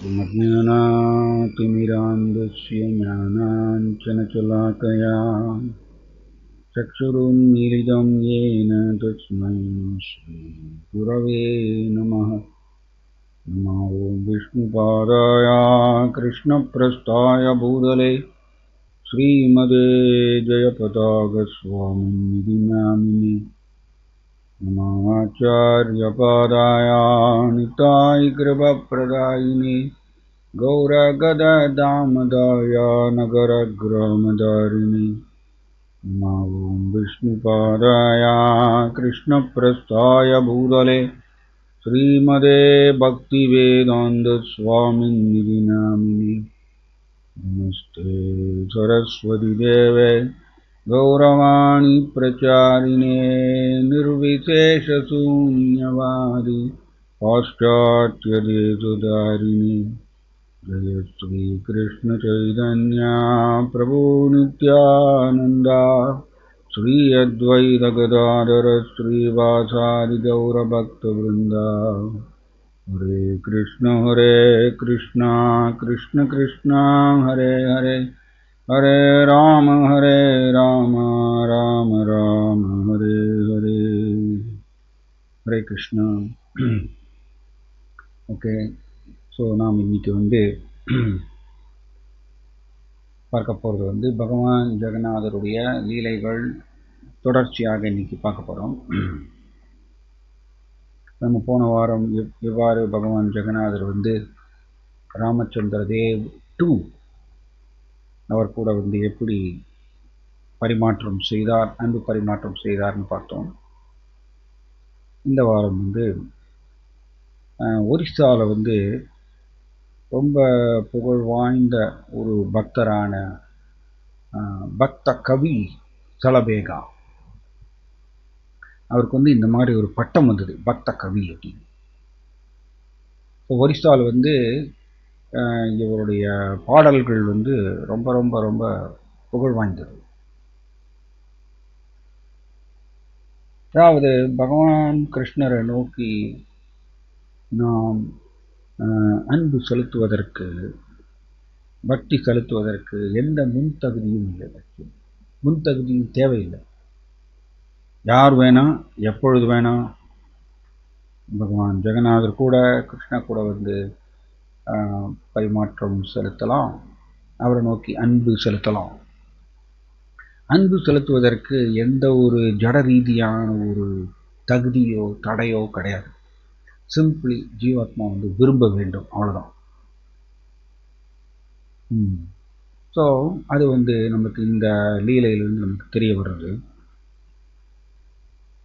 ज्ञानातिमिरान्धस्य ज्ञानाञ्जनशलाकया चक्षुरुन्मीलितं येन तस्मै श्रीगुरवे नमः। नमो विष्णुपादाय कृष्णप्रस्थाय भूतले श्रीमते जयपताकस्वामिनिधि नामिने। नमाचार्यपादाय निताय कृपाप्रदायिने गौरगदामदाय नगरग्रामदारिणे। नमो विष्णुपादाय कृष्णप्रस्थाय भूतले श्रीमते भक्तिवेदान्तस्वामिनिधि नामिने। नमस्ते सरस्वती देवे गौरवाणी प्रचारिणे निर्विशेषशून्यवादी पाश्चात्यदेशधारिणे। जय श्री कृष्ण चैतन्य प्रभु नित्यानंदा श्री अद्वैत गदाधर श्रीवासादि गौरभक्तवृंदा। हरे कृष्ण कृष्ण कृष्ण हरे हरे हरे राम राम राम हरे हरे। हरे कृष्णा। ஓகே, ஸோ நாம் இன்னைக்கு பார்க்க போகிறது பகவான் ஜெகநாதருடைய லீலைகள் தொடர்ச்சியாக இன்னைக்கு பார்க்க போகிறோம். நம்ம போன வாரம் எவ்வாறு பகவான் ஜெகநாதர் ராமச்சந்திர தேவ் 2 அவர் கூட எப்படி பரிமாற்றம் செய்தார், அன்பு பரிமாற்றம் செய்தார்னு பார்த்தோம். இந்த வாரம் ஒரிசாவில் ரொம்ப புகழ் வாய்ந்த ஒரு பக்தரான பக்த கவி சலபேகா, அவருக்கு இந்த மாதிரி ஒரு பட்டம் வந்தது, பக்த கவி அப்படின்னு. ஒரிசாவில் இவருடைய பாடல்கள் ரொம்ப ரொம்ப ரொம்ப புகழ் வாய்ந்தது. அதாவது பகவான் கிருஷ்ணரை நோக்கி நாம் அன்பு செலுத்துவதற்கு, பக்தி செலுத்துவதற்கு எந்த முன்தகுதியும் இல்லை, முன்தகுதியும் தேவையில்லை. யார் வேணா எப்பொழுது வேணா பகவான் ஜெகநாதர் கூட கிருஷ்ணா கூட பரிமாற்றம் செலுத்தலாம், அவரை நோக்கி அன்பு செலுத்தலாம். அன்பு செலுத்துவதற்கு எந்த ஒரு ஜட ரீதியான ஒரு தகுதியோ தடையோ கிடையாது. சிம்பிளி ஜீவாத்மா விரும்ப வேண்டும், அவ்வளோதான். ஸோ அது நமக்கு இந்த லீலையிலிருந்து நமக்கு தெரிய வருது.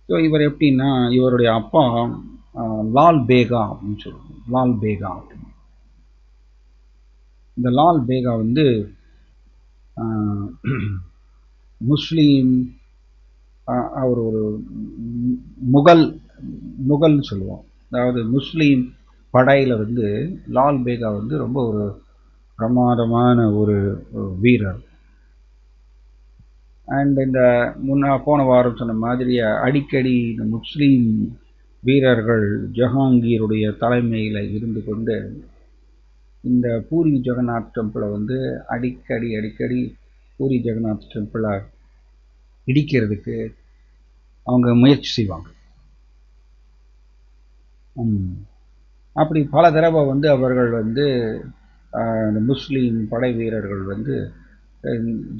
ஸோ இவர் எப்படின்னா, இவருடைய அப்பா லால் பேகா அப்படின்னு சொல்லுவாங்க. லால் பேகா அப்படின்னு. இந்த லால் பேகா முஸ்லீம், அவர் ஒரு முகல்னு சொல்லுவோம். அதாவது முஸ்லீம் படையில் லால் பேகா ரொம்ப ஒரு பிரமாதமான ஒரு வீரர். அண்ட் இந்த போன வாரம் சொன்ன மாதிரி அடிக்கடி இந்த முஸ்லீம் வீரர்கள் ஜஹாங்கீருடைய தலைமையில் இருந்து கொண்டு இந்த பூரி ஜெகநாத் டெம்பிளை அடிக்கடி பூரி ஜெகநாத் டெம்பிளை இடிக்கிறதுக்கு அவங்க முயற்சி செய்வாங்க. அப்படி பல தடவை அவர்கள் இந்த முஸ்லீம் படை வீரர்கள்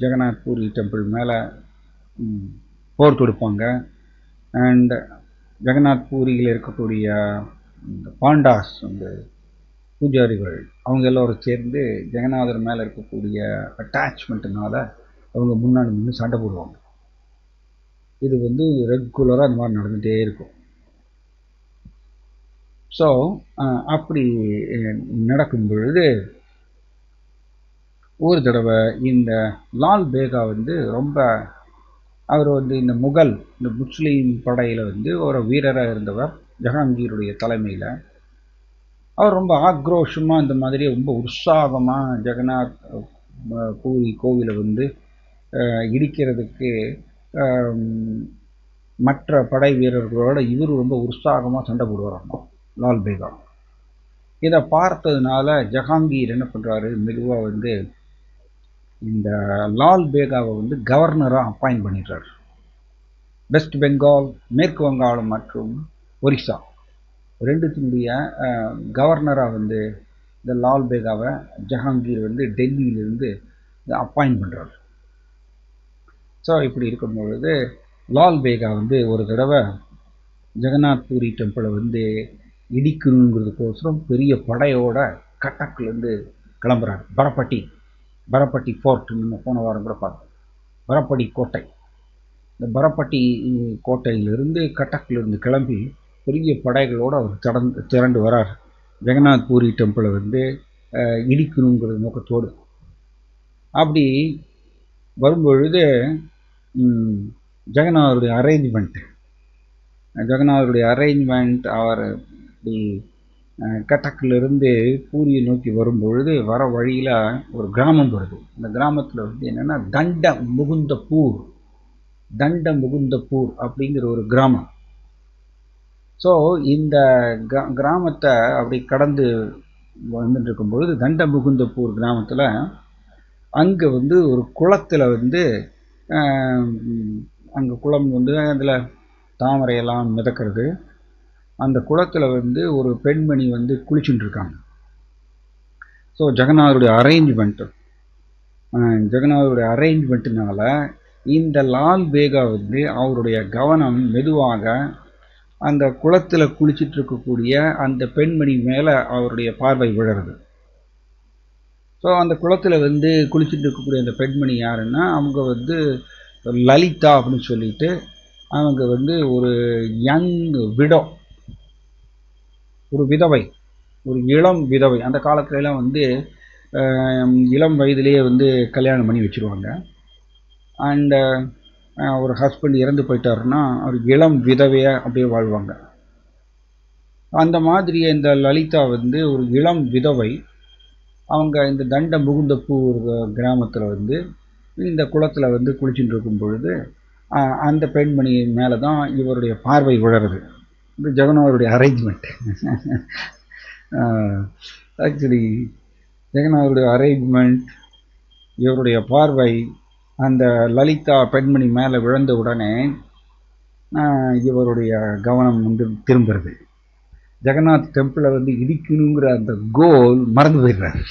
ஜெகநாத் பூரி டெம்பிள் மேலே போர் தொடுப்பாங்க. அண்ட் ஜெகநாத் பூரியில் இருக்கக்கூடிய பாண்டாஸ் பூஜாரிகள் அவங்க எல்லோரும் சேர்ந்து ஜெகநாதர் மேலே இருக்கக்கூடிய அட்டாச்மெண்ட்டுனால அவங்க முன்னாடி நின்று சண்டை போடுவாங்க. இது ரெகுலராக இந்த மாதிரி நடந்துகிட்டே இருக்கும். ஸோ அப்படி நடக்கும் பொழுது ஒரு தடவை இந்த லால் பேகா ரொம்ப அவர் இந்த இந்த முஸ்லீம் படையில் ஒரு வீரராக இருந்தவர். ஜஹாங்கீருடைய தலைமையில் அவர் ரொம்ப ஆக்ரோஷமாக இந்த மாதிரி ரொம்ப உற்சாகமாக ஜெகநாத் பூரி கோவிலை இடிக்கிறதுக்கு மற்ற படை வீரர்களோட இவர் ரொம்ப உற்சாகமாக சண்டை போடுவாராம் லால் பேகா. இதை பார்த்ததுனால ஜஹாங்கீர் என்ன பண்ணுறாரு, மெதுவாக வந்து இந்த லால் பேகாவை வந்து கவர்னராக அப்பாயிண்ட் பண்ணிடுறாரு. வெஸ்ட் பெங்கால், மேற்கு வங்காளம் மற்றும் ஒரிசா ரெண்டுத்தினுடைய கவர்னராக வந்து இந்த லால் பேகாவை ஜஹாங்கீர் வந்து டெல்லியிலிருந்து அப்பாயிண்ட் பண்ணுறாரு. ஸோ இப்படி இருக்கும் பொழுது லால் பேகா வந்து ஒரு தடவை ஜெகநாத் பூரி டெம்பிளை வந்து இடிக்கணுங்கிறதுக்கோசரம் பெரிய படையோட கட்டக்லேருந்து கிளம்புறாரு. பரப்பட்டி ஃபோர்ட் நம்ம போன வாரம் கூட பார்த்தோம். பரப்பட்டி கோட்டை, இந்த பரப்பட்டி கோட்டையிலிருந்து கட்டக்லேருந்து கிளம்பி பெரிய படைகளோடு அவர் திரண்டு வரார். ஜெகநாத் பூரி டெம்பிளை வந்து இடிக்கணுங்கிற நோக்கத்தோடு. அப்படி வரும்பொழுது ஜெகநாதருடைய அரேஞ்ச்மெண்ட் அவர் இப்படி கட்டக்கிலிருந்து பூரியை நோக்கி வரும்பொழுது வர வழியில் ஒரு கிராமம் வருது. அந்த கிராமத்தில் வந்து என்னென்னா தண்ட முகுந்தப்பூர் அப்படிங்கிற ஒரு கிராமம். ஸோ இந்த கிராமத்தை அப்படி கடந்து வந்துட்டு இருக்கும்பொழுது தண்ட முகுந்தப்பூர் கிராமத்தில் அங்கே வந்து ஒரு குளத்தில் வந்து அங்கே குளம் வந்து அதில் தாமரையெல்லாம் மிதக்கிறது. அந்த குளத்தில் வந்து ஒரு பெண்மணி வந்து குளிச்சுட்டு இருக்காங்க. ஸோ ஜெகநாதருடைய அரேஞ்ச்மெண்ட்டுனால இந்த லால் பேகா வந்து அவருடைய கவனம் மெதுவாக அந்த குளத்தில் குளிச்சுட்டு இருக்கக்கூடிய அந்த பெண்மணி மேலே அவருடைய பார்வை விழுறது. ஸோ அந்த குளத்தில் வந்து குளிச்சுட்டு இருக்கக்கூடிய அந்த பெண்மணி யாருன்னா, அவங்க வந்து லலிதா அப்படின்னு சொல்லிட்டு, அவங்க வந்து ஒரு யங் விடோ, ஒரு விதவை, ஒரு இளம் விதவை. அந்த காலத்துலலாம் வந்து இளம் வயதிலேயே வந்து கல்யாணம் பண்ணி வச்சுருவாங்க. அண்ட் ஒரு ஹஸ்பண்ட் இறந்து போயிட்டாருன்னா ஒரு இளம் விதவையாக அப்படியே வாழ்வாங்க. அந்த மாதிரி இந்த லலிதா வந்து ஒரு இளம் விதவை. அவங்க இந்த தண்ட முகுந்தப்பூர் கிராமத்தில் வந்து இந்த குளத்தில் வந்து குளிச்சுட்டு இருக்கும் பொழுது அந்த பெண்மணி மேலே தான் இவருடைய பார்வை விழறது. இது ஜெகநாதருடைய அரேஞ்ச்மெண்ட். ஆக்சுவலி ஜெகநாதருடைய அரேஞ்ச்மெண்ட், இவருடைய பார்வை அந்த லலிதா பெண்மணி மேலே விழுந்த உடனே இவருடைய கவனம் வந்து திரும்புறது. ஜெகநாத் டெம்பிளை வந்து இடிக்கணுங்கிற அந்த கோல் மறந்து போயிடுறாரு.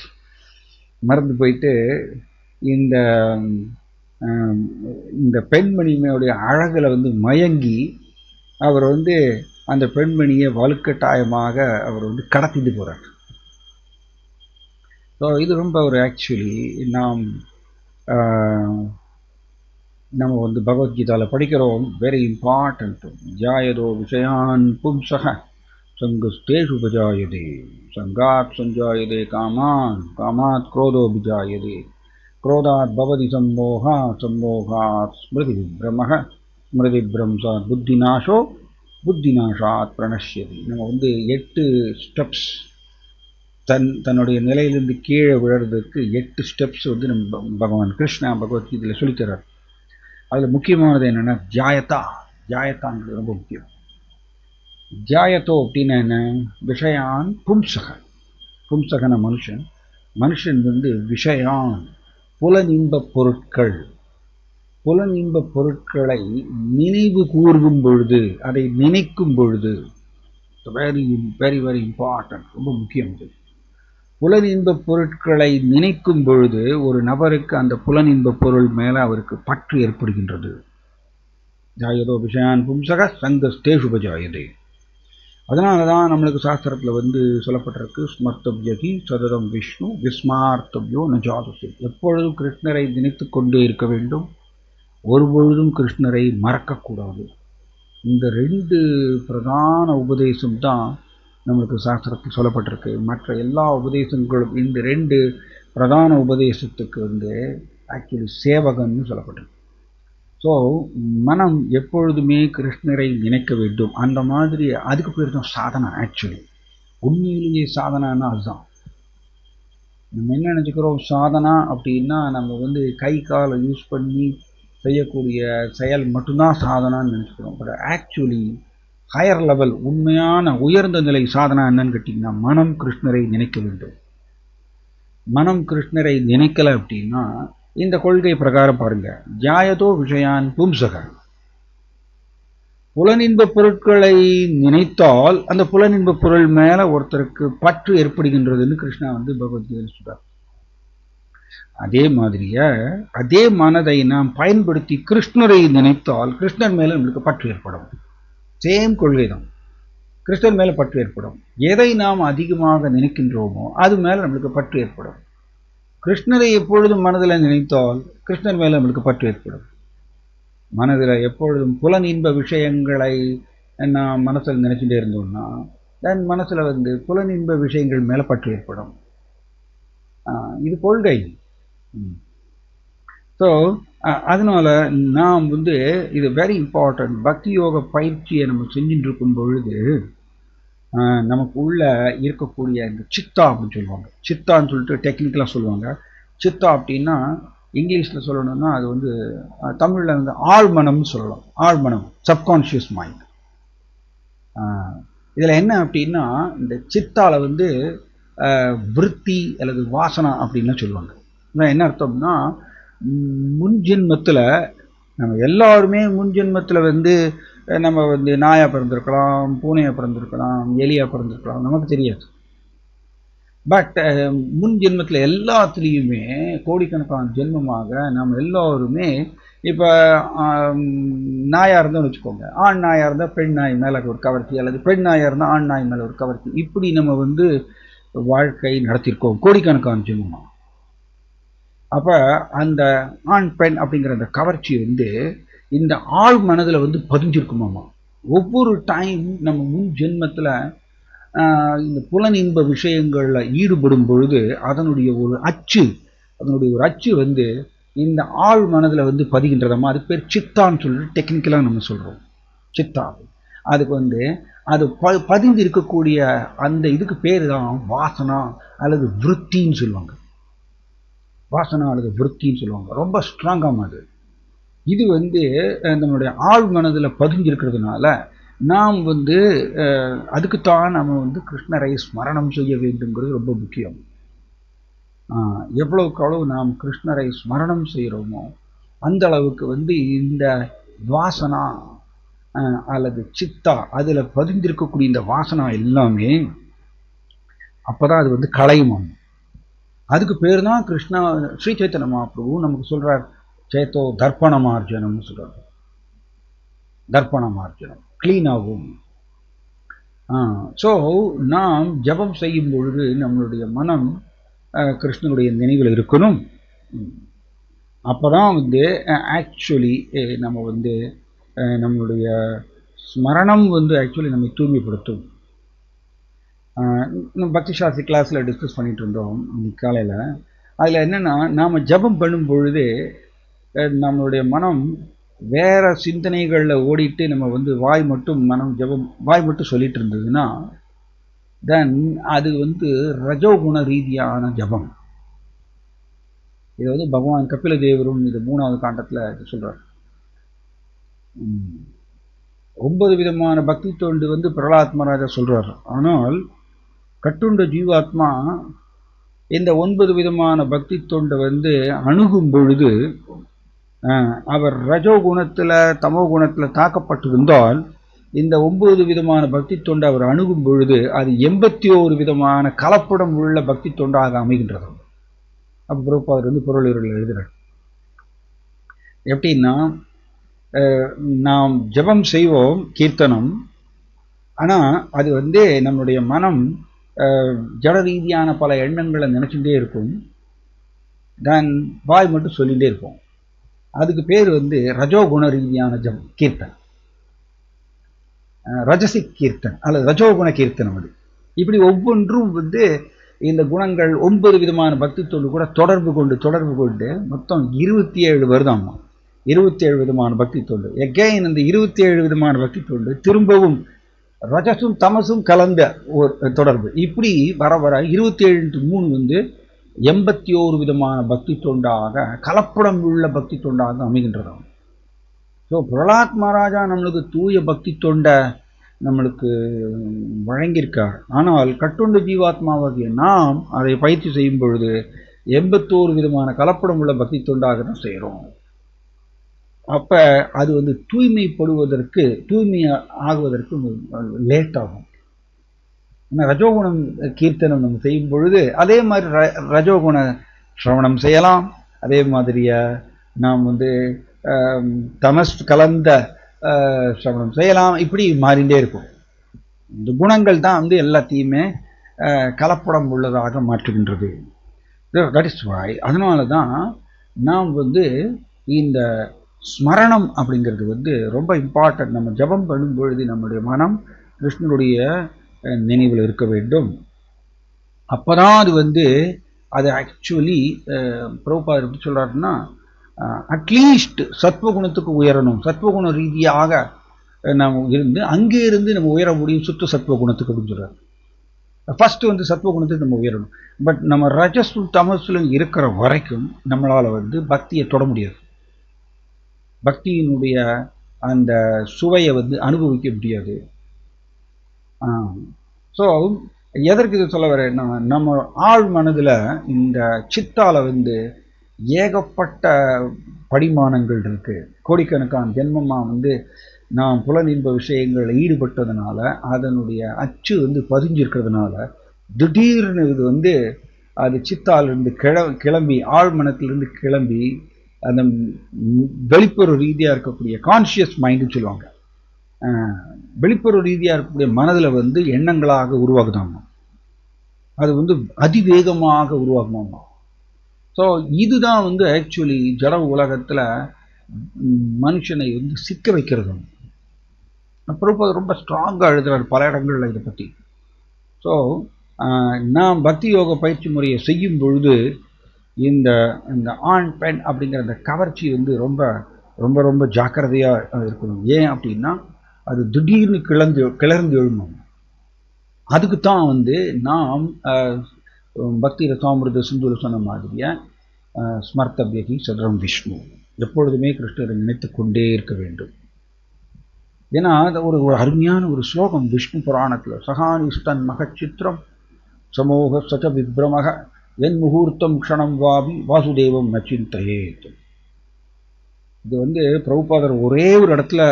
மறந்து போயிட்டு இந்த பெண்மணியினுடைய அழகில் வந்து மயங்கி அவர் வந்து அந்த பெண்மணியை வலுக்கட்டாயமாக அவர் வந்து கடத்திட்டு போகிறார். ஸோ இது ரொம்ப ஒரு ஆக்சுவலி நம்ம வந்து பகவத்கீதாவில் படிக்கிறோம், வெரி இம்பார்ட்டன்ட். ஜாயதோ விஷயான் பும்சக சங்குஸ்தேஷுபஜாயதே சங்காத் சஞ்சாயதே காமாத் குரோதோபிஜாயதே क्रोधात् भवति सम्मोहात् स्मृतिभ्रंशात् புத்திநாஷாத் பிரணஷ்யதி. நம்ம வந்து 8 ஸ்டெப்ஸ் தன்னுடைய நிலையிலிருந்து கீழே விழுறதுக்கு 8 ஸ்டெப்ஸ் வந்து நம்ம பகவான் கிருஷ்ணா பகவத்கீதையில் சொல்லித்தரார். அதில் முக்கியமானது என்னென்னா ஜாயத்தாங்கிறது ரொம்ப முக்கியம். ஜாயத்தோ அப்படின்னா என்ன? விஷயான் பும்சகன மனுஷன் வந்து விஷயான் புலனின்பப் பொருட்களை நினைவு கூர்கும் பொழுது, அதை நினைக்கும் பொழுது, வெரி வெரி வெரி இம்பார்ட்டன்ட், ரொம்ப முக்கியம். புலனின்பப் பொருட்களை நினைக்கும் பொழுது ஒரு நபருக்கு அந்த புலனின்பப் பொருள் மேலே அவருக்கு பற்று ஏற்படுகின்றது. ஜாயதோ விஷயான் பும்சக சங்கஸ்தேஷுபஜாயதே. அதனால தான் நம்மளுக்கு சாஸ்திரத்தில் வந்து சொல்லப்பட்டிருக்கு, ஸ்மர்த்தவ்யகி சததம் விஷ்ணு விஸ்மார்த்தவ்யோ நஜாதுசி. எப்பொழுதும் கிருஷ்ணரை நினைத்து கொண்டே இருக்க வேண்டும், ஒருபொழுதும் கிருஷ்ணரை மறக்கக்கூடாது. இந்த 2 பிரதான உபதேசம் தான் நம்மளுக்கு சாஸ்திரத்தில் சொல்லப்பட்டிருக்கு. மற்ற எல்லா உபதேசங்களும் இந்த 2 பிரதான உபதேசத்துக்கு வந்து ஆக்சுவலி சேவகன்னு சொல்லப்பட்டிருக்கு. ஸோ மனம் எப்பொழுதுமே கிருஷ்ணரை நினைக்க வேண்டும். அந்த மாதிரி அதுக்கு பேர் தான் சாதனா. ஆக்சுவலி உண்மையிலேயே சாதனான்னா அதுதான். நம்ம என்ன நினச்சிக்கிறோம் சாதனா அப்படின்னா, நம்ம வந்து கை காலை யூஸ் பண்ணி செய்யக்கூடிய செயல் மட்டும்தான் சாதனான்னு நினச்சிக்கிறோம். பட் ஆக்சுவலி ஹையர் லெவல் உண்மையான உயர்ந்த நிலை சாதனா என்னன்னு கேட்டிங்கன்னா மனம் கிருஷ்ணரை நினைக்க வேண்டும். மனம் கிருஷ்ணரை நினைக்கல அப்படின்னா இந்த கொள்கை பிரகாரம் பாருங்க, ஜாயதோ விஷயான் பும்சக, புலனின்ப பொருட்களை நினைத்தால் அந்த புலனின்ப பொருள் மேல ஒருத்தருக்கு பற்று ஏற்படுகின்றதுன்னு கிருஷ்ணா பகவத்கீதை சொல்றார். அதே மாதிரிய அதே மனதை நாம் பயன்படுத்தி கிருஷ்ணரை நினைத்தால் கிருஷ்ணர் மேல நம்மளுக்கு பற்று ஏற்படும். சேம் கொள்கை தான், கிருஷ்ணர் மேல பற்று ஏற்படும். எதை நாம் அதிகமாக நினைக்கின்றோமோ அது மேல நம்மளுக்கு பற்று ஏற்படும். கிருஷ்ணரை எப்பொழுதும் மனதில் நினைத்தால் கிருஷ்ணர் மேல நம்மளுக்கு பற்று ஏற்படும். மனதில் எப்பொழுதும் புலனின்ப விஷயங்களை நாம் மனசில் நினைச்சுட்டே இருந்தோம்னா தென் மனசுல புலனின்ப விஷயங்கள் மேல பற்று ஏற்படும். இது கொள்கை. ஸோ அதனால நாம் இது வெரி இம்பார்ட்டன்ட். பக்தி யோக பயிற்சியை நம்ம செஞ்சுட்டு இருக்கும் பொழுது நமக்கு உள்ள இருக்கக்கூடிய இந்த சித்தா அப்படின்னு சொல்லுவாங்க. சித்தான்னு சொல்லிட்டு டெக்னிக்கலாக சொல்லுவாங்க. சித்தா அப்படின்னா இங்கிலீஷில் சொல்லணும்னா அது தமிழில் ஆழ்மனம்னு சொல்லலாம். ஆழ்மனம், சப்கான்ஷியஸ் மைண்ட். இதில் என்ன அப்படின்னா இந்த சித்தால விருத்தி அல்லது வாசனா அப்படின்னு சொல்லுவாங்க. என்ன அர்த்தம்னா முன்ஜென்மத்தில் நம்ம எல்லாருமே முன்ஜென்மத்தில் நம்ம நாயா பிறந்திருக்கலாம், பூனையா பிறந்திருக்கலாம், எலியா பிறந்திருக்கலாம், நமக்கு தெரியாது. பட் முன் ஜென்மத்தில் எல்லாத்துலேயுமே கோடிக்கணக்கான ஜென்மமாக நம்ம எல்லோருமே இப்போ நாயாக இருந்தோம்னு வச்சுக்கோங்க, ஆண் நாயாக இருந்தால் பெண் நாய் மேலே ஒரு கவர்ச்சி, அல்லது பெண் நாயாக இருந்தால் ஆண் நாய் மேலே ஒரு கவர்ச்சி, இப்படி நம்ம வாழ்க்கை நடத்தியிருக்கோம் கோடிக்கணக்கான ஜென்மமாக. அப்போ அந்த ஆண் பெண் அப்படிங்கிற அந்த கவர்ச்சி இந்த ஆழ் மனதில் பதிஞ்சிருக்குமாமா. ஒவ்வொரு டைம் நம்ம முன் ஜென்மத்தில் இந்த புலனின்ப விஷயங்களில் ஈடுபடும் பொழுது அதனுடைய ஒரு அச்சு இந்த ஆழ் மனதில் பதிகின்றதம்மா. அது பேர் சித்தான்னு சொல்லிட்டு டெக்னிக்கலாக நம்ம சொல்கிறோம். சித்தா அதுக்கு அது பதிந்து இருக்கக்கூடிய அந்த இதுக்கு பேர் தான் வாசனா அல்லது விருத்தின்னு சொல்லுவாங்க. வாசனா அல்லது விருத்தின்னு சொல்லுவாங்க. ரொம்ப ஸ்ட்ராங்காக அது. இது நம்மளுடைய ஆழ் மனதில் பதிஞ்சிருக்கிறதுனால நாம் அதுக்குத்தான் நம்ம கிருஷ்ணரை ஸ்மரணம் செய்ய வேண்டுங்கிறது ரொம்ப முக்கியம். எவ்வளவுக்கு அளவு நாம் கிருஷ்ணரை ஸ்மரணம் செய்கிறோமோ அந்த அளவுக்கு இந்த வாசனா அல்லது சித்தா அதில் பதிந்திருக்கக்கூடிய இந்த வாசனா எல்லாமே அப்போதான் அது களையுமாம். அதுக்கு பேர் தான் கிருஷ்ணா ஸ்ரீ சைத்தன்ய மகாபிரபு நமக்கு சொல்றார், சேத்தோ தர்ப்பணமார்ஜனம்னு சொல்றார். தர்ப்பணமார்ஜனம் கிளீன் ஆகும். ஸோ நாம் ஜபம் செய்யும் பொழுது நம்மளுடைய மனம் கிருஷ்ணனுடைய நினைவில் இருக்கணும். அப்போதான் ஆக்சுவலி நம்ம நம்மளுடைய ஸ்மரணம் ஆக்சுவலி நம்மை தூய்மைப்படுத்தும். பக்தி சாஸ்திரி கிளாஸில் டிஸ்கஸ் பண்ணிட்டு இருந்தோம் இன்னைக்கு காலையில். அதில் என்னென்னா நாம் ஜபம் பண்ணும் பொழுது நம்மளுடைய மனம் வேற சிந்தனைகளில் ஓடிட்டு நம்ம வாய் மட்டும் வாய் மட்டும் சொல்லிட்டு இருந்ததுன்னா தென் அது ரஜோகுண ரீதியான ஜபம். இது பகவான் கபில தேவரும் இது 3வது காண்டத்தில் சொல்றார். 9 விதமான பக்தி தொண்டு பிரகலாத் மகாராஜா சொல்றார். ஆனால் கட்டுண்ட ஜீவாத்மா இந்த 9 விதமான பக்தி தொண்டை அணுகும் பொழுது அவர் ரஜோகுணத்தில் தமோ குணத்தில் தாக்கப்பட்டிருந்தால் இந்த 9 விதமான பக்தி தொண்டை அவர் அணுகும் பொழுது அது 81 விதமான கலப்படம் உள்ள பக்தி தொண்டாக அமைகின்றது. அப்போ பிரபுபாதர் பொருள் எழுதுறார். எப்படின்னா நாம் ஜபம் செய்வோம் கீர்த்தனம், ஆனால் அது நம்மளுடைய மனம் ஜட ரீதியான பல எண்ணங்களை நினைச்சுட்டே இருக்கும். தென் வாய் மட்டும் சொல்லிகிட்டே இருப்போம். அதுக்கு பேர் ரஜோகுண ரீதியான கீர்த்தன், ரஜசிக் கீர்த்தன் அல்லது ரஜோகுண கீர்த்தனம். அது இப்படி ஒவ்வொன்றும் இந்த குணங்கள் 9 விதமான பக்தி தொண்டு கூட தொடர்பு கொண்டு மொத்தம் 27 வருதாமா. 27 விதமான பக்தி தொண்டு. எகைன் இந்த 27 விதமான பக்தி தொண்டு திரும்பவும் ரஜசும் தமசும் கலந்த ஒரு தொடர்பு. இப்படி வர 27×3 81 விதமான பக்தி தொண்டாக கலப்படம் உள்ள பக்தி தொண்டாக அமைகின்றதாம். ஸோ பிரகலாத் மகாராஜா நம்மளுக்கு தூய பக்தி தொண்டை நம்மளுக்கு வழங்கியிருக்கார். ஆனால் கட்டுண்ட ஜீவாத்மாவாகிய நாம் அதை பயிற்சி செய்யும் பொழுது 81 விதமான கலப்படம் உள்ள பக்தி தொண்டாக தான் செய்கிறோம். அப்ப அது வந்து தூய்மை ஆகுவதற்கு லேட் ஆகும். ரஜோகுணம் கீர்த்தனம் நம்ம செய்யும் பொழுது அதே மாதிரி ரஜோகுண சிரவணம் செய்யலாம். அதே மாதிரியா நாம் வந்து தமஸ் கலந்த சிரவணம் செய்யலாம். இப்படி மாறிண்டே இருக்கும். இந்த குணங்கள் தான் வந்து எல்லாத்தையுமே கலப்படம் உள்ளதாக மாற்றுகின்றது. தட் இஸ் வை அதனால தான் நாம் வந்து இந்த ஸ்மரணம் அப்படிங்கிறது வந்து ரொம்ப இம்பார்ட்டன்ட். நம்ம ஜபம் பண்ணும் பொழுது நம்முடைய மனம் கிருஷ்ணனுடைய நினைவில் இருக்க வேண்டும். அப்போதான் அது வந்து அது ஆக்சுவலி பிரபுபாதர் எப்படி சொல்கிறாருன்னா, அட்லீஸ்ட் சத்வகுணத்துக்கு உயரணும். சத்வகுண ரீதியாக நாம் இருந்து அங்கே இருந்து நம்ம உயர முடியும் சுத்த சத்வகுணத்துக்கு அப்படின்னு சொல்கிறார். ஃபஸ்ட்டு வந்து சத்வகுணத்துக்கு நம்ம உயரணும். பட் நம்ம ரஜஸும் தமசுலும் இருக்கிற வரைக்கும் நம்மளால் வந்து பக்தியை தொட முடியாது. பக்தியினுடைய அந்த சுவையை வந்து அனுபவிக்க முடியாது. ஸோ எதற்கு இது சொல்ல வரேன்னா, நம்ம ஆழ் மனதில் இந்த சித்தால வந்து ஏகப்பட்ட படிமானங்கள் இருக்கு. கோடிக்கணக்கான ஜென்மமாக வந்து நாம் புலனின்ப விஷயங்களில் ஈடுபட்டதுனால அதனுடைய அச்சு வந்து பதிஞ்சிருக்கிறதுனால திடீர்னு இது வந்து அது சித்தாலிருந்து கிளம்பி ஆழ்மனத்திலிருந்து கிளம்பி அந்த வெளிப்புற ரீதியாக இருக்கக்கூடிய கான்ஷியஸ் மைண்டுன்னு சொல்லுவாங்க. வெளிப்புற ரீதியாக இருக்கக்கூடிய மனதில் வந்து எண்ணங்களாக உருவாகுதாமா. அது வந்து அதிவேகமாக உருவாகுமாமா. ஸோ இதுதான் வந்து ஆக்சுவலி ஜட உலகத்தில் மனுஷனை வந்து சிக்க வைக்கிறது. அப்புறம் ரொம்ப ஸ்ட்ராங்காக எழுதுறாரு பல இடங்களில் இதை பற்றி. ஸோ நாம் பக்தி யோக பயிற்சி முறையை செய்யும் பொழுது இந்த ஆண் பெண் அப்படிங்கிற அந்த கவர்ச்சி வந்து ரொம்ப ரொம்ப ரொம்ப ஜாக்கிரதையாக இருக்கணும். ஏன் அப்படின்னா அது திடீர்னு கிளர்ந்து எழுணும். அதுக்கு தான் வந்து நாம் பக்தி ரசாமிருத சிந்துல சொன்ன மாதிரியா ஸ்மர்த்தபியகி சதரம் விஷ்ணு, எப்பொழுதுமே கிருஷ்ணரை நினைத்து கொண்டே இருக்க வேண்டும். ஏன்னா ஒரு அருமையான ஒரு ஸ்லோகம் விஷ்ணு புராணத்தில், சகானிஷ்டன் மகச்சித்திரம் சமோக சச்ச விப்ரமக என் முகூர்த்தம் க்ஷணம் வாபி வாசுதேவம் நச்சிந்தையேத். இது வந்து பிரபுபாதர் ஒரே ஒரு இடத்துல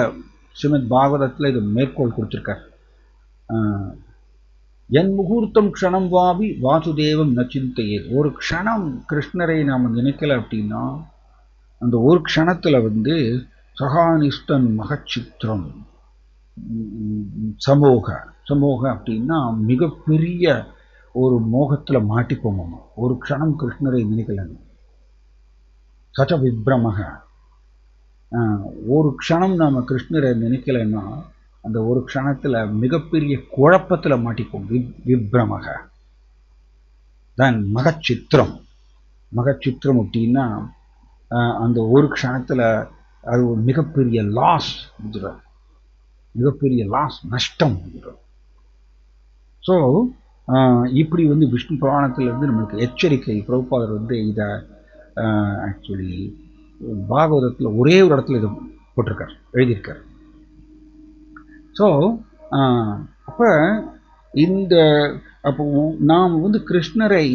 ஸ்ரீமத் பாகவதத்தில் இது மேற்கோள் கொடுத்துருக்கார். என் முகூர்த்தம் க்ஷணம் வாபி வாசுதேவம் நச்சிந்தையே. ஒரு க்ஷணம் கிருஷ்ணரை நாம் நினைக்கல அப்படின்னா அந்த ஒரு க்ஷணத்தில் வந்து சகானிஷ்டன் மகச்சித்திரம் சமோக அப்படின்னா மிகப்பெரிய ஒரு மோகத்தில் மாட்டிப்போம். ஒரு க்ஷணம் கிருஷ்ணரை நினைக்கலன்னு. சச்ச விப்ரமக, ஒரு க்ஷணம் நாம் கிருஷ்ணரை நினைக்கலைன்னா அந்த ஒரு க்ஷணத்தில் மிகப்பெரிய குழப்பத்தில் மாட்டிப்போம். விப்ரமக தான் மகச்சித்திரம் அப்படின்னா அந்த ஒரு க்ஷணத்தில் அது ஒரு மிகப்பெரிய லாஸ், நஷ்டம். ஸோ இப்படி வந்து விஷ்ணு புராணத்திலிருந்து நம்மளுக்கு எச்சரிக்கை. பிரபுபாதர் வந்து இதை ஆக்சுவலி பாகவதத்தில் ஒரே ஒரு இடத்துல இதை போட்டிருக்கார், எழுதியிருக்கார். ஸோ அப்போ நாம் வந்து கிருஷ்ணரை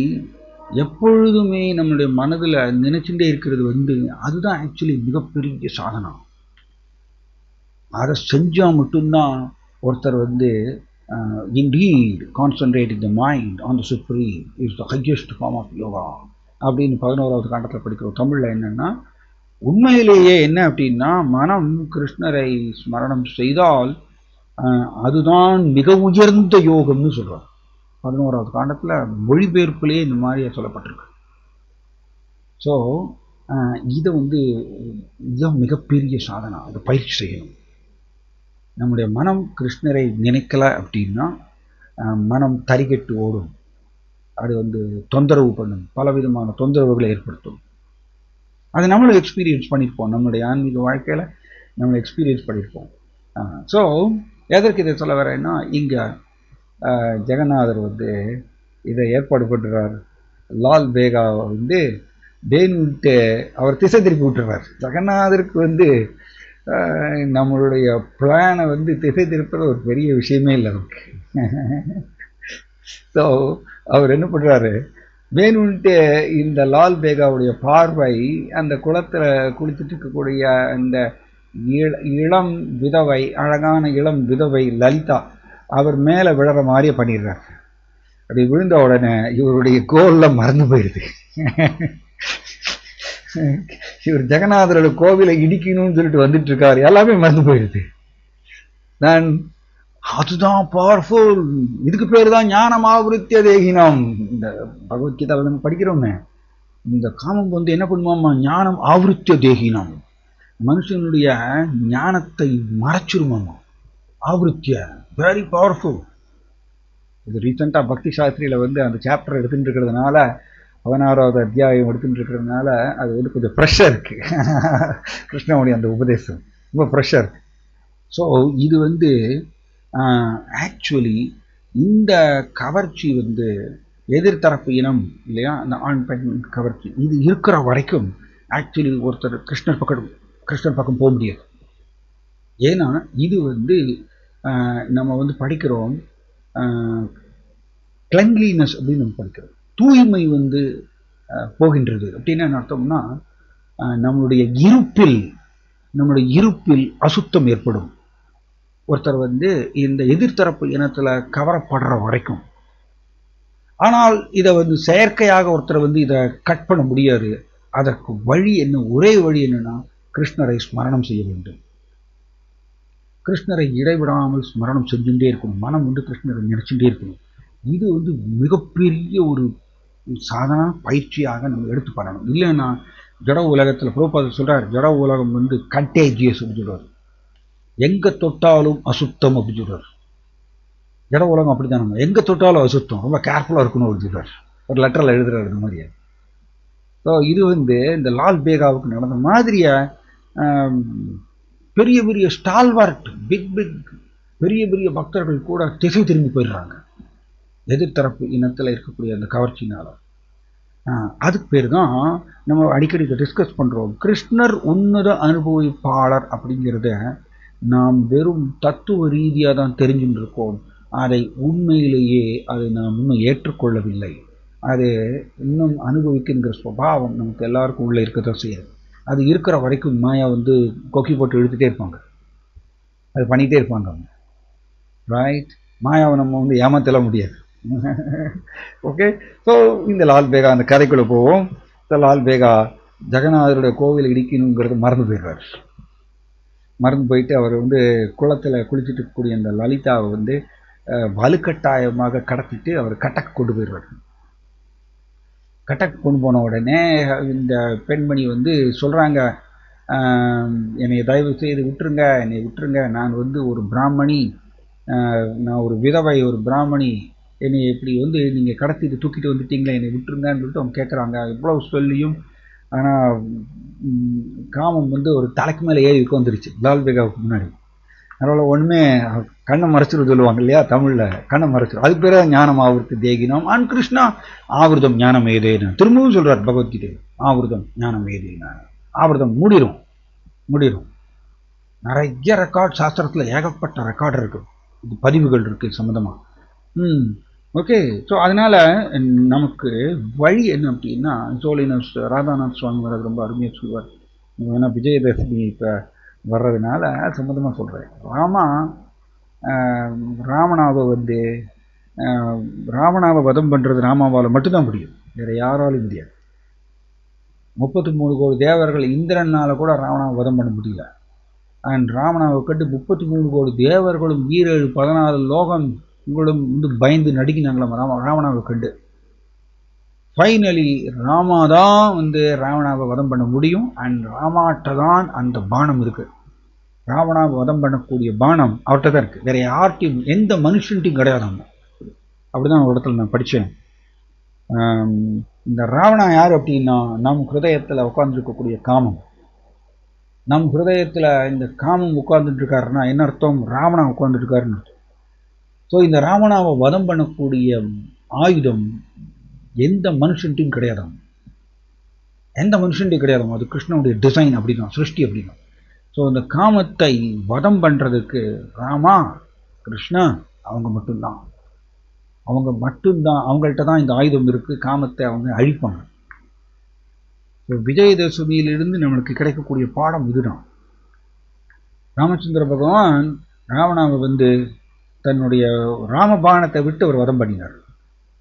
எப்பொழுதுமே நம்மளுடைய மனதில் நினைச்சுட்டே இருக்கிறது வந்து அதுதான் ஆக்சுவலி மிகப்பெரிய சாதனம். அதை செஞ்சால் மட்டும்தான் ஒருத்தர் வந்து indeed concentrating the mind on the supreme is the highest form of yoga அப்படின்னு 11வது காண்டத்தில் படிக்கிறோம். தமிழில் என்னன்னா, உண்மையிலேயே என்ன அப்படின்னா மனம் கிருஷ்ணரை ஸ்மரணம் செய்தால் அதுதான் மிக உயர்ந்த யோகம்னு சொல்றார். 11வது காண்டத்தில் மொழிபெயர்ப்பிலேயே இந்த மாதிரியே சொல்லப்பட்டிருக்கு. ஸோ இதை வந்து இதுதான் மிகப்பெரிய சாதனை. அதை பயிற்சி செய்யணும். நம்முடைய மனம் கிருஷ்ணரை நினைக்கல அப்படின்னா மனம் தரிகட்டு ஓடும். அது வந்து தொந்தரவு பண்ணும், பலவிதமான தொந்தரவுகளை ஏற்படுத்தும். அதை நம்மளும் எக்ஸ்பீரியன்ஸ் பண்ணியிருப்போம், நம்மளுடைய ஆன்மீக வாழ்க்கையில் நம்ம எக்ஸ்பீரியன்ஸ் பண்ணியிருப்போம். ஸோ எதற்கு இதை சொல்ல வரேன்னா, இங்கே ஜெகநாதர் வந்து இதை ஏற்பாடு பண்ணுறார். லால் பேகாவை வந்து வேணுன்ட்டு அவர் திசை திருப்பி விட்டுறார். ஜெகநாதருக்கு வந்து நம்மளுடைய பிளானை வந்து திசை திருப்பது ஒரு பெரிய விஷயமே இல்லை நமக்கு. ஸோ அவர் என்ன பண்ணுறாரு, வேணும்ன்ட்டு இந்த லால் பேகாவுடைய பார்வை அந்த குளத்தில் குளிச்சுட்டு இருக்கக்கூடிய அந்த இளம் விதவை, அழகான இளம் விதவை லலிதா அவர் மேலே விழற மாதிரியே பண்ணிடுறார். அப்படி விழுந்த உடனே இவருடைய கோலில் மறந்து போயிடுது. இவர் ஜெகநாதரோட கோவிலை இடிக்கணும்னு சொல்லிட்டு வந்துட்டு இருக்காரு, எல்லாமே மறந்து போயிடுது. நான் அதுதான் பவர்ஃபுல், இதுக்கு பேர் தான் ஞானம் ஆவருத்திய தேகினம். இந்த பகவத்கீதாவில் நம்ம படிக்கிறோமே, இந்த காமம் வந்து என்ன பண்ணுமாமா, ஞானம் ஆவருத்திய தேகினம், மனுஷனுடைய ஞானத்தை மறைச்சிருமாமா. ஆவருத்திய வெரி பவர்ஃபுல். இது ரீசெண்டாக பக்தி சாஸ்திரியில் வந்து அந்த சாப்டர் எடுத்துட்டு இருக்கிறதுனால, 16வது அத்தியாயம் எடுத்துட்டு இருக்கிறதுனால அது வந்து கொஞ்சம் ப்ரெஷர் இருக்கு. கிருஷ்ணனுடைய அந்த உபதேசம் ரொம்ப ப்ரெஷர். ஸோ இது வந்து ஆக்சுவலி இந்த கவர்ச்சி வந்து எதிர்த்தரப்பு இனம் இல்லையா, அந்த ஆண் பெண் கவர்ச்சி இது இருக்கிற வரைக்கும் ஆக்சுவலி ஒருத்தர் கிருஷ்ணர் பக்கம் போக முடியாது. ஏன்னா இது வந்து நம்ம வந்து படிக்கிறோம், கிளங்லினஸ் அப்படின்னு நம்ம படிக்கிறோம், தூய்மை வந்து போகின்றது. அப்படின்னா என்ன அர்த்தம்னா, நம்மளுடைய இருப்பில் அசுத்தம் ஏற்படும். ஒருத்தர் வந்து இந்த எதிர்த்தரப்பு இனத்துல கவரப்படுற வரைக்கும். ஆனால் இதை வந்து செயற்கையாக ஒருத்தர் வந்து இதை கட் பண்ண முடியாது. அதற்கு வழி என்ன, ஒரே வழி என்னன்னா கிருஷ்ணரை ஸ்மரணம் செய்ய வேண்டும். கிருஷ்ணரை இடைவிடாமல் ஸ்மரணம் செஞ்சுட்டே இருக்கணும். மனம் வந்து கிருஷ்ணரை நினைச்சுட்டே இருக்கணும். இது வந்து மிகப்பெரிய ஒரு சாதாரண பயிற்சியாக நம்ம எடுத்து பண்ணணும். இல்லைன்னா ஜட உலகத்தில் பிரபுபாதர் சொல்றார், ஜட உலகம் வந்து கண்டேஜியஸ் அப்படின்னு சொல்றாரு, எங்க தொட்டாலும் அசுத்தம் அப்படின்னு சொல்றாரு. ஜட உலகம் அப்படித்தான், நம்ம எங்க தொட்டாலும் அசுத்தம், ரொம்ப கேர்ஃபுல்லா இருக்கணும் அப்படின்னு சொல்றாரு. ஒரு லெட்டர்ல எழுதுறாரு இந்த மாதிரியே. ஸோ இது வந்து இந்த லால் பேகாவுக்கு நடந்த மாதிரிய பெரிய பெரிய ஸ்டால்வார்ட் பிக் பெரிய பெரிய பக்தர்கள் கூட திசை திரும்பி போயிடுறாங்க எதிர்த்தரப்பு இனத்தில் இருக்கக்கூடிய அந்த கவர்ச்சினால. அதுக்கு பேர் தான் நம்ம அடிக்கடி டிஸ்கஸ் பண்ணுறோம், கிருஷ்ணர் உன்னத அனுபவிப்பாளர் அப்படிங்கிறத நாம் வெறும் தத்துவ ரீதியாக தான் தெரிஞ்சுட்டு இருக்கோம். அதை உண்மையிலேயே அதை நாம் இன்னும் ஏற்றுக்கொள்ளவில்லை. அது இன்னும் அனுபவிக்கின்ற சுபாவம் நமக்கு எல்லாருக்கும் உள்ளே இருக்கதான் செய்யாது. அது இருக்கிற வரைக்கும் மாயா வந்து கொக்கி போட்டு இழுத்துட்டே இருப்பாங்க, அது பண்ணிகிட்டே இருப்பாங்க. ரைட், மாயாவை நம்ம வந்து ஏமாத்தல முடியாது. ஓகே, ஸோ இந்த லால் பேகா அந்த கதைக்குள்ளே போவோம். இந்த லால் பேகா ஜெகநாதருடைய கோவில் இடிக்கணுங்கிறது மறந்து போயிடுறார். மறந்து போயிட்டு அவர் வந்து குளத்தில் குளிச்சுட்டு இருக்கக்கூடிய அந்த லலிதாவை வந்து வலுக்கட்டாயமாக கடத்திட்டு அவர் கட்டக்கு கொண்டு போயிடுவார். கட்டக்கு கொண்டு போன உடனே இந்த பெண்மணி வந்து சொல்கிறாங்க, என்னை தயவு செய்து விட்டுருங்க, என்னை விட்டுருங்க, நான் வந்து ஒரு பிராமணி, நான் ஒரு விதவை, ஒரு பிராமணி, என்னை இப்படி வந்து நீங்கள் கடத்திட்டு தூக்கிட்டு வந்துட்டீங்களே, என்னை விட்டுருங்கன்னு சொல்லிட்டு அவங்க கேட்குறாங்க. இவ்வளவு சொல்லியும் ஆனால் காமம் வந்து ஒரு தலைக்கு மேலே ஏறி உட்காந்துருச்சு லால் பேகாவுக்கு முன்னாடி. அதனால் ஒன்றுமே கண்ணை மறைச்சிடும் சொல்லுவாங்க இல்லையா, தமிழில் கண்ணை மறைச்சிடும். அதுக்கு பேர் ஞானம் ஆவருத்தி தேகினம் அன் கிருஷ்ணா ஆவிரதம் ஞானம் ஏதேன்னு திரும்பவும் சொல்கிறார் பகவத்கீதை. ஆவிரதம் ஞானம் ஏதேனா, ஆவிரதம் மூடிடும். நிறைய ரெக்கார்ட் சாஸ்திரத்தில் ஏகப்பட்ட ரெக்கார்டு இருக்குது, இது பதிவுகள் இருக்குது சம்மந்தமாக. ஓகே, ஸோ அதனால் நமக்கு வழி என்ன அப்படின்னா, சோழினஸ் ராதாநாத் சுவாமி வர்றது ரொம்ப அருமையாக சொல்லுவார். ஏன்னா விஜயதசமி இப்போ வர்றதுனால சம்மந்தமாக சொல்கிறேன். ராவணாவை வந்து ராவணாவை வதம் பண்ணுறது ராமாவால் மட்டும்தான் முடியும், வேறு யாராலும் முடியாது. 33 கோடி தேவர்கள் இந்திரனால் கூட ராவணாவை வதம் பண்ண முடியல. அண்ட் ராவணாவை கட்டு 33 கோடி தேவர்களும் 14 லோகம் உங்களும் வந்து பயந்து நடுக்கினாங்களாம் ராவணாவை கண்டு. ஃபைனலி ராமா தான் வந்து ராவணாவை வதம் பண்ண முடியும். அண்ட் ராமாட்ட தான் அந்த பானம் இருக்கு. ராவணாவை வதம் பண்ணக்கூடிய பானம் அவர்கிட்ட தான் இருக்கு, வேற யார்ட்டையும் எந்த மனுஷன்ட்டையும் கிடையாதாங்க. அப்படிதான் ஒரு இடத்துல நான் படித்தேன். இந்த ராவணா யார் அப்படின்னா, நம் ஹிருதயத்தில் உட்கார்ந்துருக்கக்கூடிய காமம். நம் ஹிருதயத்தில் இந்த காமம் உட்கார்ந்துட்டு இருக்காருன்னா என்ன அர்த்தம், ராவணா உட்கார்ந்துட்டு இருக்காருன்னு அர்த்தம். ஸோ இந்த ராவணாவை வதம் பண்ணக்கூடிய ஆயுதம் எந்த மனுஷன்ட்டையும் கிடையாதாம், எந்த மனுஷன்ட்டையும் கிடையாதாம். அது கிருஷ்ணனுடைய டிசைன் அப்படின்னா, சிருஷ்டி அப்படின்னா. ஸோ இந்த காமத்தை வதம் பண்ணுறதுக்கு ராமா கிருஷ்ணா அவங்க மட்டும்தான், அவங்கள்ட்ட தான் இந்த ஆயுதம் இருக்குது, காமத்தை அவங்க அழிப்பாங்க. ஸோ விஜயதசமியிலிருந்து நம்மளுக்கு கிடைக்கக்கூடிய பாடம் இதுதான். ராமச்சந்திர பகவான் ராவணாவை தன்னுடைய ராமபாணத்தை விட்டு அவர் வதம் பண்ணினார்.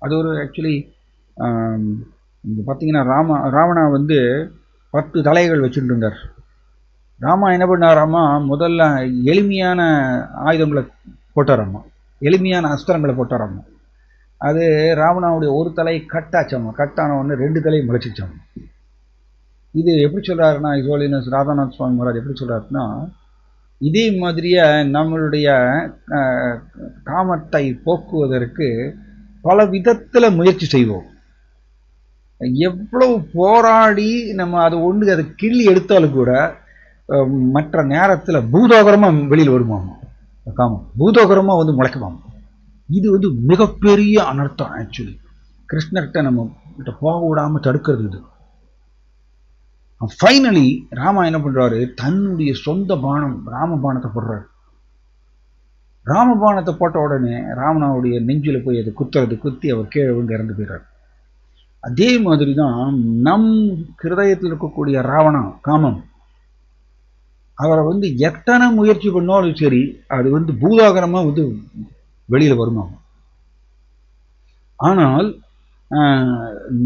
அது ஒரு ஆக்சுவலி இங்கே பார்த்தீங்கன்னா ராவணா 10 தலைகள் வச்சுட்டு இருந்தார். ராமா என்ன பண்ணாராமா, முதல்ல எளிமையான ஆயுதங்களை போட்டாராமா, எளிமையான அஸ்திரங்களை போட்டாராமா. அது ராவணாவுடைய ஒரு தலை கட்டாச்சாமா, கட்டான உடனே 2 தலை முளைச்சிச்சாமா. இது எப்படி சொல்கிறாருன்னா, இசோலினஸ் ராதாநாத் சுவாமி மகாராஜ் எப்படி சொல்கிறாருன்னா, இதே மாதிரியே நம்மளுடைய காமத்தை போக்குவதற்கு பல விதத்தில் முயற்சி செய்வோம். எவ்வளவு போராடி நம்ம அதை கிள்ளி எடுத்தாலும் கூட மற்ற நேரத்தில் பூதோகரமாக வெளியில் வருமாமா, காமம் பூதோகரமாக முளைக்குமாமா. இது மிகப்பெரிய அனர்த்தம். ஆக்சுவலி கிருஷ்ணர்கிட்ட நம்ம கிட்ட போக விடாமல் தடுக்கிறது இது. ஃபைனலி ராமா என்ன பண்றாரு, தன்னுடைய சொந்த பானம் ராமபானத்தை போடுறாரு. ராமபானத்தை போட்ட உடனே ராவணாவுடைய நெஞ்சில் போய் அதை குத்தி அவர் கீழே இறந்து போயிடுறாரு. அதே மாதிரி தான் நம் ஹிருதயத்தில் இருக்கக்கூடிய ராவணா காமம், அவரை எத்தனை முயற்சி பண்ணாலும் சரி அது பூதாகரமா வெளியில வருமா. ஆனால்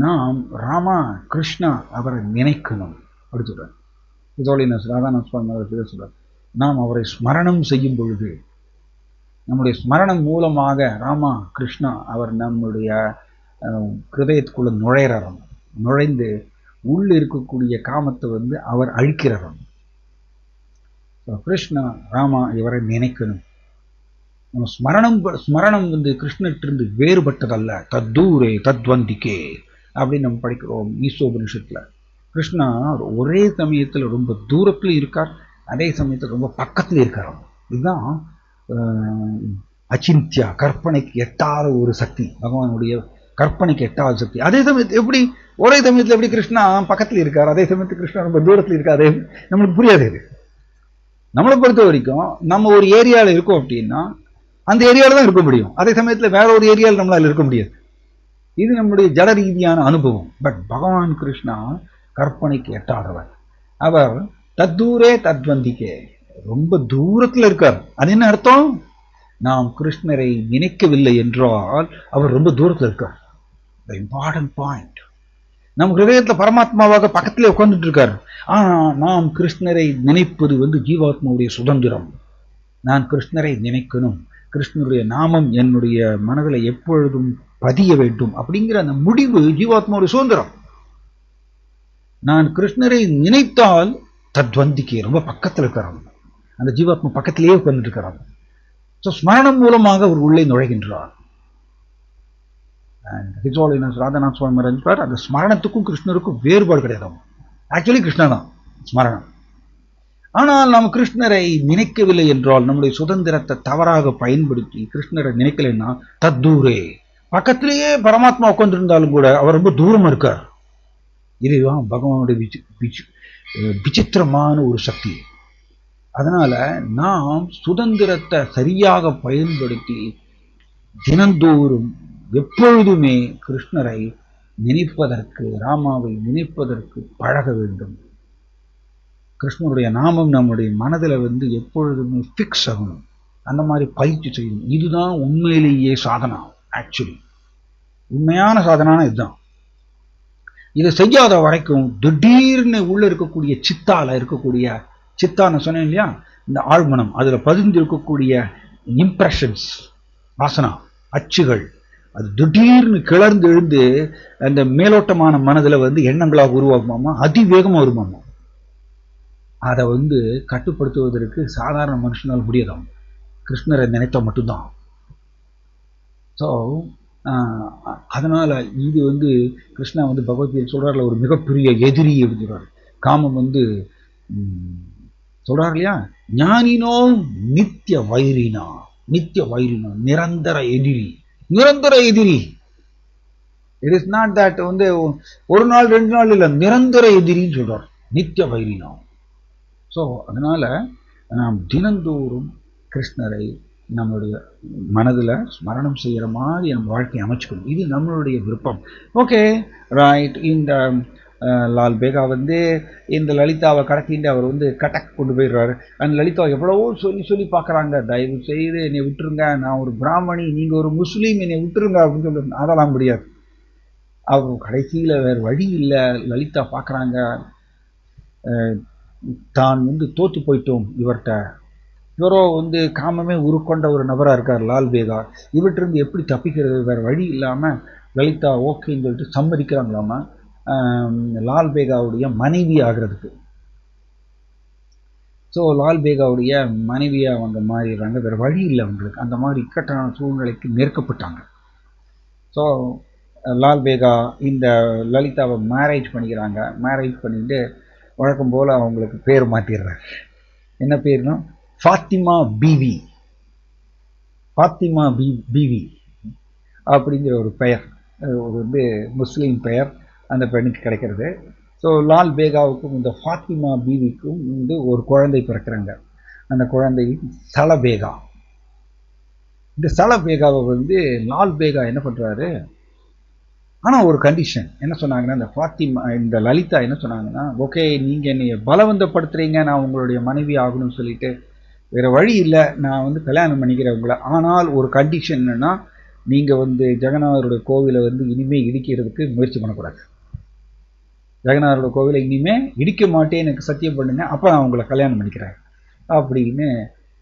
நாம் ராமா கிருஷ்ணா அவரை நினைக்கணும் அப்படி சொல்றார். இதோலினஸ் ராதாநாத் சுவாமி சொல்றார், நாம் அவரை ஸ்மரணம் செய்யும் பொழுது நம்முடைய ஸ்மரணம் மூலமாக ராமா கிருஷ்ணா அவர் நம்முடைய ஹிருதயத்துக்குள்ள நுழைந்து உள்ள இருக்கக்கூடிய காமத்தை அவர் அழிக்கிறாராம். கிருஷ்ணா ராமா இவரை நினைக்கணும். நம்ம ஸ்மரணம் கிருஷ்ணத்திலிருந்து வேறுபட்டதல்ல, தத்தூரே தத்வந்திக்கே அப்படின்னு நம்ம படிக்கிறோம் ஈசோபனிஷத்துல. கிருஷ்ணா ஒரே சமயத்தில் ரொம்ப தூரத்துல இருக்கார், அதே சமயத்தில் ரொம்ப பக்கத்துல இருக்கார். இதுதான் அச்சிந்தியா, கற்பனைக்கு எட்டாத ஒரு சக்தி, பகவானுடைய கற்பனைக்கு எட்டாத சக்தி. அதே சமயத்தில் ஒரே சமயத்தில் எப்படி கிருஷ்ணா பக்கத்துல இருக்கார், அதே சமயத்தில் கிருஷ்ணா ரொம்ப தூரத்துல இருக்காரு, நம்மளுக்கு புரியாது. நம்மளை பொறுத்த வரைக்கும் நம்ம ஒரு ஏரியாவில் இருக்கோம் அப்படின்னா அந்த ஏரியாவில் தான் இருக்க முடியும், அதே சமயத்தில் வேற ஒரு ஏரியாவில் நம்மளால் இருக்க முடியாது. இது நம்முடைய ஜட ரீதியான அனுபவம். பட் பகவான் கிருஷ்ணா கற்பனைக்கு எட்டாதவர். அவர் தத்தூரே தத்வந்திக்கே, ரொம்ப தூரத்தில் இருக்கார். அது என்ன அர்த்தம், நாம் கிருஷ்ணரை நினைக்கவில்லை என்றால் அவர் ரொம்ப தூரத்தில் இருக்கார். The important point. நம் ஹிருதயத்தில் பரமாத்மாவாக பக்கத்திலே உட்கார்ந்துட்டு இருக்கார். ஆனா நாம் கிருஷ்ணரை நினைப்பது ஜீவாத்மாவுடைய சுதந்திரம். நான் கிருஷ்ணரை நினைக்கணும், கிருஷ்ணருடைய நாமம் என்னுடைய மனதில் எப்பொழுதும் பதிய வேண்டும் அப்படிங்கிற அந்த முடிவு ஜீவாத்மாவுடைய சுதந்திரம். நான் கிருஷ்ணரை நினைத்தால் தத்வந்திக்கு ரொம்ப பக்கத்தில் இருக்கிறான், அந்த ஜீவாத்மா பக்கத்திலேயே உட்கார்ந்துட்டு இருக்கிறான். ஸோ ஸ்மரணம் மூலமாக அவர் உள்ளே நுழைகின்றார். ராதாநாத் சுவாமி மகாராஜ் அந்த ஸ்மரணத்துக்கும் கிருஷ்ணருக்கும் வேறுபாடு கிடையாது. ஆக்சுவலி கிருஷ்ணா தான் ஸ்மரணம். ஆனால் நாம் கிருஷ்ணரை நினைக்கவில்லை என்றால், நம்முடைய சுதந்திரத்தை தவறாக பயன்படுத்தி கிருஷ்ணரை நினைக்கலைன்னா தத்தூரே, பக்கத்திலேயே பரமாத்மா உட்கார்ந்திருந்தாலும் கூட அவர் ரொம்ப தூரமா இருக்கார். இதுதான் பகவானுடைய விசித்திரமான ஒரு சக்தி. அதனால நாம் சுதந்திரத்தை சரியாக பயன்படுத்தி தினந்தோறும் எப்பொழுதுமே கிருஷ்ணரை நினைப்பதற்கு, ராமாவை நினைப்பதற்கு பழக வேண்டும். கிருஷ்ணனுடைய நாமம் நம்முடைய மனதில் எப்பொழுதுமே ஃபிக்ஸ் ஆகணும். அந்த மாதிரி பயிற்சி செய்யணும். இதுதான் உண்மையிலேயே சாதனா. ஆக்சுவலி உண்மையான சாதனான இதுதான். இதை செய்யாத வரைக்கும் திடீர்னு உள்ள இருக்கக்கூடிய சித்தான்னு சொன்னேன் இல்லையா, இந்த ஆழ்மனம், அதுல பதிந்து இருக்கக்கூடிய இம்ப்ரெஷன்ஸ், வாசனா அச்சுகள், அது திடீர்னு கிளர்ந்து எழுந்து அந்த மேலோட்டமான மனதுல எண்ணங்களாக உருவாகுமாமா, அதிவேகமா வருமாமா. அதை கட்டுப்படுத்துவதற்கு சாதாரண மனுஷனால் முடியாதாம், கிருஷ்ணரை நினைத்தா மட்டும்தான். ஸோ அதனால இது கிருஷ்ணா பகவத்கீதை சொல்றாருல, ஒரு மிகப்பெரிய எதிரி அப்படின்னு சொல்றாரு. காமம் சொல்றாரு இல்லையா, ஞானினோ நித்திய வைரினா, நிரந்தர எதிரி. இட் இஸ் நாட் தட் ஒரு நாள் 2 நாள் இல்ல, நிரந்தர எதிரின்னு சொல்றார், நித்திய வைரினா. ஸோ அதனால் நாம் தினந்தோறும் கிருஷ்ணரை நம்மளுடைய மனதில் ஸ்மரணம் செய்கிற மாதிரி நம்ம வாழ்க்கையை அமைச்சுக்கணும். இது நம்மளுடைய விருப்பம். Okay right. இந்த லால் பேகா வந்து இந்த லலிதாவை கடத்திட்டு அவர் வந்து கட்டக் கொண்டு போயிடுறாரு. அந்த லலிதா எவ்வளவோ சொல்லி பார்க்குறாங்க, தயவு செய்து என்னை விட்டுருங்க, நான் ஒரு பிராமணி, நீங்கள் ஒரு முஸ்லீம், என்னை விட்டுருங்க அப்படின்னு சொல்லி. அதெல்லாம் முடியாது. அவர் கடைசியில் வேறு வழி இல்லை. லலிதா பார்க்குறாங்க, தான் வந்து தோற்று போயிட்டோம் இவர்கிட்ட. இவரோ வந்து காமமே உருக்கொண்ட ஒரு நபராக இருக்கார் லால் பேகா. இவற்றிருந்து எப்படி தப்பிக்கிறது, வேறு வழி இல்லாமல் லலிதா ஓகேன்னு சொல்லிட்டு சம்மதிக்கிறாங்களாமா லால் பேகாவுடைய மனைவி ஆகிறதுக்கு. ஸோ லால் பேகாவுடைய மனைவியாக அவங்க மாறிடுறாங்க. வேறு வழி இல்லை அவங்களுக்கு. அந்த மாதிரி இக்கட்டான சூழ்நிலைக்கு நெருக்கப்பட்டாங்க. ஸோ லால் பேகா இந்த லலிதாவை மேரேஜ் பண்ணிக்கிறாங்க. மேரேஜ் பண்ணிட்டு வழக்கம் போல் அவங்களுக்கு பேர் மாற்றிடுறாரு. என்ன பேர்னா ஃபாத்திமா பீவி. ஃபாத்திமா பீவி அப்படிங்கிற ஒரு பெயர், ஒரு வந்து முஸ்லீம் பெயர் அந்த பெண்ணுக்கு கிடைக்கிறது. ஸோ லால் பேகாவுக்கும் இந்த ஃபாத்திமா பீவிக்கும் வந்து ஒரு குழந்தை பிறக்கிறாங்க. அந்த குழந்தை சலபேகா. இந்த சலபேகாவை வந்து லால் பேகா என்ன பண்ணுறாரு, ஆனால் ஒரு கண்டிஷன் என்ன சொன்னாங்கன்னா, இந்த ஃபாத்திமா இந்த லலிதா என்ன சொன்னாங்கன்னா, ஓகே நீங்கள் என்னை பலவந்தப்படுத்துறீங்க, நான் உங்களுடைய மனைவி ஆகணும்னு சொல்லிட்டு, வேறு வழி இல்லை, நான் வந்து கல்யாணம் பண்ணிக்கிறேன் உங்களை. ஆனால் ஒரு கண்டிஷன் என்னென்னா, நீங்கள் வந்து ஜெகநாதருடைய கோவிலை வந்து இனிமேல் இடிக்கிறதுக்கு முயற்சி பண்ணக்கூடாது. ஜெகநாதரோட கோவிலை இனிமேல் இடிக்க மாட்டேன், எனக்கு சத்தியம் பண்ணுங்க, அப்போ நான் உங்களை கல்யாணம் பண்ணிக்கிறேன் அப்படின்னு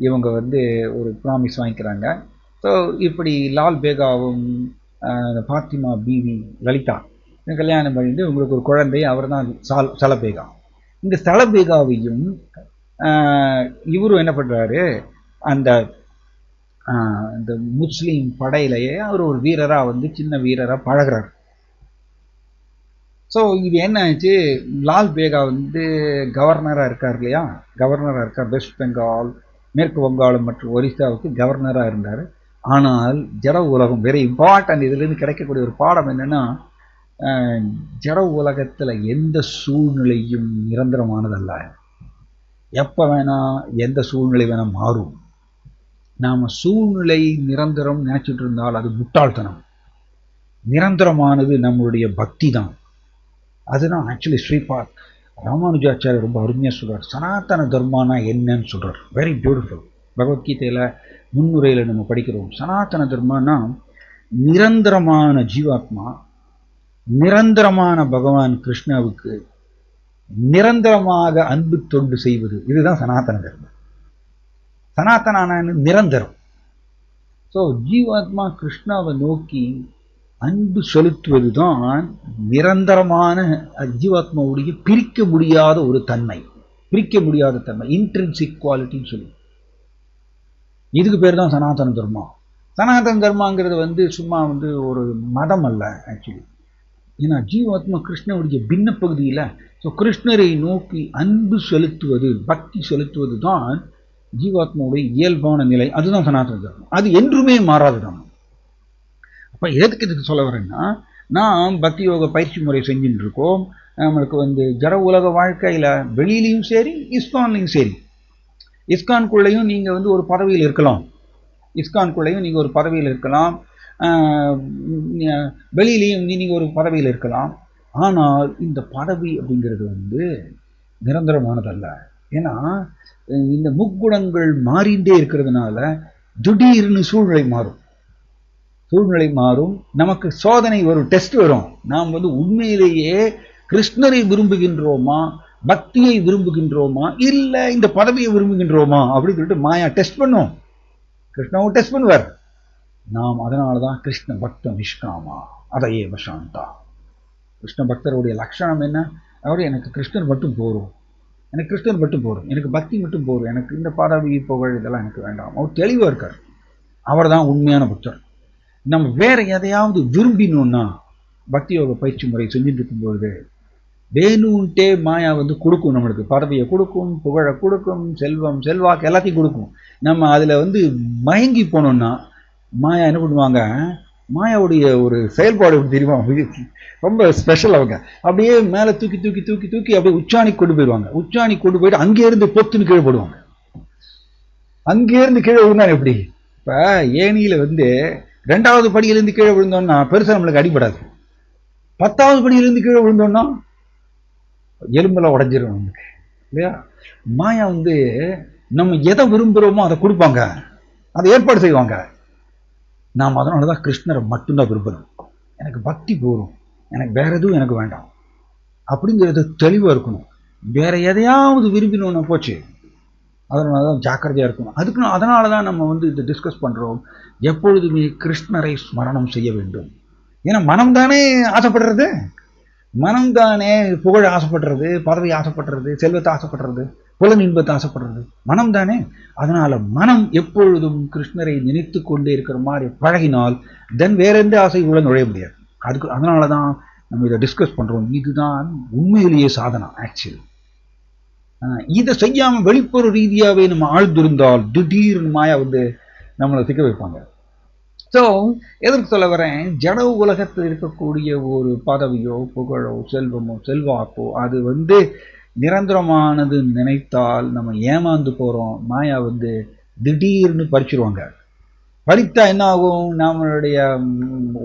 இவங்க வந்து ஒரு ப்ராமிஸ் வாங்கிக்கிறாங்க. ஸோ இப்படி லால் பேகாவும் ஃபாத்திமா பீவி லலிதா கல்யாணம் பண்ணிட்டு உங்களுக்கு ஒரு குழந்தை, அவர் தான் சலபேகா. இந்த சலபேகாவையும் இவரும் என்ன பண்ணுறாரு, அந்த முஸ்லீம் படையிலேயே அவர் ஒரு வீரராக வந்து சின்ன வீரராக பழகிறார். ஸோ இது என்ன ஆச்சு, லால் பேகா வந்து கவர்னராக இருக்கார் இல்லையா, கவர்னராக இருக்கார். வெஸ்ட் பெங்கால், மேற்கு வங்காளம் மற்றும் ஒரிசாவுக்கு கவர்னராக இருந்தார். ஆனால் ஜட உலகம் வெரி இம்பார்ட்டன்ட். இதுலேருந்து கிடைக்கக்கூடிய ஒரு பாடம் என்னென்னா, ஜட உலகத்தில் எந்த சூழ்நிலையும் நிரந்தரமானதல்ல. எப்போ வேணால் எந்த சூழ்நிலை வேணால் மாறும். நாம் சூழ்நிலை நிரந்தரம் நினச்சிட்டு இருந்தால் அது முட்டாள்தனம். நிரந்தரமானது நம்மளுடைய பக்தி தான். அதுதான் ஆக்சுவலி ஸ்ரீபாத் ராமானுஜாச்சாரியர் ரொம்ப அருமையாக சொல்கிறார். சனாதன தர்மானா என்னன்னு சொல்கிறார். Very beautiful. பகவத்கீதையில் முன்னுரையில் நம்ம படிக்கிறோம். சனாதன தர்மானா நிரந்தரமான ஜீவாத்மா, நிரந்தரமான பகவான் கிருஷ்ணாவுக்கு நிரந்தரமாக அன்பு தொண்டு செய்வது. இதுதான் சனாதன தர்மம். சனாதனான நிரந்தரம். ஸோ ஜீவாத்மா கிருஷ்ணாவை நோக்கி அன்பு செலுத்துவது தான் நிரந்தரமான ஜீவாத்மாவுடைய பிரிக்க முடியாத ஒரு தன்மை, பிரிக்க முடியாத தன்மை, இன்ட்ரின்சிக் குவாலிட்டின்னு சொல்லி. இதுக்கு பேர் தான் சனாதன தர்மம். சனாதன தர்மாங்கிறது வந்து சும்மா வந்து ஒரு மதம் அல்ல ஆக்சுவலி. ஏன்னா ஜீவாத்மா கிருஷ்ணனுடைய பின்ன பகுதியில், ஸோ கிருஷ்ணரை நோக்கி அன்பு செலுத்துவது, பக்தி செலுத்துவது தான் ஜீவாத்மாவுடைய இயல்பான நிலை. அதுதான் சனாதன தர்மம். அது என்றுமே மாறாது தான். அப்போ எதுக்கு இதுக்கு சொல்ல வரேன்னா, நாம் பக்தி யோக பயிற்சி முறை செஞ்சுட்டு இருக்கோம். நம்மளுக்கு வந்து ஜட உலக வாழ்க்கையில் வெளியிலையும் சரி, இஸ்கான்லையும் சரி, இஸ்கான்குள்ளேயும் நீங்கள் வந்து ஒரு பதவியில் இருக்கலாம், இஸ்கான்குள்ளேயும் நீங்கள் ஒரு பதவியில் இருக்கலாம், வெளியிலையும் நீங்கள் ஒரு பதவியில் இருக்கலாம். ஆனால் இந்த பதவி அப்படிங்கிறது வந்து நிரந்தரமானதல்ல. ஏன்னா இந்த முக்குணங்கள் மாறிண்டே இருக்கிறதுனால திடீர்னு சூழ்நிலை மாறும். சூழ்நிலை மாறும், நமக்கு சோதனை வரும், டெஸ்ட் வரும். நாம் வந்து உண்மையிலேயே கிருஷ்ணரை விரும்புகின்றோமா, பக்தியை விரும்புகின்றோமா, இல்லை இந்த பதவியை விரும்புகின்றோமா அப்படின்னு சொல்லிட்டு மாயா டெஸ்ட் பண்ணும். கிருஷ்ணாவும் டெஸ்ட் பண்ணுவார். நாம் அதனால தான் கிருஷ்ண பக்த நிஷ்காமா அதையே வசாந்தா. கிருஷ்ண பக்தருடைய லட்சணம் என்ன, அவர் எனக்கு கிருஷ்ணர் மட்டும் போரும், எனக்கு கிருஷ்ணர் மட்டும் போரும், எனக்கு பக்தி மட்டும் போரும், எனக்கு இந்த பதவி புகழ் இதெல்லாம் எனக்கு வேண்டாம். அவர் தெளிவாக இருக்கார். அவர் தான் உண்மையான பக்தர். நம்ம வேற எதையாவது விரும்பினோம்னா, பக்தி யோக பயிற்சி முறை செஞ்சுட்டு இருக்கும்பொழுது வேணுன்ட்டே மாயா வந்து கொடுக்கும், நம்மளுக்கு பதவியை கொடுக்கும், புகழை கொடுக்கும், செல்வம் செல்வாக்கு எல்லாத்தையும் கொடுக்கும். நம்ம அதில் வந்து மயங்கி போனோம்னா மாயா என்ன பண்ணுவாங்க, மாயாவுடைய ஒரு செயல்பாடு எப்படி தெரியுமா, ரொம்ப ஸ்பெஷல். அவங்க அப்படியே மேலே தூக்கி தூக்கி தூக்கி தூக்கி அப்படியே உச்சாணி கொண்டு போயிடுவாங்க. உச்சாணி கொண்டு போயிட்டு அங்கேருந்து பொத்துன்னு கீழே போடுவாங்க. அங்கேருந்து கீழே விழுந்தா எப்படி? இப்போ ஏணியில் வந்து 2வது படியிலேருந்து கீழே விழுந்தோம்னா பெருசாக நம்மளுக்கு அடிபடாது. 10வது படியிலேருந்து கீழே விழுந்தோம்னா எலும்பெல்லாம் உடஞ்சிரும் நமக்கு இல்லையா? மாயா வந்து நம்ம எதை விரும்புகிறோமோ அதை கொடுப்பாங்க, அதை ஏற்பாடு செய்வாங்க. நாம் அதனால தான் கிருஷ்ணரை மட்டும்தான் விரும்புகிறோம். எனக்கு பக்தி போகும், எனக்கு வேற எதுவும் எனக்கு வேண்டாம் அப்படிங்கிறது தெளிவாக இருக்கணும். வேற எதையாவது விரும்பினோன்னு போச்சு, அதனால தான் ஜாக்கிரதையாக இருக்கணும். அதனால தான் நம்ம வந்து இதை டிஸ்கஸ் பண்ணுறோம். எப்பொழுதுமே கிருஷ்ணரை ஸ்மரணம் செய்ய வேண்டும். ஏன்னா மனம் தானே ஆசைப்படுறது, மனம் தானே புகழ் ஆசைப்படுறது, பதவி ஆசைப்படுறது, செல்வத்தை ஆசைப்படுறது, புலன் இன்பத்தை ஆசைப்படுறது மனம் தானே. அதனால மனம் எப்பொழுதும் கிருஷ்ணரை நினைத்து கொண்டே இருக்கிற மாதிரி பழகினால் தென் வேற எந்த ஆசை உள்ள நுழைய முடியாது. அதனால தான் நம்ம இதை டிஸ்கஸ் பண்ணுறோம். இதுதான் உண்மையிலேயே சாதனா. ஆக்சுவலி இதை செய்யாமல் வெளிப்புற ரீதியாகவே நம்ம ஆழ்ந்திருந்தால் திடீர்னு மாயா வந்து நம்மளை சிக்க வைப்பாங்க. ஸோ எதற்கு சொல்ல வரேன், ஜட உலகத்தில் இருக்கக்கூடிய ஒரு பதவியோ புகழோ செல்வமோ செல்வாக்கோ அது வந்து நிரந்தரமானது நினைத்தால் நம்ம ஏமாந்து போகிறோம். மாயா வந்து திடீர்னு பறிச்சிருவாங்க. பறித்தா என்ன ஆகும், நம்மளுடைய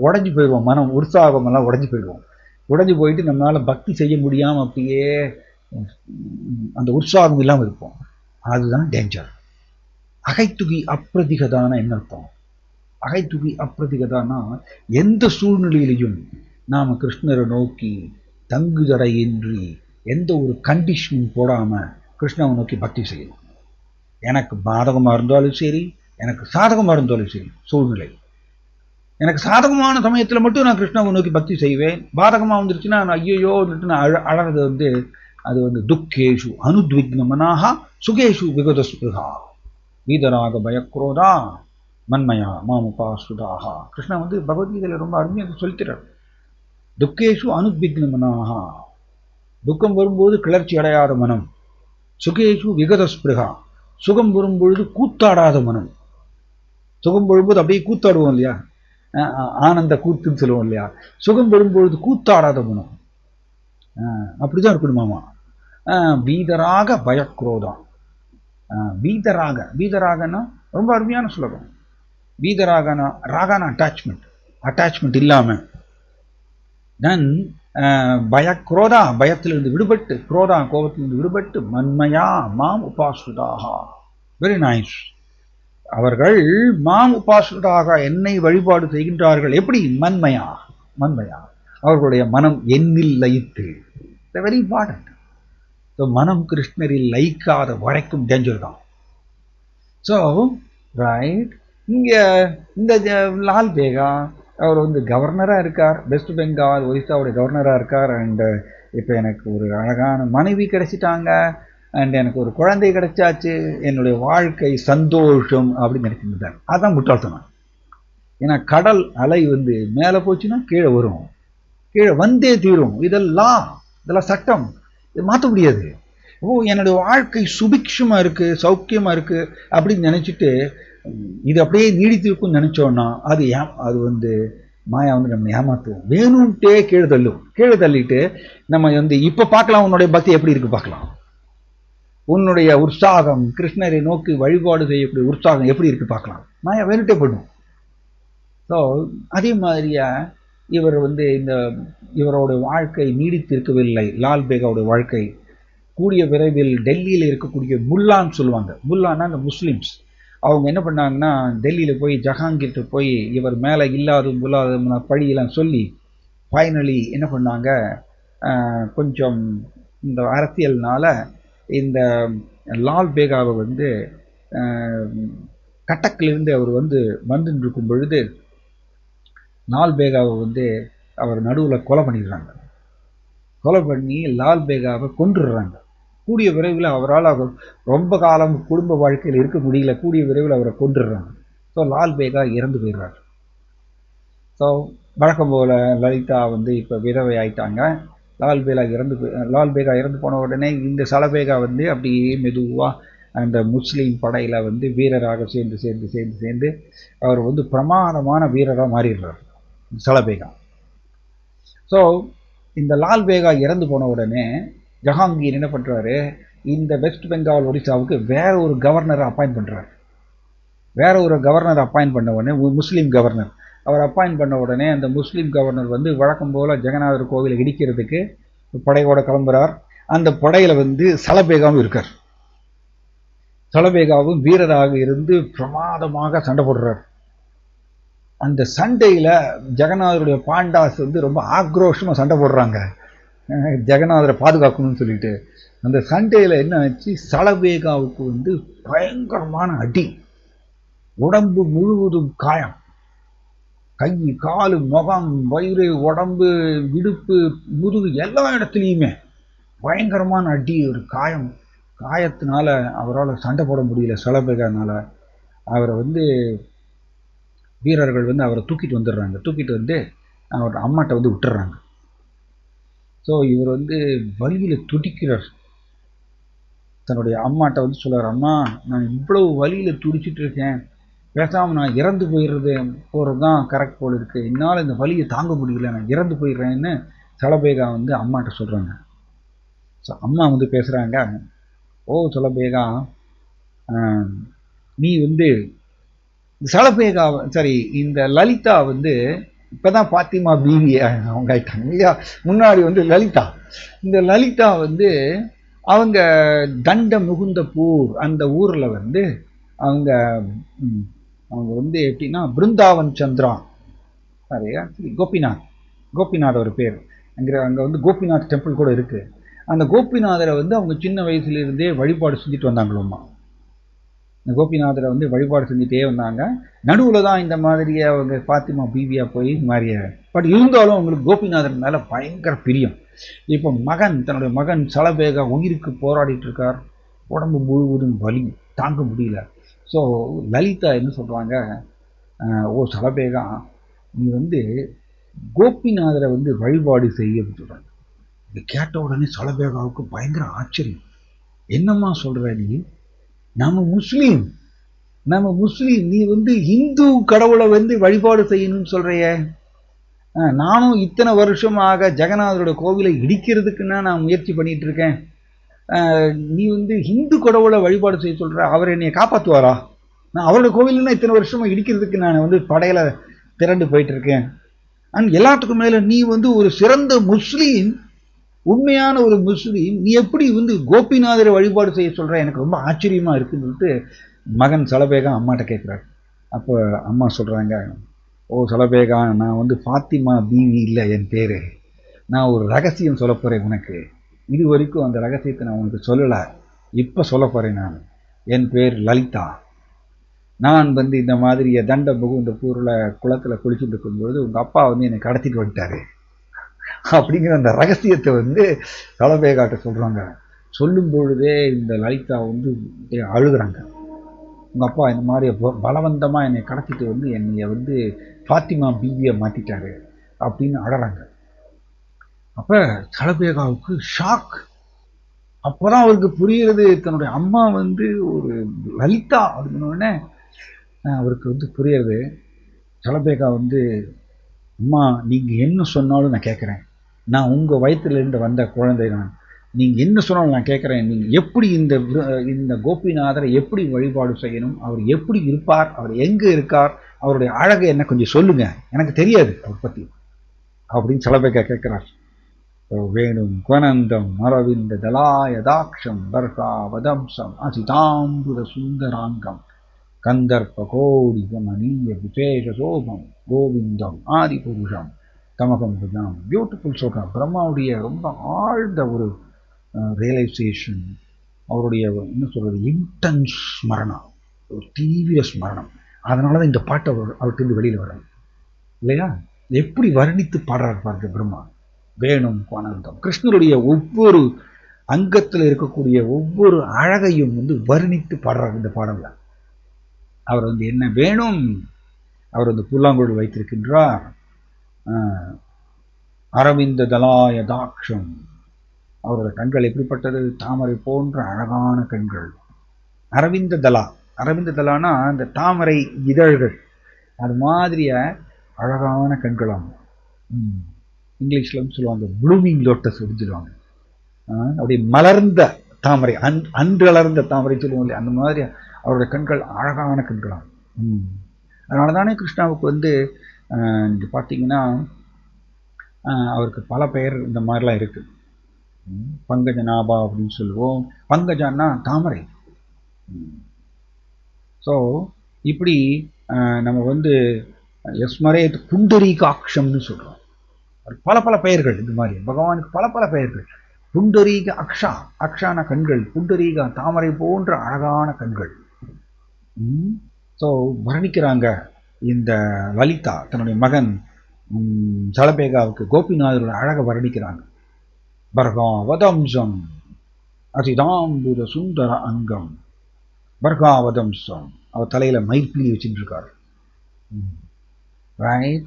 உடஞ்சி போயிடுவோம், மனம் உற்சாகமெல்லாம் உடஞ்சி போயிடுவோம். உடஞ்சி போயிட்டு நம்மளால் பக்தி செய்ய முடியாமல் அப்படியே அந்த உற்சாகம் இல்லாமல் இருப்போம். அதுதான் டேஞ்சர். அகைத்துகி அப்பிரதிகதான என்ன அர்த்தம்? அகைத்துகி அப்பிரதிகதானா எந்த சூழ்நிலையிலையும் நாம் கிருஷ்ணரை நோக்கி தங்கு தடையின்றி எந்த ஒரு கண்டிஷனும் போடாமல் கிருஷ்ணாவை நோக்கி பக்தி செய்யணும். எனக்கு பாதகமாக இருந்தாலும் சரி, எனக்கு சாதகமாக இருந்தாலும் சரி, சூழ்நிலை எனக்கு சாதகமான சமயத்தில் மட்டும் நான் கிருஷ்ணாவை நோக்கி பக்தி செய்வேன். பாதகமாக வந்துருச்சுன்னா நான் ஐயோ வந்துட்டு நான் அழறது வந்து அது வந்து துக்கேஷு அனுத்விக்னமனாக சுகேஷு விகதஸ்பிருகா வீதராக பயக்ரோதா மன்மயா மாமுபாசுதாக. கிருஷ்ணா வந்து பகவத்கீதையில் ரொம்ப அருமையாக சொல்லிக்கிறார். துக்கேஷு அனுத்விக்னமனாக, துக்கம் வரும்போது கிளர்ச்சி அடையாத மனம். சுகேஷு விகதஸ்பிருகா, சுகம் வரும்பொழுது கூத்தாடாத மனம். சுகம் வரும்போது அப்படியே கூத்தாடுவோம் இல்லையா, ஆனந்த கூத்துன்னு சொல்லுவோம் இல்லையா. சுகம் வரும்பொழுது கூத்தாடாத மனம், அப்படிதான் இருக்கணுமாமா. வீதராக பயக்ரோதம். வீதராக, வீதராகனா ரொம்ப அருமையான சுலபம். வீதராகனா ராகான அட்டாச்மெண்ட் இல்லாமல். தென் பயக்ரோதா, பயத்திலிருந்து விடுபட்டு, குரோதா கோபத்திலிருந்து விடுபட்டு, மன்மயா மாம் உபாசுதாக. Very nice. அவர்கள் மாம் உபாசுதாக என்னை வழிபாடு செய்கின்றார்கள். எப்படி? மன்மயா, மன்மயா அவர்களுடைய மனம் என்னில் லயித்து. Very important. ஸோ மனம் கிருஷ்ணரில் லயிக்காத வரைக்கும் டேஞ்சர் தான். ஸோ ரைட், இங்கே இந்த லால் பேகா அவர் வந்து கவர்னராக இருக்கார், வெஸ்ட் பெங்கால் ஒரிசாவுடைய கவர்னராக இருக்கார். அண்டு இப்போ எனக்கு ஒரு அழகான மனைவி கிடைச்சிட்டாங்க, அண்ட் எனக்கு ஒரு குழந்தை கிடைச்சாச்சு, என்னுடைய வாழ்க்கை சந்தோஷம் அப்படின்னு நினைக்கின்றார். அதுதான் முட்டாள்தனம். ஏன்னா கடல் அலை வந்து மேலே போச்சுன்னா கீழே வரும், கீழே வந்தே தீரும். இதெல்லாம் சட்டம், இது மாற்ற முடியாது. என்னுடைய வாழ்க்கை சுபிக்ஷமாக இருக்குது, சௌக்கியமாக இருக்குது அப்படின்னு நினச்சிட்டு இது அப்படியே நீடித்திருக்கும்னு நினச்சோன்னா அது வந்து மாயா வந்து நம்ம ஏமாத்துவோம். வேணும்ட்டே கீழே தள்ளிட்டு நம்ம வந்து இப்போ பார்க்கலாம் உன்னுடைய பக்தி எப்படி இருக்கு பார்க்கலாம், உன்னுடைய உற்சாகம் கிருஷ்ணரை நோக்கி வழிபாடு செய்யக்கூடிய உற்சாகம் எப்படி இருக்கு பார்க்கலாம். மாயா வேணுட்டே பண்ணும். ஸோ அதே மாதிரியா இவர் வந்து இவரோட வாழ்க்கை நீடித்திருக்கவில்லை. லால் பேகாவுடைய வாழ்க்கை கூடிய விரைவில் டெல்லியில் இருக்கக்கூடிய முல்லான்னு சொல்லுவாங்க. முல்லான்னா அந்த முஸ்லீம்ஸ். அவங்க என்ன பண்ணாங்கன்னா டெல்லியில் போய் ஜஹாங்கீர்கிட்ட போய் இவர் மேலே இல்லாத பழியெல்லாம் சொல்லி ஃபைனலி என்ன பண்ணாங்க, கொஞ்சம் இந்த அரசியல்னால இந்த லால் பேகாவை வந்து கட்டக்கிலிருந்து அவர் வந்துட்டு இருக்கும் பொழுது லால் பேகாவை வந்து அவர் நடுவில் கொலை பண்ணிடுறாங்க. கொலை பண்ணி லால் பேகாவை கொன்றுடுறாங்க. கூடிய விரைவில் அவரால் அவர் ரொம்ப காலம் குடும்ப வாழ்க்கையில் இருக்க முடியல, கூடிய விரைவில் அவரை கொன்றுடுறாங்க. ஸோ லால் பேகா இறந்து போயிடுறார். ஸோ வழக்கம் போல் லலிதா வந்து இப்போ விதவை ஆயிட்டாங்க. லால் பேகா இறந்து போன உடனே இந்த சலபேகா வந்து அப்படியே மெதுவாக அந்த முஸ்லீம் படையில் வந்து வீரராக சேர்ந்து அவர் வந்து பிரமாதமான வீரராக மாறிடுறார். சலபேகா. ஸோ இந்த லால் பேகா இறந்து போன உடனே ஜஹாங்கீர் என்ன பண்ணுறாரு, இந்த வெஸ்ட் பெங்கால் ஒடிசாவுக்கு வேற ஒரு கவர்னரை அப்பாயிண்ட் பண்ணுறாரு. வேற ஒரு கவர்னர் அப்பாயிண்ட் பண்ண உடனே, முஸ்லீம் கவர்னர் அவர் அப்பாயிண்ட் பண்ண உடனே, அந்த முஸ்லீம் கவர்னர் வந்து வழக்கம் போல ஜெகநாதர் கோவிலை இடிக்கிறதுக்கு படையோட கிளம்புறார். அந்த படையில வந்து சலபேகாவும் இருக்கார். சலபேகாவும் வீரராக இருந்து பிரமாதமாக சண்டை போடுறார். அந்த சண்டையில ஜெகநாதருடைய பாண்டாஸ் வந்து ரொம்ப ஆக்ரோஷமா சண்டை போடுறாங்க, ஜெகநாதரை பாதுகாக்கணும்னு சொல்லிட்டு. அந்த சண்டையில என்ன ஆச்சு, சலபேகாவுக்கு வந்து பயங்கரமான அடி, உடம்பு முழுவதும் காயம், கை காலு முகம் வயிறு உடம்பு இடுப்பு முதுகு எல்லா இடத்துலையுமே பயங்கரமான அடி, ஒரு காயம். காயத்தினால அவரால் சண்டை போட முடியல. சலபேகானால அவரை வந்து வீரர்கள் வந்து அவரை தூக்கிட்டு வந்துடுறாங்க. தூக்கிட்டு வந்து அவர் அம்மாட்ட வந்து விட்டுறாங்க. ஸோ இவர் வந்து வலியில் துடிக்கிறார். தன்னுடைய அம்மாட்ட வந்து சொல்கிறார், அம்மா நான் இவ்வளவு வலியில் துடிச்சிட்டு இருக்கேன், பேசாமல் நான் இறந்து போகிறது தான் கரெக்ட் போல் இருக்குது, என்னால் இந்த வலியை தாங்க முடியல, நான் இறந்து போயிடுறேன்னு சலபேகா வந்து அம்மாட்ட சொல்கிறாங்க. ஸோ அம்மா வந்து பேசுகிறாங்க, ஓ சலபேகா, நீ வந்து சலபேகா சரி இந்த லலிதா வந்து இப்போதான் பாத்திமா பீவி அவங்க ஆயிட்டாங்க இல்லையா, முன்னாடி வந்து லலிதா. இந்த லலிதா வந்து அவங்க தண்ட முகுந்தபூர் அந்த ஊரில் வந்து அவங்க அவங்க வந்து எப்படின்னா பிருந்தாவன் சந்திரா சரியா கோபிநாத் ஒரு பேர். அங்கே வந்து கோபிநாத் டெம்பிள் கூட இருக்குது. அந்த கோபிநாதரை வந்து அவங்க சின்ன வயசுலேருந்தே வழிபாடு செஞ்சுட்டு வந்தாங்களோம்மா. இந்த கோபிநாதரை வந்து வழிபாடு செஞ்சுட்டே வந்தாங்க. நடுவில் தான் இந்த மாதிரியே அவங்க பாத்திமா பீவியா போய் மாறிய. பட் இருந்தாலும் அவங்களுக்கு கோபிநாதன் மேலே பயங்கர பிரியம். இப்போ தன்னுடைய மகன் சலபேகா உயிருக்கு போராடிட்டு இருக்கார், உடம்பு முழுவதும் வலி தாங்க முடியல. ஸோ லலிதா என்ன சொல்கிறாங்க, ஓ சலபேகா, நீ வந்து கோபிநாதரை வந்து வழிபாடு செய்ய சொல்கிறாங்க. இதை கேட்ட உடனே சலபேகாவுக்கு பயங்கர ஆச்சரியம். என்னம்மா சொல்கிற நீ, நம்ம முஸ்லீம், நீ வந்து இந்து கடவுளை வந்து வழிபாடு செய்யணும்னு சொல்கிறைய, நானும் இத்தனை வருஷமாக ஜெகநாதரோட கோவிலை இடிக்கிறதுக்குன்னா நான் முயற்சி பண்ணிட்டு இருக்கேன், நீ வந்து இந்து கடவுளை வழிபாடு செய்ய சொல்கிற, அவர் என்னை காப்பாற்றுவாரா, நான் அவரோட கோவில்னா இத்தனை வருஷமாக இடிக்கிறதுக்கு நான் வந்து படையில திரண்டு போயிட்டு இருக்கேன். அண்ட் எல்லாத்துக்கும் மேலே நீ வந்து ஒரு சிறந்த முஸ்லீம், உண்மையான ஒரு முஸ்லீம், நீ எப்படி வந்து கோபிநாதரை வழிபாடு செய்ய சொல்கிற, எனக்கு ரொம்ப ஆச்சரியமாக இருக்குன்னு சொல்லிட்டு மகன் சலபேகா அம்மாட்ட கேட்குறாரு. அப்போ அம்மா சொல்கிறாங்க, ஓ சலபேகா, நான் வந்து ஃபாத்திமா பீவி இல்லை என் பேர், நான் ஒரு ரகசியம் சொல்ல போகிறேன் உனக்கு, இது வரைக்கும் அந்த ரகசியத்தை நான் உனக்கு சொல்லலை, இப்போ சொல்ல போகிறேன். நான் என் பேர் லலிதா. நான் வந்து இந்த மாதிரி தண்ட இந்த பூரில் குளத்தில் குளிச்சுட்டு இருக்கும்போது உங்கள் அப்பா வந்து என்னை கடத்திட்டு வந்துட்டாரு அப்படிங்கிற அந்த ரகசியத்தை வந்து சலபேகாட்ட சொல்கிறாங்க. சொல்லும் பொழுதே இந்த லலிதா வந்து அழுகிறாங்க. உங்கள் அப்பா இந்த மாதிரி பலவந்தமாக என்னை கடத்திட்டு வந்து என்னைய வந்து ஃபாத்திமா பீவியை மாற்றிட்டாரு அப்படின்னு அழறாங்க. அப்போ சலபேகாவுக்கு ஷாக். அப்போதான் அவருக்கு புரியுறது, தன்னுடைய அம்மா வந்து ஒரு லலிதா அப்படின்னோடனே அவருக்கு வந்து புரியுறது. சலபேகா வந்து, அம்மா நீங்கள் என்ன சொன்னாலும் நான் கேட்குறேன், நான் உங்கள் வயிற்றுலேருந்து வந்த குழந்தை, நான் நீங்கள் என்ன சொன்னாலும் நான் கேட்குறேன், நீங்கள் எப்படி இந்த கோபிநாதரை எப்படி வழிபாடு செய்யணும், அவர் எப்படி இருப்பார், அவர் எங்கே இருக்கார், அவருடைய அழகை என்ன கொஞ்சம் சொல்லுங்கள், எனக்கு தெரியாது அவர் பற்றி அப்படின்னு சலபேகா கேட்குறார். வேணும் குவனந்தம் அரவிந்த தலாயதாட்சம் வர்ஷாவதம்சம் அசிதாம்புர சுந்தராங்கம் கந்தர்ப்ப கோடி கமனீய விசேஷ சோபம் கோவிந்தம் ஆதி புருஷம் தமகம் புஜாம். பியூட்டிஃபுல் சொல்கிறார். பிரம்மாவுடைய ரொம்ப ஆழ்ந்த ஒரு ரியலைசேஷன், அவருடைய என்ன சொல்கிறது, இன்டென்ஸ் ஸ்மரணம், ஒரு தீவிர ஸ்மரணம். அதனால தான் இந்த பாட்டை அவர்கிட்ட வெளியில் வரும் இல்லையா. எப்படி வர்ணித்து பாடுறார் பாருங்க பிரம்மா. வேணும் ஆனந்தம், கிருஷ்ணருடைய ஒவ்வொரு அங்கத்தில் இருக்கக்கூடிய ஒவ்வொரு அழகையும் வந்து வர்ணித்து பாடுறார் இந்த பாடல்ல. அவர் வந்து என்ன வேணும், அவர் வந்து புல்லாங்குழல் வைத்திருக்கின்றார், அரவிந்த தலாய தாட்சம், அவரோட கண்கள் எப்படிப்பட்டது, தாமரை போன்ற அழகான கண்கள். அரவிந்த தலானா அந்த தாமரை இதழ்கள், அது மாதிரிய அழகான கண்களாம். இங்கிலீஷ்ல சொல்லுவாங்க ப்ளூமிங் லோட்டஸ் சொல்லுவாங்க. அப்படி மலர்ந்த தாமரை, அன்றளர்ந்த தாமரை சொல்லுவோம் இல்லையா, அந்த மாதிரி அவருடைய கண்கள் அழகான கண்களாம். அதனால தானே கிருஷ்ணாவுக்கு வந்து நீங்கள் பார்த்தீங்கன்னா அவருக்கு பல பெயர் இந்த மாதிரிலாம் இருக்கு. பங்கஜநாபா அப்படின்னு சொல்லுவோம். பங்கஜான்னா தாமரை. ஸோ இப்படி நம்ம வந்து யஸ்மரேத் புண்டரீகாட்சம்னு சொல்கிறோம். பல பல பெயர்கள் இது மாதிரி பகவானுக்கு பல பல பெயர்கள். புண்டரீக அக்ஷா, அக்ஷான கண்கள், புண்டரீக தாமரை போன்ற அழகான கண்கள். ஸோ வர்ணிக்கிறாங்க இந்த லலிதா தன்னுடைய மகன் சலபேகாவுக்கு கோபிநாதரோட அழகை வர்ணிக்கிறாங்க. பர்காவதம்சம் அதிதாம்புத சுந்தர அங்கம். பர்காவதம்சம், அவர் தலையில மயிர்பீலி வச்சுட்டு இருக்காரு. ரைட்.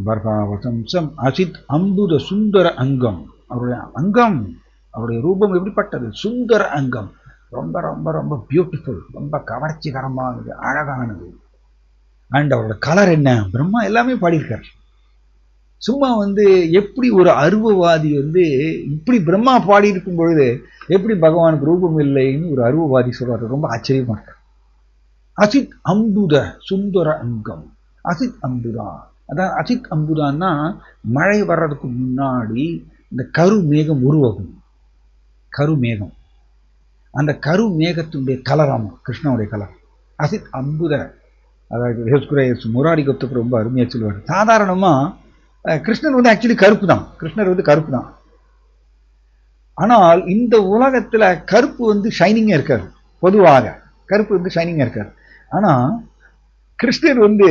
பர்காவதம்சம் அசித் அம்புத சுந்தர அங்கம். அவருடைய அங்கம், அவருடைய ரூபம் எப்படிப்பட்டது? சுந்தர அங்கம், ரொம்ப ரொம்ப ரொம்ப பியூட்டிஃபுல், ரொம்ப கவர்ச்சிகரமானது, அழகானது. அண்ட் அவரோட கலர் என்ன? பிரம்மா எல்லாமே பாடியிருக்கார். சும்மா வந்து எப்படி ஒரு அருவவாதி வந்து இப்படி பிரம்மா பாடி இருக்கும் பொழுது எப்படி பகவானுக்கு ரூபம் இல்லைன்னு ஒரு அருவவாதி சொல்றாரு. ரொம்ப ஆச்சரியமா இருக்கு. அசித் அம்புத சுந்தர அங்கம். அசித் அம்புதா, அதான் அசித் அம்புதான்னா மழை வர்றதுக்கு முன்னாடி இந்த கரு மேகம் உருவாகும். கரு மேகம், அந்த கரு மேகத்தினுடைய கலராமா கிருஷ்ணனுடைய கலர் அசித் அம்புத. அதாவது முராரி குப்தர் ரொம்ப அருமையா சொல்லுவார். சாதாரணமா கிருஷ்ணர் வந்து ஆக்சுவலி கருப்பு தான். கிருஷ்ணர் வந்து கருப்பு தான். ஆனால் இந்த உலகத்துல கருப்பு வந்து ஷைனிங்கா இருக்காரு. பொதுவாக கருப்பு வந்து ஷைனிங்கா இருக்காரு. ஆனா கிருஷ்ணர் வந்து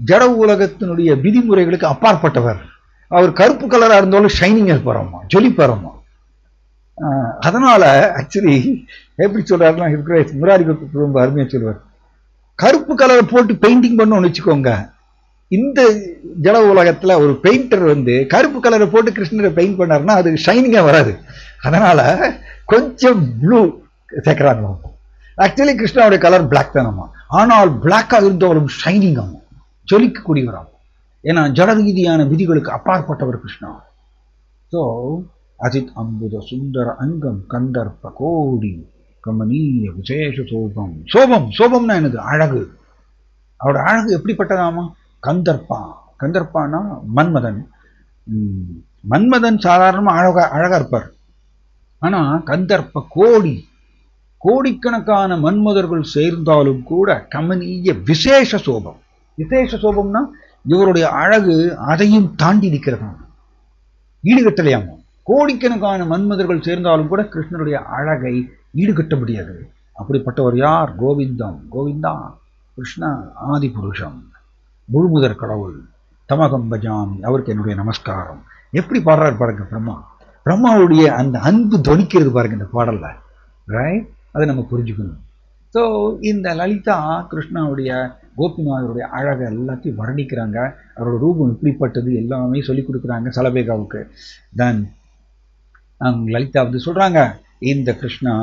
ஜட உலகத்தினுடைய விதிமுறைகளுக்கு அப்பாற்பட்டவர். அவர் கருப்பு கலரா இருந்தாலும் ஷைனிங்கா இருப்பாராமா, ஜொலிப்பாராமா. அதனால ஆக்சுவலி எப்படி சொல்றாருன்னா முராரி குப்தர் ரொம்ப அருமையா சொல்லுவார். கருப்பு கலரை போட்டு பெயிண்டிங் பண்ணணும்னு வச்சுக்கோங்க. இந்த ஜட உலகத்துல ஒரு பெயிண்டர் வந்து கருப்பு கலரை போட்டு கிருஷ்ணரை பெயிண்ட் பண்ணாருன்னா அது ஷைனிங்கா வராது. அதனால கொஞ்சம் ப்ளூ சேர்க்கிறாங்க. ஆக்சுவலி கிருஷ்ணாவுடைய கலர் பிளாக் தானம்மா. ஆனால் பிளாக்கா இருந்தாலும் ஷைனிங் ஆகும், ஜொலிக்கக்கூடியவராகும். ஏன்னா ஜட ரீதியான விதிகளுக்கு அப்பாற்பட்டவர் கிருஷ்ணா. ஸோ அஜித் அம்புத சுந்தர அங்கம் கந்தர்ப்ப கோடி கமனீய விசேஷ சோபம். சோபம், சோபம்னா என்னது? அழகு. அவரோட அழகு எப்படிப்பட்டதாமா? கந்தர்ப்பா. கந்தர்ப்பானா மன்மதன். மன்மதன் சாதாரணமா அழகா இருப்பார். ஆனா கந்தர்ப்ப கோடி, கோடிக்கணக்கான மன்மதர்கள் சேர்ந்தாலும் கூட கமனீய விசேஷ சோபம். விசேஷ சோபம்னா இவருடைய அழகு அதையும் தாண்டி நிற்கிறதா, ஈடுகட்டலையாமா. கோடிக்கணக்கான மன்மதர்கள் சேர்ந்தாலும் கூட கிருஷ்ணருடைய அழகை ஈடுகட்ட முடியாது. அப்படிப்பட்டவர் யார்? கோவிந்தம். கோவிந்தா கிருஷ்ணா ஆதி புருஷம், முழுமுதற் கடவுள். தமகம் பஜாமி, அவருக்கு என்னுடைய நமஸ்காரம். எப்படி பாடுறாரு பாருங்க பிரம்மா. பிரம்மாவுடைய அந்த அன்பு துணிக்கிறது பாருங்க இந்த பாடல்ல. ரைட், அதை நம்ம புரிஞ்சுக்கணும். ஸோ இந்த லலிதா கிருஷ்ணாவுடைய கோபிநாதருடைய அழகை எல்லாத்தையும் வர்ணிக்கிறாங்க. அவரோட ரூபம் இப்படிப்பட்டது எல்லாமே சொல்லிக் கொடுக்குறாங்க சலபேகாவுக்கு. தென் லலிதா வந்து சொல்றாங்க, இந்த கிருஷ்ணா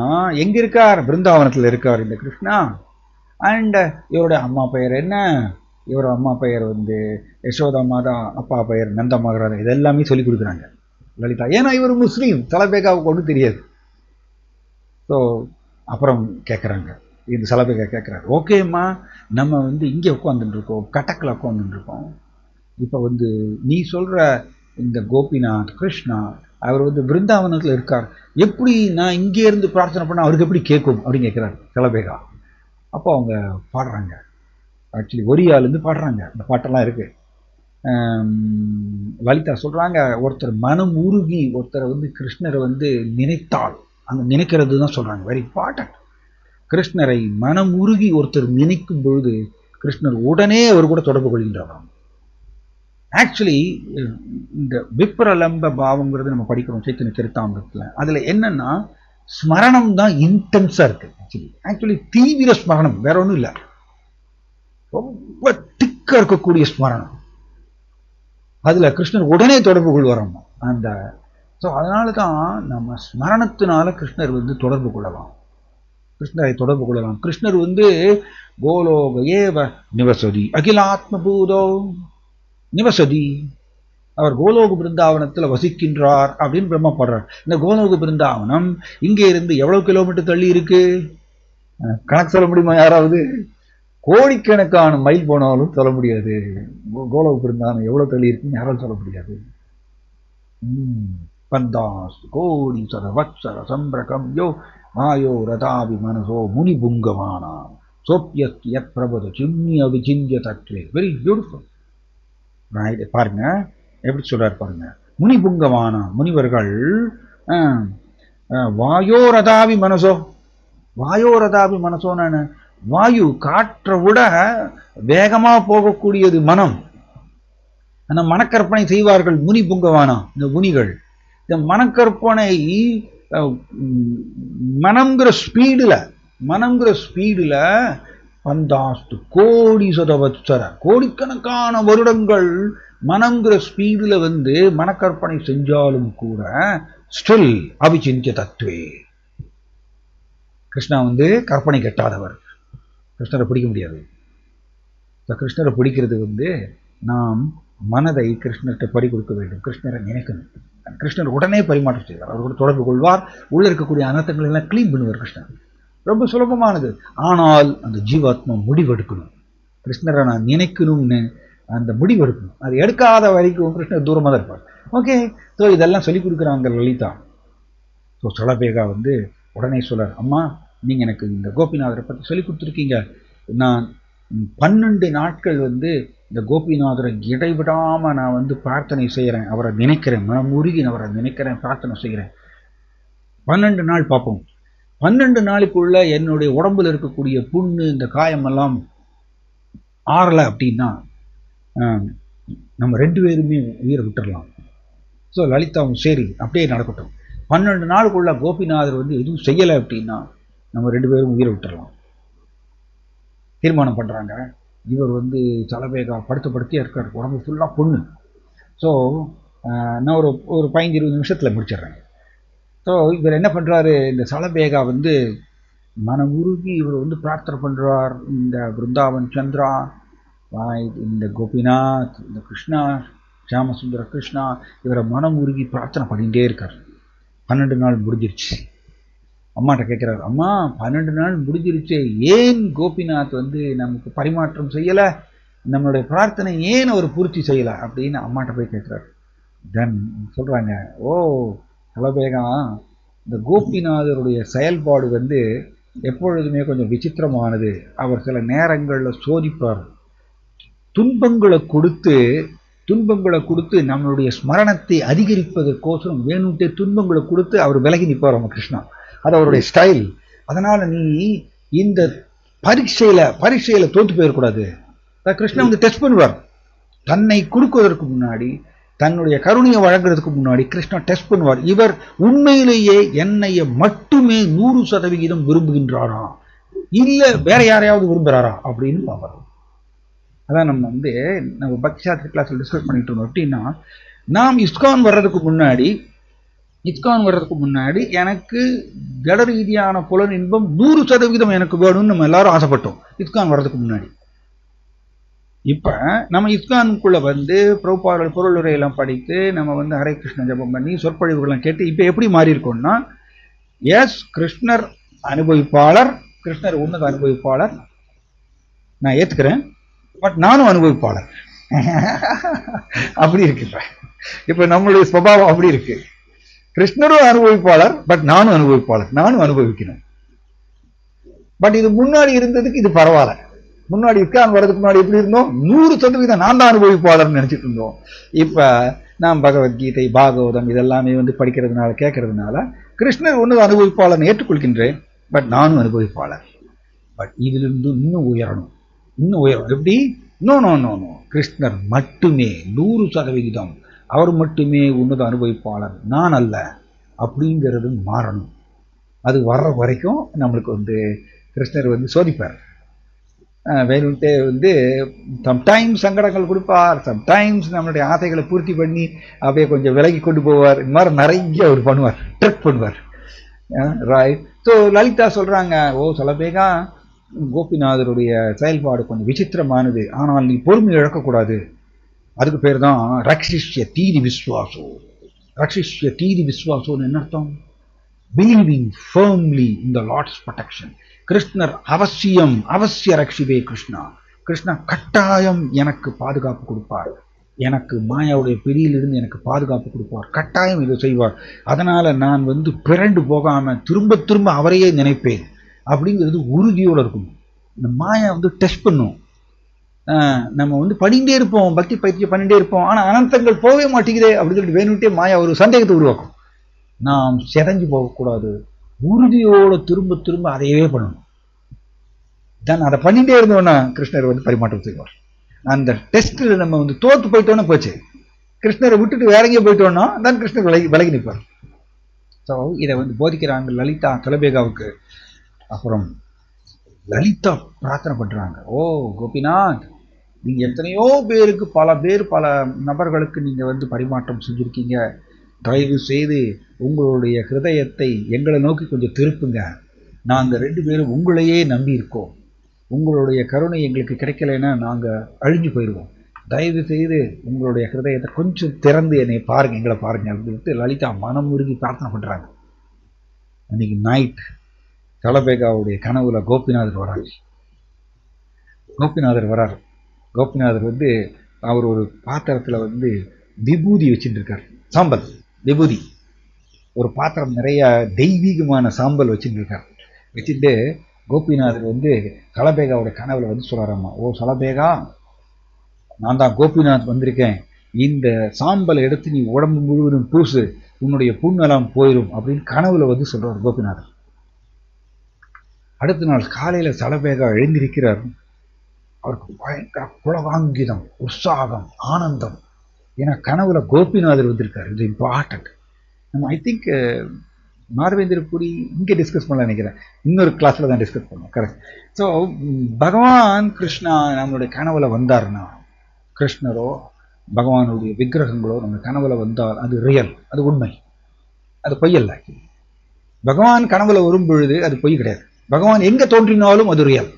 எங்க இருக்கார்? பிருந்தாவனத்தில் இருக்கார் இந்த கிருஷ்ணா. அண்ட் இவருடைய அம்மா பெயர் என்ன? இவரோட அம்மா பெயர் வந்து யசோதா மாதா, அப்பா பெயர் நந்த மகராஜா. இதெல்லாமே சொல்லிக் கொடுக்குறாங்க லலிதா. ஏன்னா இவர் முஸ்லீம், சலபேகாவுக்கு ஒன்றும் தெரியாது. ஸோ அப்புறம் கேட்குறாங்க, இந்த சலபேகா கேட்குறாரு, ஓகேம்மா நம்ம வந்து இங்கே உட்காந்துட்டு இருக்கோம், கட்டக்கில் உட்காந்துட்டு இருக்கோம். இப்போ வந்து நீ சொல்கிற இந்த கோபிநாத் கிருஷ்ணா அவர் வந்து பிருந்தாவனத்தில் இருக்கார், எப்படி நான் இங்கே இருந்து பிரார்த்தனை பண்ண அவருக்கு எப்படி கேட்கும் அப்படின்னு கேட்குறாரு சலபேகா. அப்போ அவங்க பாடுறாங்க, ஆக்சுவலி ஒரியாலேருந்து பாடுறாங்க. இந்த பாட்டெல்லாம் இருக்கு. லலிதா சொல்றாங்க, ஒருத்தர் மனம் உருகி ஒருத்தரை வந்து கிருஷ்ணரை வந்து நினைத்தால், அந்த நினைக்கிறது தான் சொல்றாங்க, வெரி இம்பார்ட்டன்ட். கிருஷ்ணரை மனம் உருகி ஒருத்தர் நினைக்கும் பொழுது கிருஷ்ணர் உடனே அவர் கூட தொடர்பு கொள்கின்றார். ஆக்சுவலி இந்த விப்ரலம்ப பாவங்கிறது நம்ம படிக்கிறோம் சைத்தன்ய சரித்தாமிரத்தில். அதுல என்னன்னா ஸ்மரணம் தான் இன்டென்ஸா இருக்கு. ஆக்சுவலி தீவிர ஸ்மரணம், வேற ஒன்றும் இல்லை, ரொம்ப திக்கா இருக்கக்கூடிய ஸ்மரணம். அதுல கிருஷ்ணர் உடனே தொடர்பு கொள்வாராம் அந்த. ஸோ அதனால தான் நம்ம ஸ்மரணத்தினால கிருஷ்ணர் வந்து தொடர்பு கொள்ளலாம், கிருஷ்ணரை தொடர்பு கொள்ளலாம். கிருஷ்ணர் வந்து கோலோக ஏவ நிவசதி அகிலாத்ம பூதோ, நிவசதி, அவர் கோலோக பிருந்தாவனத்தில் வசிக்கின்றார் அப்படின்னு பிரம்மப்படுறார். இந்த கோலோக பிருந்தாவனம் இங்கே இருந்து எவ்வளவு கிலோமீட்டர் தள்ளி இருக்கு? கணக்கு சொல்ல முடியுமா யாராவது? கோடிக்கணக்கான மைல் போனாலும் சொல்ல முடியாது. கோலோக பிருந்தாவனம் எவ்வளவு தள்ளி இருக்குன்னு யாராலும் சொல்ல முடியாது. பந்தாஸ் கோடி சர வத்சர சம்பிரகம் யோ மாயோ ரதாபி மனசோ முனி புங்கமானா சோப்பியத் யத் பிரபத சின்னிய விசிந்திய தத்வே. Very beautiful. பாருங்க எப்படி சொல்றாரு பாருங்க. முனி புங்கமானா, முனிவர்கள் வாயோரதாவி மனசோ. வாயோரதாவி மனசோன்னு வாயு, காற்றை விட வேகமா போகக்கூடியது மனம். அந்த மனக்கற்பனை செய்வார்கள் முனி புங்கவானா, இந்த முனிகள். இந்த மனக்கற்பனை மனம்ங்கிற ஸ்பீடுல பந்தாஸ்து கோடி சதவத்சர, கோடிக்கணக்கான வருடங்கள் மனம்ங்கிற ஸ்பீடுல மனக்கற்பனை செஞ்சாலும் கூட ஸ்டில் அவிசிந்திய தத்துவே. கிருஷ்ணா கற்பனை கெட்டாதவர். கிருஷ்ணரை பிடிக்க முடியாது. கிருஷ்ணரை பிடிக்கிறது நாம் மனதை கிருஷ்ணர்கிட்ட பறி கொடுக்க வேண்டும். கிருஷ்ணரை நினைக்கணும். கிருஷ்ணர் உடனே பரிமாற்றம் செய்வார். அவரோட தொடர்பு கொள்வார். உள்ள இருக்கக்கூடிய அனர்த்தங்கள் எல்லாம் கிளீன் பண்ணுவார் கிருஷ்ணர். ரொம்ப சுலபமானது. ஆனால் அந்த ஜீவாத்மா முடிவெடுக்கணும். கிருஷ்ணரை நான் நினைக்கணும்னு அந்த முடிவெடுக்கணும். அது எடுக்காத வரைக்கும் கிருஷ்ணர் தூரமாக தான் இருப்பார். ஓகே, ஸோ இதெல்லாம் சொல்லிக் கொடுக்குறாங்க லலிதா. ஸோ சலபேகா உடனே சொல்றார், அம்மா நீங்கள் எனக்கு இந்த கோபிநாதரை பற்றி சொல்லி கொடுத்துருக்கீங்க. நான் 12 நாட்கள் இந்த கோபிநாதரை இடைவிடாமல் நான் பிரார்த்தனை செய்கிறேன். அவரை நினைக்கிறேன், மனமுருகி அவரை நினைக்கிறேன், பிரார்த்தனை செய்கிறேன். 12 நாள் பார்ப்போம். 12 நாளுக்குள்ள என்னுடைய உடம்புல இருக்கக்கூடிய புண்ணு, இந்த காயமெல்லாம் ஆறலை அப்படின்னா நம்ம 2 பேருமே உயிரை விட்டுடலாம். ஸோ லலிதாவும் சரி அப்படியே நடக்கட்டும். 12 நாளுக்குள்ள கோபிநாதர் எதுவும் செய்யலை அப்படின்னா நம்ம 2 பேரும் உயிரை விட்டுடலாம் தீர்மானம் பண்ணுறாங்க. இவர் சலபேகா படுத்தியே இருக்கார், உடம்பு ஃபுல்லாக பொண்ணு. ஸோ நான் ஒரு 15-20 நிமிஷத்தில் முடிச்சிடுறேன். ஸோ இவர் என்ன பண்ணுறாரு, இந்த சலபேகா மனமுருகி இவர் பிரார்த்தனை பண்ணுறார். இந்த பிருந்தாவன் சந்திரா, இந்த கோபிநாத், இந்த கிருஷ்ணா, ஷியாமசுந்தர கிருஷ்ணா, இவரை மனமுருகி பிரார்த்தனை பண்ணிகிட்டே இருக்கார். 12 நாள் முடிஞ்சிருச்சு. அம்மாட்ட கேட்குறாரு, அம்மா 12 நாள் முடிஞ்சிருச்சு, ஏன் கோபிநாத் நமக்கு பரிமாற்றம் செய்யலை, நம்மளுடைய பிரார்த்தனை ஏன் அவர் பூர்த்தி செய்யலை அப்படின்னு அம்மாட்ட போய் கேட்குறாரு. தென் சொல்கிறாங்க, ஓ சலபேகா, இந்த கோபிநாதருடைய செயல்பாடு எப்பொழுதுமே கொஞ்சம் விசித்திரமானது. அவர் சில நேரங்களில் சோதிப்பார். துன்பங்களை கொடுத்து நம்மளுடைய ஸ்மரணத்தை அதிகரிப்பதற்கோசரம் வேணும்ட்டே துன்பங்களை கொடுத்து அவர் விலகி நிற்பார் நம்ம கிருஷ்ணா. அது அவருடைய ஸ்டைல். அதனால நீ இந்த பரீட்சையில தோத்து போயிடக்கூடாது. கிருஷ்ணா டெஸ்ட் பண்ணுவார். தன்னை கொடுக்குவதற்கு முன்னாடி, தன்னுடைய கருணையை வழங்குறதுக்கு முன்னாடி கிருஷ்ணா டெஸ்ட் பண்ணுவார். இவர் உண்மையிலேயே என்னைய மட்டுமே 100% விரும்புகின்றாரா, இல்ல வேற யாரையாவது விரும்புகிறாரா அப்படின்னு பார்ப்பார். அதான் நம்ம பக்தி சாஸ்திர கிளாஸ்ல டிஸ்கஸ் பண்ணிட்டு இருந்தோம். அப்படின்னா நாம் இஸ்கான் வர்றதுக்கு முன்னாடி எனக்கு ஜட ரீதியான புலன் இன்பம் 100% எனக்கு வேணும்னு நம்ம எல்லாரும் ஆசைப்பட்டோம் இஸ்கான் வர்றதுக்கு முன்னாடி. இப்ப நம்ம இஸ்கானுக்குள்ள பிரபுபாதர்கள் பொருளுரையெல்லாம் படித்து நம்ம ஹரே கிருஷ்ண ஜபம் பண்ணி சொற்பொழிவுகள்லாம் கேட்டு இப்ப எப்படி மாறி இருக்கோம்னா, எஸ் கிருஷ்ணர் அனுபவிப்பாளர், கிருஷ்ணர் உன்னத அனுபவிப்பாளர், நான் ஏத்துக்கிறேன். பட் நானும் அனுபவிப்பாளர். அப்படி இருக்கு. இப்ப நம்மளுடைய சுபாவம் அப்படி இருக்கு. கிருஷ்ணரும் அனுபவிப்பாளர், பட் நானும் அனுபவிப்பாளர், நானும் அனுபவிக்கணும். பட் இது முன்னாடி இருந்ததுக்கு இது பரவாயில்ல. முன்னாடி இஸ்கான் வர்றதுக்கு முன்னாடி எப்படி இருந்தோம், 100% நான் தான் அனுபவிப்பாளர்னு நினைச்சிட்டு இருந்தோம். இப்ப நாம் பகவத்கீதை, பாகவதம் இதெல்லாமே படிக்கிறதுனால கேட்கறதுனால கிருஷ்ணர் ஒன்று அனுபவிப்பாளர்னு ஏற்றுக்கொள்கின்றேன். பட் நானும் அனுபவிப்பாளர். பட் இதிலிருந்து இன்னும் உயரணும். எப்படி? நோ, கிருஷ்ணர் மட்டுமே 100%, அவர் மட்டுமே உன்னத அனுபவிப்பாளர், நான் அல்ல அப்படிங்கிறது மாறணும். அது வர்ற வரைக்கும் நம்மளுக்கு கிருஷ்ணர் சோதிப்பார். வேணுன்ட்டே சம்டைம்ஸ் சங்கடங்கள் கொடுப்பார், சம்டைம்ஸ் நம்மளுடைய ஆசைகளை பூர்த்தி பண்ணி அப்படியே கொஞ்சம் விலகி கொண்டு போவார். இந்த மாதிரி நிறைய அவர் பண்ணுவார், ட்ரிக் பண்ணுவார். ரைட். ஸோ லலிதா சொல்றாங்க, ஓ சலபேகா, கோபிநாதருடைய செயல்பாடு கொஞ்சம் விசித்திரமானது, ஆனால் நீ பொறுமை இழக்கக்கூடாது. அதுக்கு பேர் தான் ரக்ஷிஷ்ய தீதி விஸ்வாசோ. ரக்ஷிஷ்ய தீதி விஸ்வாசோன்னு என்ன அர்த்தம்? பிலீவிங் ஃபர்ம்லி இன் த லார்ட்ஸ் ப்ரொடெக்ஷன். கிருஷ்ணர் அவசியம், அவசிய ரக்ஷிவே கிருஷ்ணா. கிருஷ்ணா கட்டாயம் எனக்கு பாதுகாப்பு கொடுப்பார், எனக்கு மாயாவுடைய பிடியிலிருந்து எனக்கு பாதுகாப்பு கொடுப்பார், கட்டாயம் இதை செய்வார். அதனால நான் பிறண்டு போகாம திரும்ப திரும்ப அவரையே நினைப்பேன் அப்படிங்கிறது உறுதியோடு இருக்கும். இந்த மாயா டெஸ்ட் பண்ணும். நம்ம பண்ணிகிட்டே இருப்போம், பக்தி பயிற்சி பண்ணிகிட்டே இருப்போம், ஆனால் அனந்தங்கள் போகவே மாட்டேங்குதே அப்படின்னு சொல்லிட்டு வேணுட்டே மாயா ஒரு சந்தேகத்தை உருவாக்கும். நாம் செதஞ்சு போகக்கூடாது, உறுதியோடு திரும்ப திரும்ப அதையவே பண்ணணும். தான் அதை பண்ணிகிட்டே இருந்தோன்னா கிருஷ்ணர் பரிமாற்றம் செய்வார். அந்த டெஸ்ட்டில் நம்ம தோற்று போயிட்டோன்னா போச்சு. கிருஷ்ணரை விட்டுட்டு வேற எங்கேயே போயிட்டோன்னா தான் கிருஷ்ணர் விலகி நிற்பார். ஸோ இதை போதிக்கிறாங்க லலிதா தலபேகாவுக்கு. அப்புறம் லலிதா பிரார்த்தனை பண்ணுறாங்க, ஓ கோபிநாத், நீங்கள் எத்தனையோ பேருக்கு பல நபர்களுக்கு நீங்கள் பரிமாற்றம் செஞ்சுருக்கீங்க. தயவு செய்து உங்களுடைய ஹிருதயத்தை எங்களை நோக்கி கொஞ்சம் திருப்புங்க. நாங்கள் 2 பேரும் உங்களையே நம்பி இருக்கோம். உங்களுடைய கருணை எங்களுக்கு கிடைக்கலைன்னா நாங்கள் அழிஞ்சு போயிடுவோம். தயவு செய்து உங்களுடைய ஹிருதயத்தை கொஞ்சம் திறந்து என்னை பாருங்கள், எங்களை பாருங்கள் அப்படின்ட்டு லலிதா மனம் உருகி பிரார்த்தனை பண்ணுறாங்க. அன்றைக்கி நைட் தலபேகாவுடைய கனவுல கோபிநாதர் வராரு. கோபிநாதர் அவர் ஒரு பாத்திரத்தில் விபூதி வச்சுட்டு இருக்கார், சாம்பல் விபூதி. ஒரு பாத்திரம் நிறைய தெய்வீகமான சாம்பல் வச்சுட்டு இருக்கார். வச்சுட்டு கோபிநாதர் சலபேகாவோட கனவுல சொல்றாராம்மா, ஓ சலபேகா, நான் தான் கோபிநாத் வந்திருக்கேன், இந்த சாம்பலை எடுத்து நீ உடம்பு முழுவதும் பூசு, உன்னுடைய புண்ணெல்லாம் போயிடும் அப்படின்னு கனவுல சொல்றார் கோபிநாதர். அடுத்த நாள் காலையில சலபேகா எழுந்திருக்கிறார். அவருக்கு பயங்கர புலகாங்கிதம், உற்சாகம், ஆனந்தம். ஏன்னா கனவுல கோபிநாதர் வந்திருக்காரு. இது இம்பார்ட்டன்ட். நம்ம ஐ திங்க் மாதவேந்திர புரி இங்கே டிஸ்கஸ் பண்ணல நினைக்கிறேன், இன்னொரு கிளாஸில் தான் டிஸ்கஸ் பண்ணுவோம். கரெக்ட். ஸோ பகவான் கிருஷ்ணா நம்மளுடைய கனவுல வந்தார்னா, கிருஷ்ணரோ பகவானுடைய விக்கிரகங்களோ நம்ம கனவுல வந்தால் அது ரியல், அது உண்மை, அது பொய்யல்ல. பகவான் கனவுல வரும் பொழுது அது பொய் கிடையாது. பகவான் எங்கே தோன்றினாலும் அது ரியல்.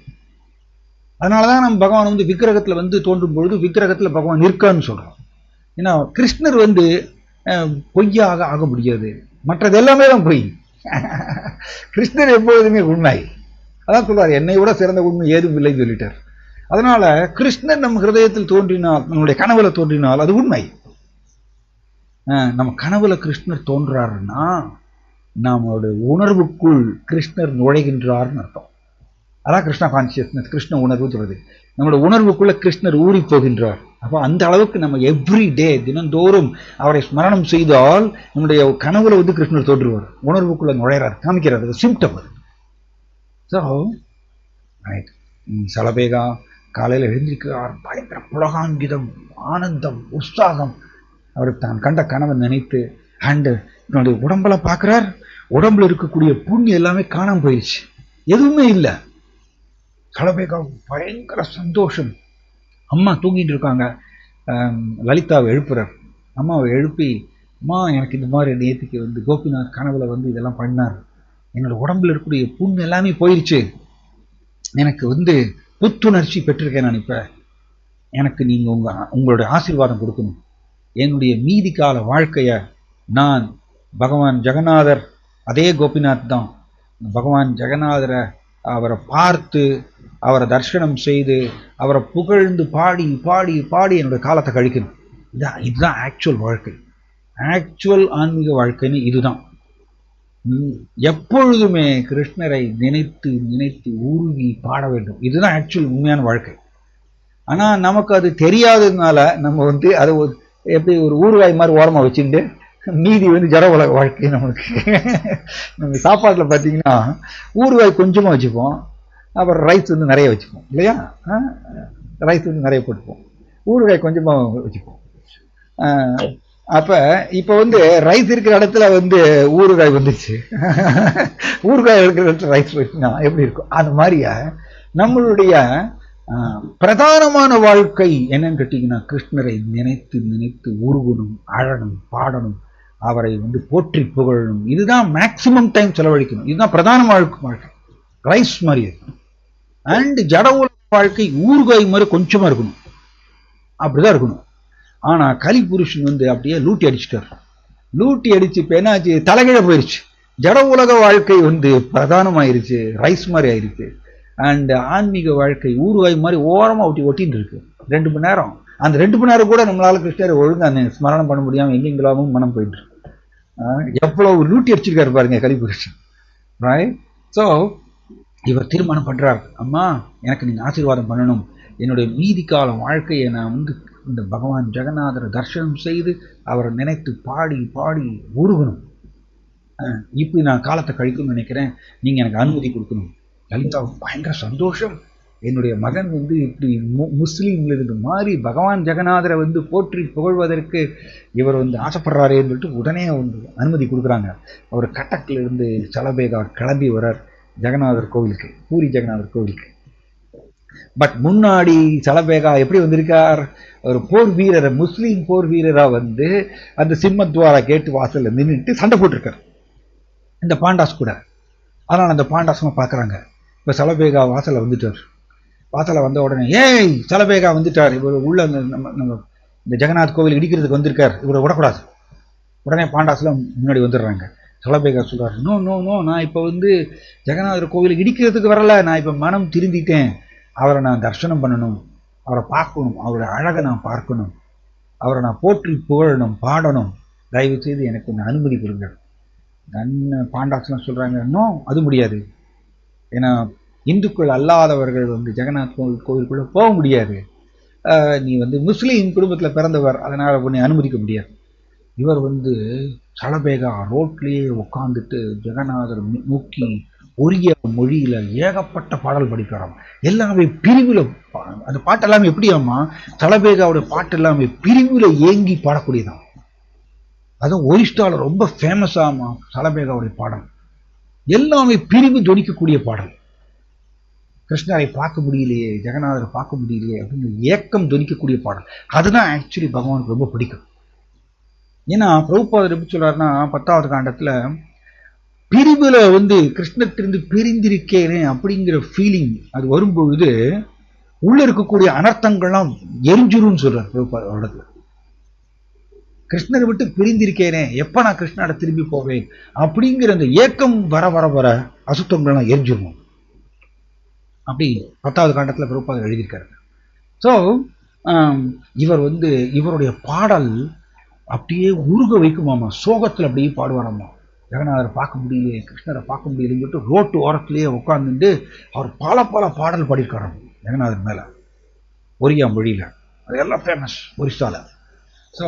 அதனால தான் நம்ம பகவான் விக்கிரகத்தில் தோன்றும் பொழுது விக்கிரகத்தில் பகவான் இருக்கான்னு சொல்கிறோம். ஏன்னா கிருஷ்ணர் பொய்யாக ஆக முடியாது, மற்றது எல்லாமே தான் பொய். கிருஷ்ணர் எப்பொழுதுமே உண்மை. அதான் சொல்றாரு, என்னை விட சிறந்த உண்மை ஏதும் இல்லைன்னு சொல்லிட்டார். அதனால கிருஷ்ணர் நம்ம ஹிருதயத்தில் தோன்றினால், நம்மளுடைய கனவுல தோன்றினால் அது உண்மை. நம்ம கனவுல கிருஷ்ணர் தோன்றாருன்னா நம்மளுடைய உணர்வுக்குள் கிருஷ்ணர் நுழைகின்றார்னு அர்த்தம். அதான் கிருஷ்ணா கான்சியஸ்னஸ், கிருஷ்ண உணர்வு சொல்றது. நம்மளோட உணர்வுக்குள்ள கிருஷ்ணர் ஊறி போகின்றார். அப்போ அந்த அளவுக்கு நம்ம எவ்ரி டே, தினந்தோறும் அவரை ஸ்மரணம் செய்தால் நம்முடைய கனவுல கிருஷ்ணர் தோன்றுவார், உணர்வுக்குள்ள நுழைறார், காமிக்கிறார். அது சிம்டம். அது ஸோ ரைட். சலபேகா காலையில் எழுந்திருக்கிறார். பயங்கர புலகாங்கிதம், ஆனந்தம், உற்சாகம். அவர் தான் கண்ட கனவை நினைத்து அண்டு என்னுடைய உடம்பெல்லாம் பார்க்குறார். உடம்புல இருக்கக்கூடிய புண்ணு எல்லாமே காணாமல் போயிடுச்சு, எதுவுமே இல்லை. சலபேகா பயங்கர சந்தோஷம். அம்மா தூங்கிட்டு இருக்காங்க. லலிதாவை எழுப்புறார். அம்மாவை எழுப்பி, அம்மா எனக்கு இந்த மாதிரி நேற்றுக்கு கோபிநாத் கனவுல இதெல்லாம் பண்ணார், என்னோட உடம்புல இருக்கக்கூடிய புண்ணு எல்லாமே போயிடுச்சு, எனக்கு புத்துணர்ச்சி பெற்றிருக்கேன். நான் இப்போ எனக்கு நீங்கள் உங்களுடைய ஆசீர்வாதம் கொடுக்கணும். என்னுடைய மீதி கால வாழ்க்கையை நான் பகவான் ஜெகநாதர், அதே கோபிநாத் தான், பகவான் ஜெகநாதரை அவரை பார்த்து அவரை தரிசனம் செய்து அவரை புகழ்ந்து பாடி பாடி பாடி என்னுடைய காலத்தை கழிக்கணும். இதுதான் ஆக்சுவல் வாழ்க்கை. ஆக்சுவல் ஆன்மீக வாழ்க்கைன்னு இதுதான். எப்பொழுதுமே கிருஷ்ணரை நினைத்து நினைத்து ஊருகி பாட வேண்டும். இதுதான் ஆக்சுவல் உண்மையான வாழ்க்கை. ஆனால் நமக்கு அது தெரியாததுனால நம்ம அதை எப்படி ஒரு ஊறுகாய் மாதிரி ஓரமாக வச்சுட்டு மீதி ஜட உலக வாழ்க்கை. நம்ம சாப்பாட்டில் பார்த்தீங்கன்னா ஊறுகாய் கொஞ்சமாக வச்சுப்போம், அப்புறம் ரைஸ் நிறைய வச்சுப்போம் இல்லையா? ரைஸ் நிறைய போட்டுப்போம், ஊறுகாய் கொஞ்சமாக வச்சுப்போம். அப்போ இப்போ ரைஸ் இருக்கிற இடத்துல ஊறுகாய் வந்துச்சு, ஊறுகாய் இருக்கிற இடத்துல ரைஸ் வச்சுன்னா எப்படி இருக்கும்? அந்த மாதிரியா நம்மளுடைய பிரதானமான வாழ்க்கை என்னன்னு கேட்டீங்கன்னா, கிருஷ்ணரை நினைத்து நினைத்து உருகணும், அழணும், பாடணும், அவரை போற்றி புகழணும். இதுதான் மேக்சிமம் டைம் செலவழிக்கணும். இதுதான் பிரதான வாழ்க்கை. ரைஸ் மாதிரி இருக்கணும். அண்ட் ஜட உலக வாழ்க்கை ஊறுகாய் மாதிரி கொஞ்சமா இருக்கணும், அப்படிதான் இருக்கணும். ஆனால் கலிபுருஷன் வந்து அப்படியே லூட்டி அடிச்சிட்டார். லூட்டி அடிச்சு இப்போ என்னாச்சு, தலைகீழ போயிடுச்சு. ஜட உலக வாழ்க்கை வந்து பிரதானமாயிருச்சு, ரைஸ் மாதிரி ஆயிடுச்சு. அண்ட் ஆன்மீக வாழ்க்கை ஊறுகாய் மாதிரி ஓரமாக ஒட்டின்னு இருக்கு 2 மணி நேரம். அந்த 2 மணி நேரம் கூட நம்மளால கிருஷ்ணரை ஒழுங்கு அந்த ஸ்மரணம் பண்ண முடியாமல் எங்கெங்களாவும் மனம் போயிட்டு இருக்கு. எவ்வளவு லூட்டி அடிச்சிருக்காரு பாருங்க கலிபுருஷன். ரைட். ஸோ இவர் தீர்மானம் பண்றார், அம்மா எனக்கு நீங்க ஆசீர்வாதம் பண்ணணும், என்னுடைய மீதி கால வாழ்க்கையை நான் வந்து இந்த பகவான் ஜெகநாதரை தரிசனம் செய்து அவரை நினைத்து பாடி பாடி உருகணும், இப்படி நான் காலத்தை கழிக்கணும்னு நினைக்கிறேன், நீங்க எனக்கு அனுமதி கொடுக்கணும். லலிதாவுக்கு பயங்கர சந்தோஷம். என்னுடைய மகன் வந்து இப்படி முஸ்லீம்ல இருந்து மாறி பகவான் ஜெகநாதரை வந்து போற்றி புகழ்வதற்கு இவர் வந்து ஆசைப்படுறாரேன்னு சொல்லிட்டு உடனே வந்து அனுமதி கொடுக்குறாங்க. அவர் கட்டக்கில் இருந்து சலபேகா கிளம்பி வர்றார் ஜெகநாதர் கோவிலுக்கு, பூரி ஜெகநாதர் கோவிலுக்கு. பட் முன்னாடி சலபேகா எப்படி வந்திருக்கார், ஒரு போர் வீரரை, முஸ்லீம் போர் வீரரா வந்து அந்த சிம்மத்வாரா கேட்டு வாசல்ல நின்றுட்டு சண்டை போட்டிருக்கார் இந்த பாண்டாஸ் கூட. அதனால அந்த பாண்டாஸுங்க பார்க்குறாங்க, இப்போ சலபேகா வாசலை வந்துட்டார். வாசலை வந்த உடனே ஏய் சலபேகா வந்துட்டார், இவர் உள்ள நம்ம இந்த ஜெகநாத் கோவில் இடிக்கிறதுக்கு வந்திருக்கார், இவரை விடக்கூடாது. உடனே பாண்டாஸ்லாம் முன்னாடி வந்துடுறாங்க. சலபேகா சொல்றாரு, நோ நோ நோ, நான் இப்போ வந்து ஜெகநாதர் கோவில் இடிக்கிறதுக்கு வரல, நான் இப்போ மனம் திருந்திட்டேன், அவரை நான் தரிசனம் பண்ணணும், அவரை பார்க்கணும், அவருடைய அழகை நான் பார்க்கணும், அவரை நான் போற்றி புகழணும், பாடணும், தயவு செய்து எனக்கு ஒன்று அனுமதி கொடுங்க. பாண்டாஸ்லாம் சொல்றாங்க, நோ அது முடியாது, ஏன்னா இந்துக்கள் அல்லாதவர்கள் வந்து ஜெகநாத் கோவிலுக்குள்ள போக முடியாது, நீ வந்து முஸ்லீம் குடும்பத்தில் பிறந்தவர், அதனால் உன்னை அனுமதிக்க முடியாது. இவர் வந்து சலபேகா ரோட்லேயே உட்காந்துட்டு ஜெகநாதர் நோக்கி ஒரிய மொழியில ஏகப்பட்ட பாடல் படிக்கிறான். எல்லாமே பிரிவில், அந்த பாட்டு எல்லாமே எப்படியாமா, சலபேகாவுடைய பாட்டு எல்லாமே பிரிவில் ஏங்கி பாடக்கூடியதான். அதுவும் ஒரிஸ்டால ரொம்ப ஃபேமஸ் ஆமா சலபேகாவுடைய பாடல் எல்லாமே பிரிவு ஜொலிக்கக்கூடிய பாடல். கிருஷ்ணரை பார்க்க முடியலையே, ஜெகநாதரை பார்க்க முடியலையே அப்படின்னு ஏக்கம் ஜொலிக்கக்கூடிய பாடல். அதுதான் ஆக்சுவலி பகவானுக்கு ரொம்ப பிடிக்கும். ஏன்னா பிரபுபாதர் எப்படி சொல்றாருன்னா, 10வது காண்டத்துல பிரிவுல வந்து கிருஷ்ணத்திலிருந்து பிரிந்திருக்கிறேன் அப்படிங்கிற ஃபீலிங் அது வரும்பொழுது உள்ள இருக்கக்கூடிய அனர்த்தங்கள்லாம் எரிஞ்சிரும்னு சொல்றாரு பிரபுபாதர் வருடத்துல. கிருஷ்ணரை விட்டு பிரிந்திருக்கிறேன், எப்ப நான் கிருஷ்ணாட திரும்பி போவேன் அப்படிங்கிற அந்த ஏக்கம் வர வர வர அசுத்தங்கள்லாம் எரிஞ்சிருவோம். அப்படி 10வது காண்டத்துல பிரபுபாதர் எழுதியிருக்காரு. ஸோ இவர் வந்து இவருடைய பாடல் அப்படியே உருக வைக்குமாமா, சோகத்தில் அப்படியே பாடுவாராம்மா. ஜெகநாதரை பார்க்க முடியலையே, கிருஷ்ணரை பார்க்க முடியலன்னு சொல்லிட்டு ரோட்டு ஓரத்திலேயே உட்காந்துட்டு அவர் பல பல பாடல் பாடியிருக்காராம் ஜெகநாதர் மேல ஒரியா மொழியில. அதெல்லாம் ஃபேமஸ் ஒரிசால. ஸோ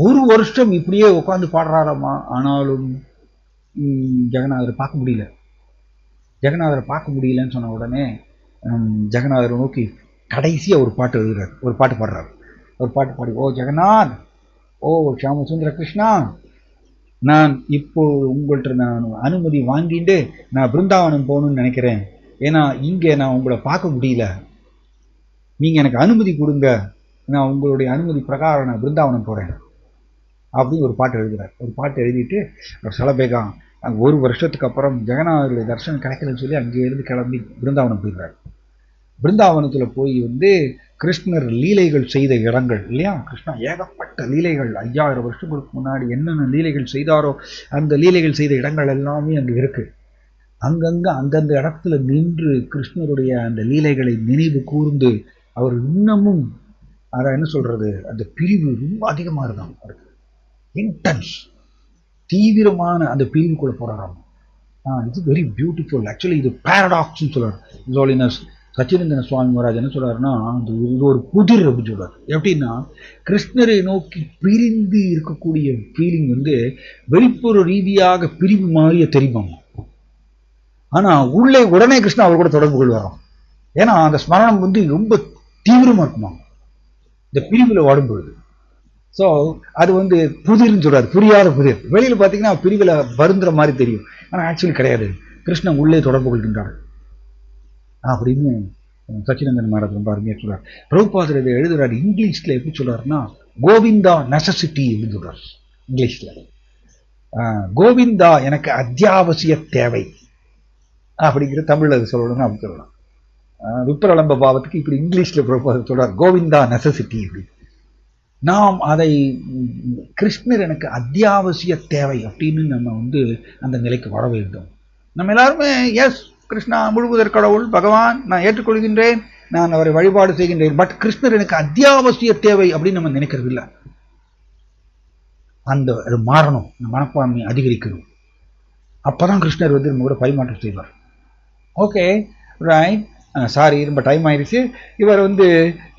1 வருஷம் இப்படியே உட்காந்து பாடுறாராம்மா. ஆனாலும் ஜெகநாதரை பார்க்க முடியல. ஜெகநாதரை பார்க்க முடியலன்னு சொன்ன உடனே ஜெகநாதரை நோக்கி கடைசியாக ஒரு பாட்டு எழுதுறாரு, ஒரு பாட்டு பாடுறாரு. ஒரு பாட்டு பாடி, ஓ ஜெகநாத், ஓ ஷியாமசுந்தர கிருஷ்ணா, நான் இப்போ உங்கள்கிட்ட நான் அனுமதி வாங்கிட்டு நான் பிருந்தாவனம் போகணும்னு நினைக்கிறேன், ஏன்னா இங்கே நான் உங்களை பார்க்க முடியல, நீங்கள் எனக்கு அனுமதி கொடுங்க, நான் உங்களுடைய அனுமதி பிரகாரம் நான் பிருந்தாவனம் போகிறேன் அப்படின்னு ஒரு பாட்டு எழுதுறார். ஒரு பாட்டு எழுதிட்டு சலபேகா 1 வருஷத்துக்கு அப்புறம் ஜெகநாதருடைய தரிசனம் கிடைக்கலன்னு சொல்லி அங்கேயிருந்து கிளம்பி பிருந்தாவனம் போயிடுறாரு. பிருந்தாவனத்தில் போய் வந்து கிருஷ்ணர் லீலைகள் செய்த இடங்கள் இல்லையா, கிருஷ்ணா ஏகப்பட்ட லீலைகள் 5000 வருஷங்களுக்கு முன்னாடி என்னென்ன லீலைகள் செய்தாரோ அந்த லீலைகள் செய்த இடங்கள் எல்லாமே அங்கே இருக்கு. அங்கங்கே அந்தந்த இடத்துல நின்று கிருஷ்ணருடைய அந்த லீலைகளை நினைவு கூர்ந்து அவர் இன்னமும் அதை என்ன சொல்றது, அந்த பிரிவு ரொம்ப அதிகமாக இருக்காங்க, அவருக்கு இன்டென்ஸ் தீவிரமான அந்த பிரிவுக்குள்ள போறாராம். இது வெரி பியூட்டிஃபுல். ஆக்சுவலி இது பேரடாக்ஸ்ன்னு சொல்றாரு ஹிஸ் சச்சினந்தன சுவாமி மகாராஜ். என்ன சொல்றாருன்னா, இது ஒரு புதிர் அப்படின்னு சொல்றாரு. எப்படின்னா கிருஷ்ணரை நோக்கி பிரிந்து இருக்கக்கூடிய ஃபீலிங் வந்து வெளிப்புற ரீதியாக பிரிவு மாதிரியே தெரியுமாங்க, ஆனா உள்ளே உடனே கிருஷ்ணா அவர் கூட தொடர்பு கொள்வாராம். ஏன்னா அந்த ஸ்மரணம் வந்து ரொம்ப தீவிரமா இருக்குமாங்க இந்த பிரிவுல வாடும்பொழுது. ஸோ அது வந்து புதிர்னு சொல்றாரு, புரியாத புதிர். வெளியில பார்த்தீங்கன்னா பிரிவில் வருந்துற மாதிரி தெரியும், ஆனால் ஆக்சுவலி கிடையாது, கிருஷ்ணன் உள்ளே தொடர்பு கொள்கின்றார் அப்படின்னு சச்சினந்தன் மகாராஜ் ரொம்ப அருமையாக சொல்றார். பிரபுபாதர் இதை எழுதுறாரு. இங்கிலீஷ்ல எப்படி சொல்றாருன்னா, கோவிந்தா நெசசிட்டி அப்படின்னு சொல்றாரு இங்கிலீஷ்ல. கோவிந்தா எனக்கு அத்தியாவசிய தேவை அப்படிங்கிற தமிழ்ல அது சொல்லணும்னு அப்படி சொல்லலாம். விப்ரலம்ப பாவத்துக்கு இப்படி இங்கிலீஷ்ல பிரபுபாதர் சொல்றார், கோவிந்தா நெசசிட்டி அப்படி. நாம் அதை கிருஷ்ணர் எனக்கு அத்தியாவசிய தேவை அப்படின்னு நம்ம அந்த நிலைக்கு வர வேண்டும். நம்ம எல்லாருமே எஸ் கிருஷ்ணா முழுவதற் கடவுள் பகவான், நான் ஏற்றுக்கொள்கின்றேன், நான் அவரை வழிபாடு செய்கின்றேன், பட் கிருஷ்ணர் எனக்கு அத்தியாவசிய தேவை அப்படின்னு நம்ம நினைக்கிறது இல்லை. அது மாறணும், மனப்பான்மை அதிகரிக்கணும். அப்பதான் கிருஷ்ணர் நம்ம கூட பரிமாற்றம் செய்வார். ஓகே ரைட், சாரி ரொம்ப டைம் ஆயிடுச்சு.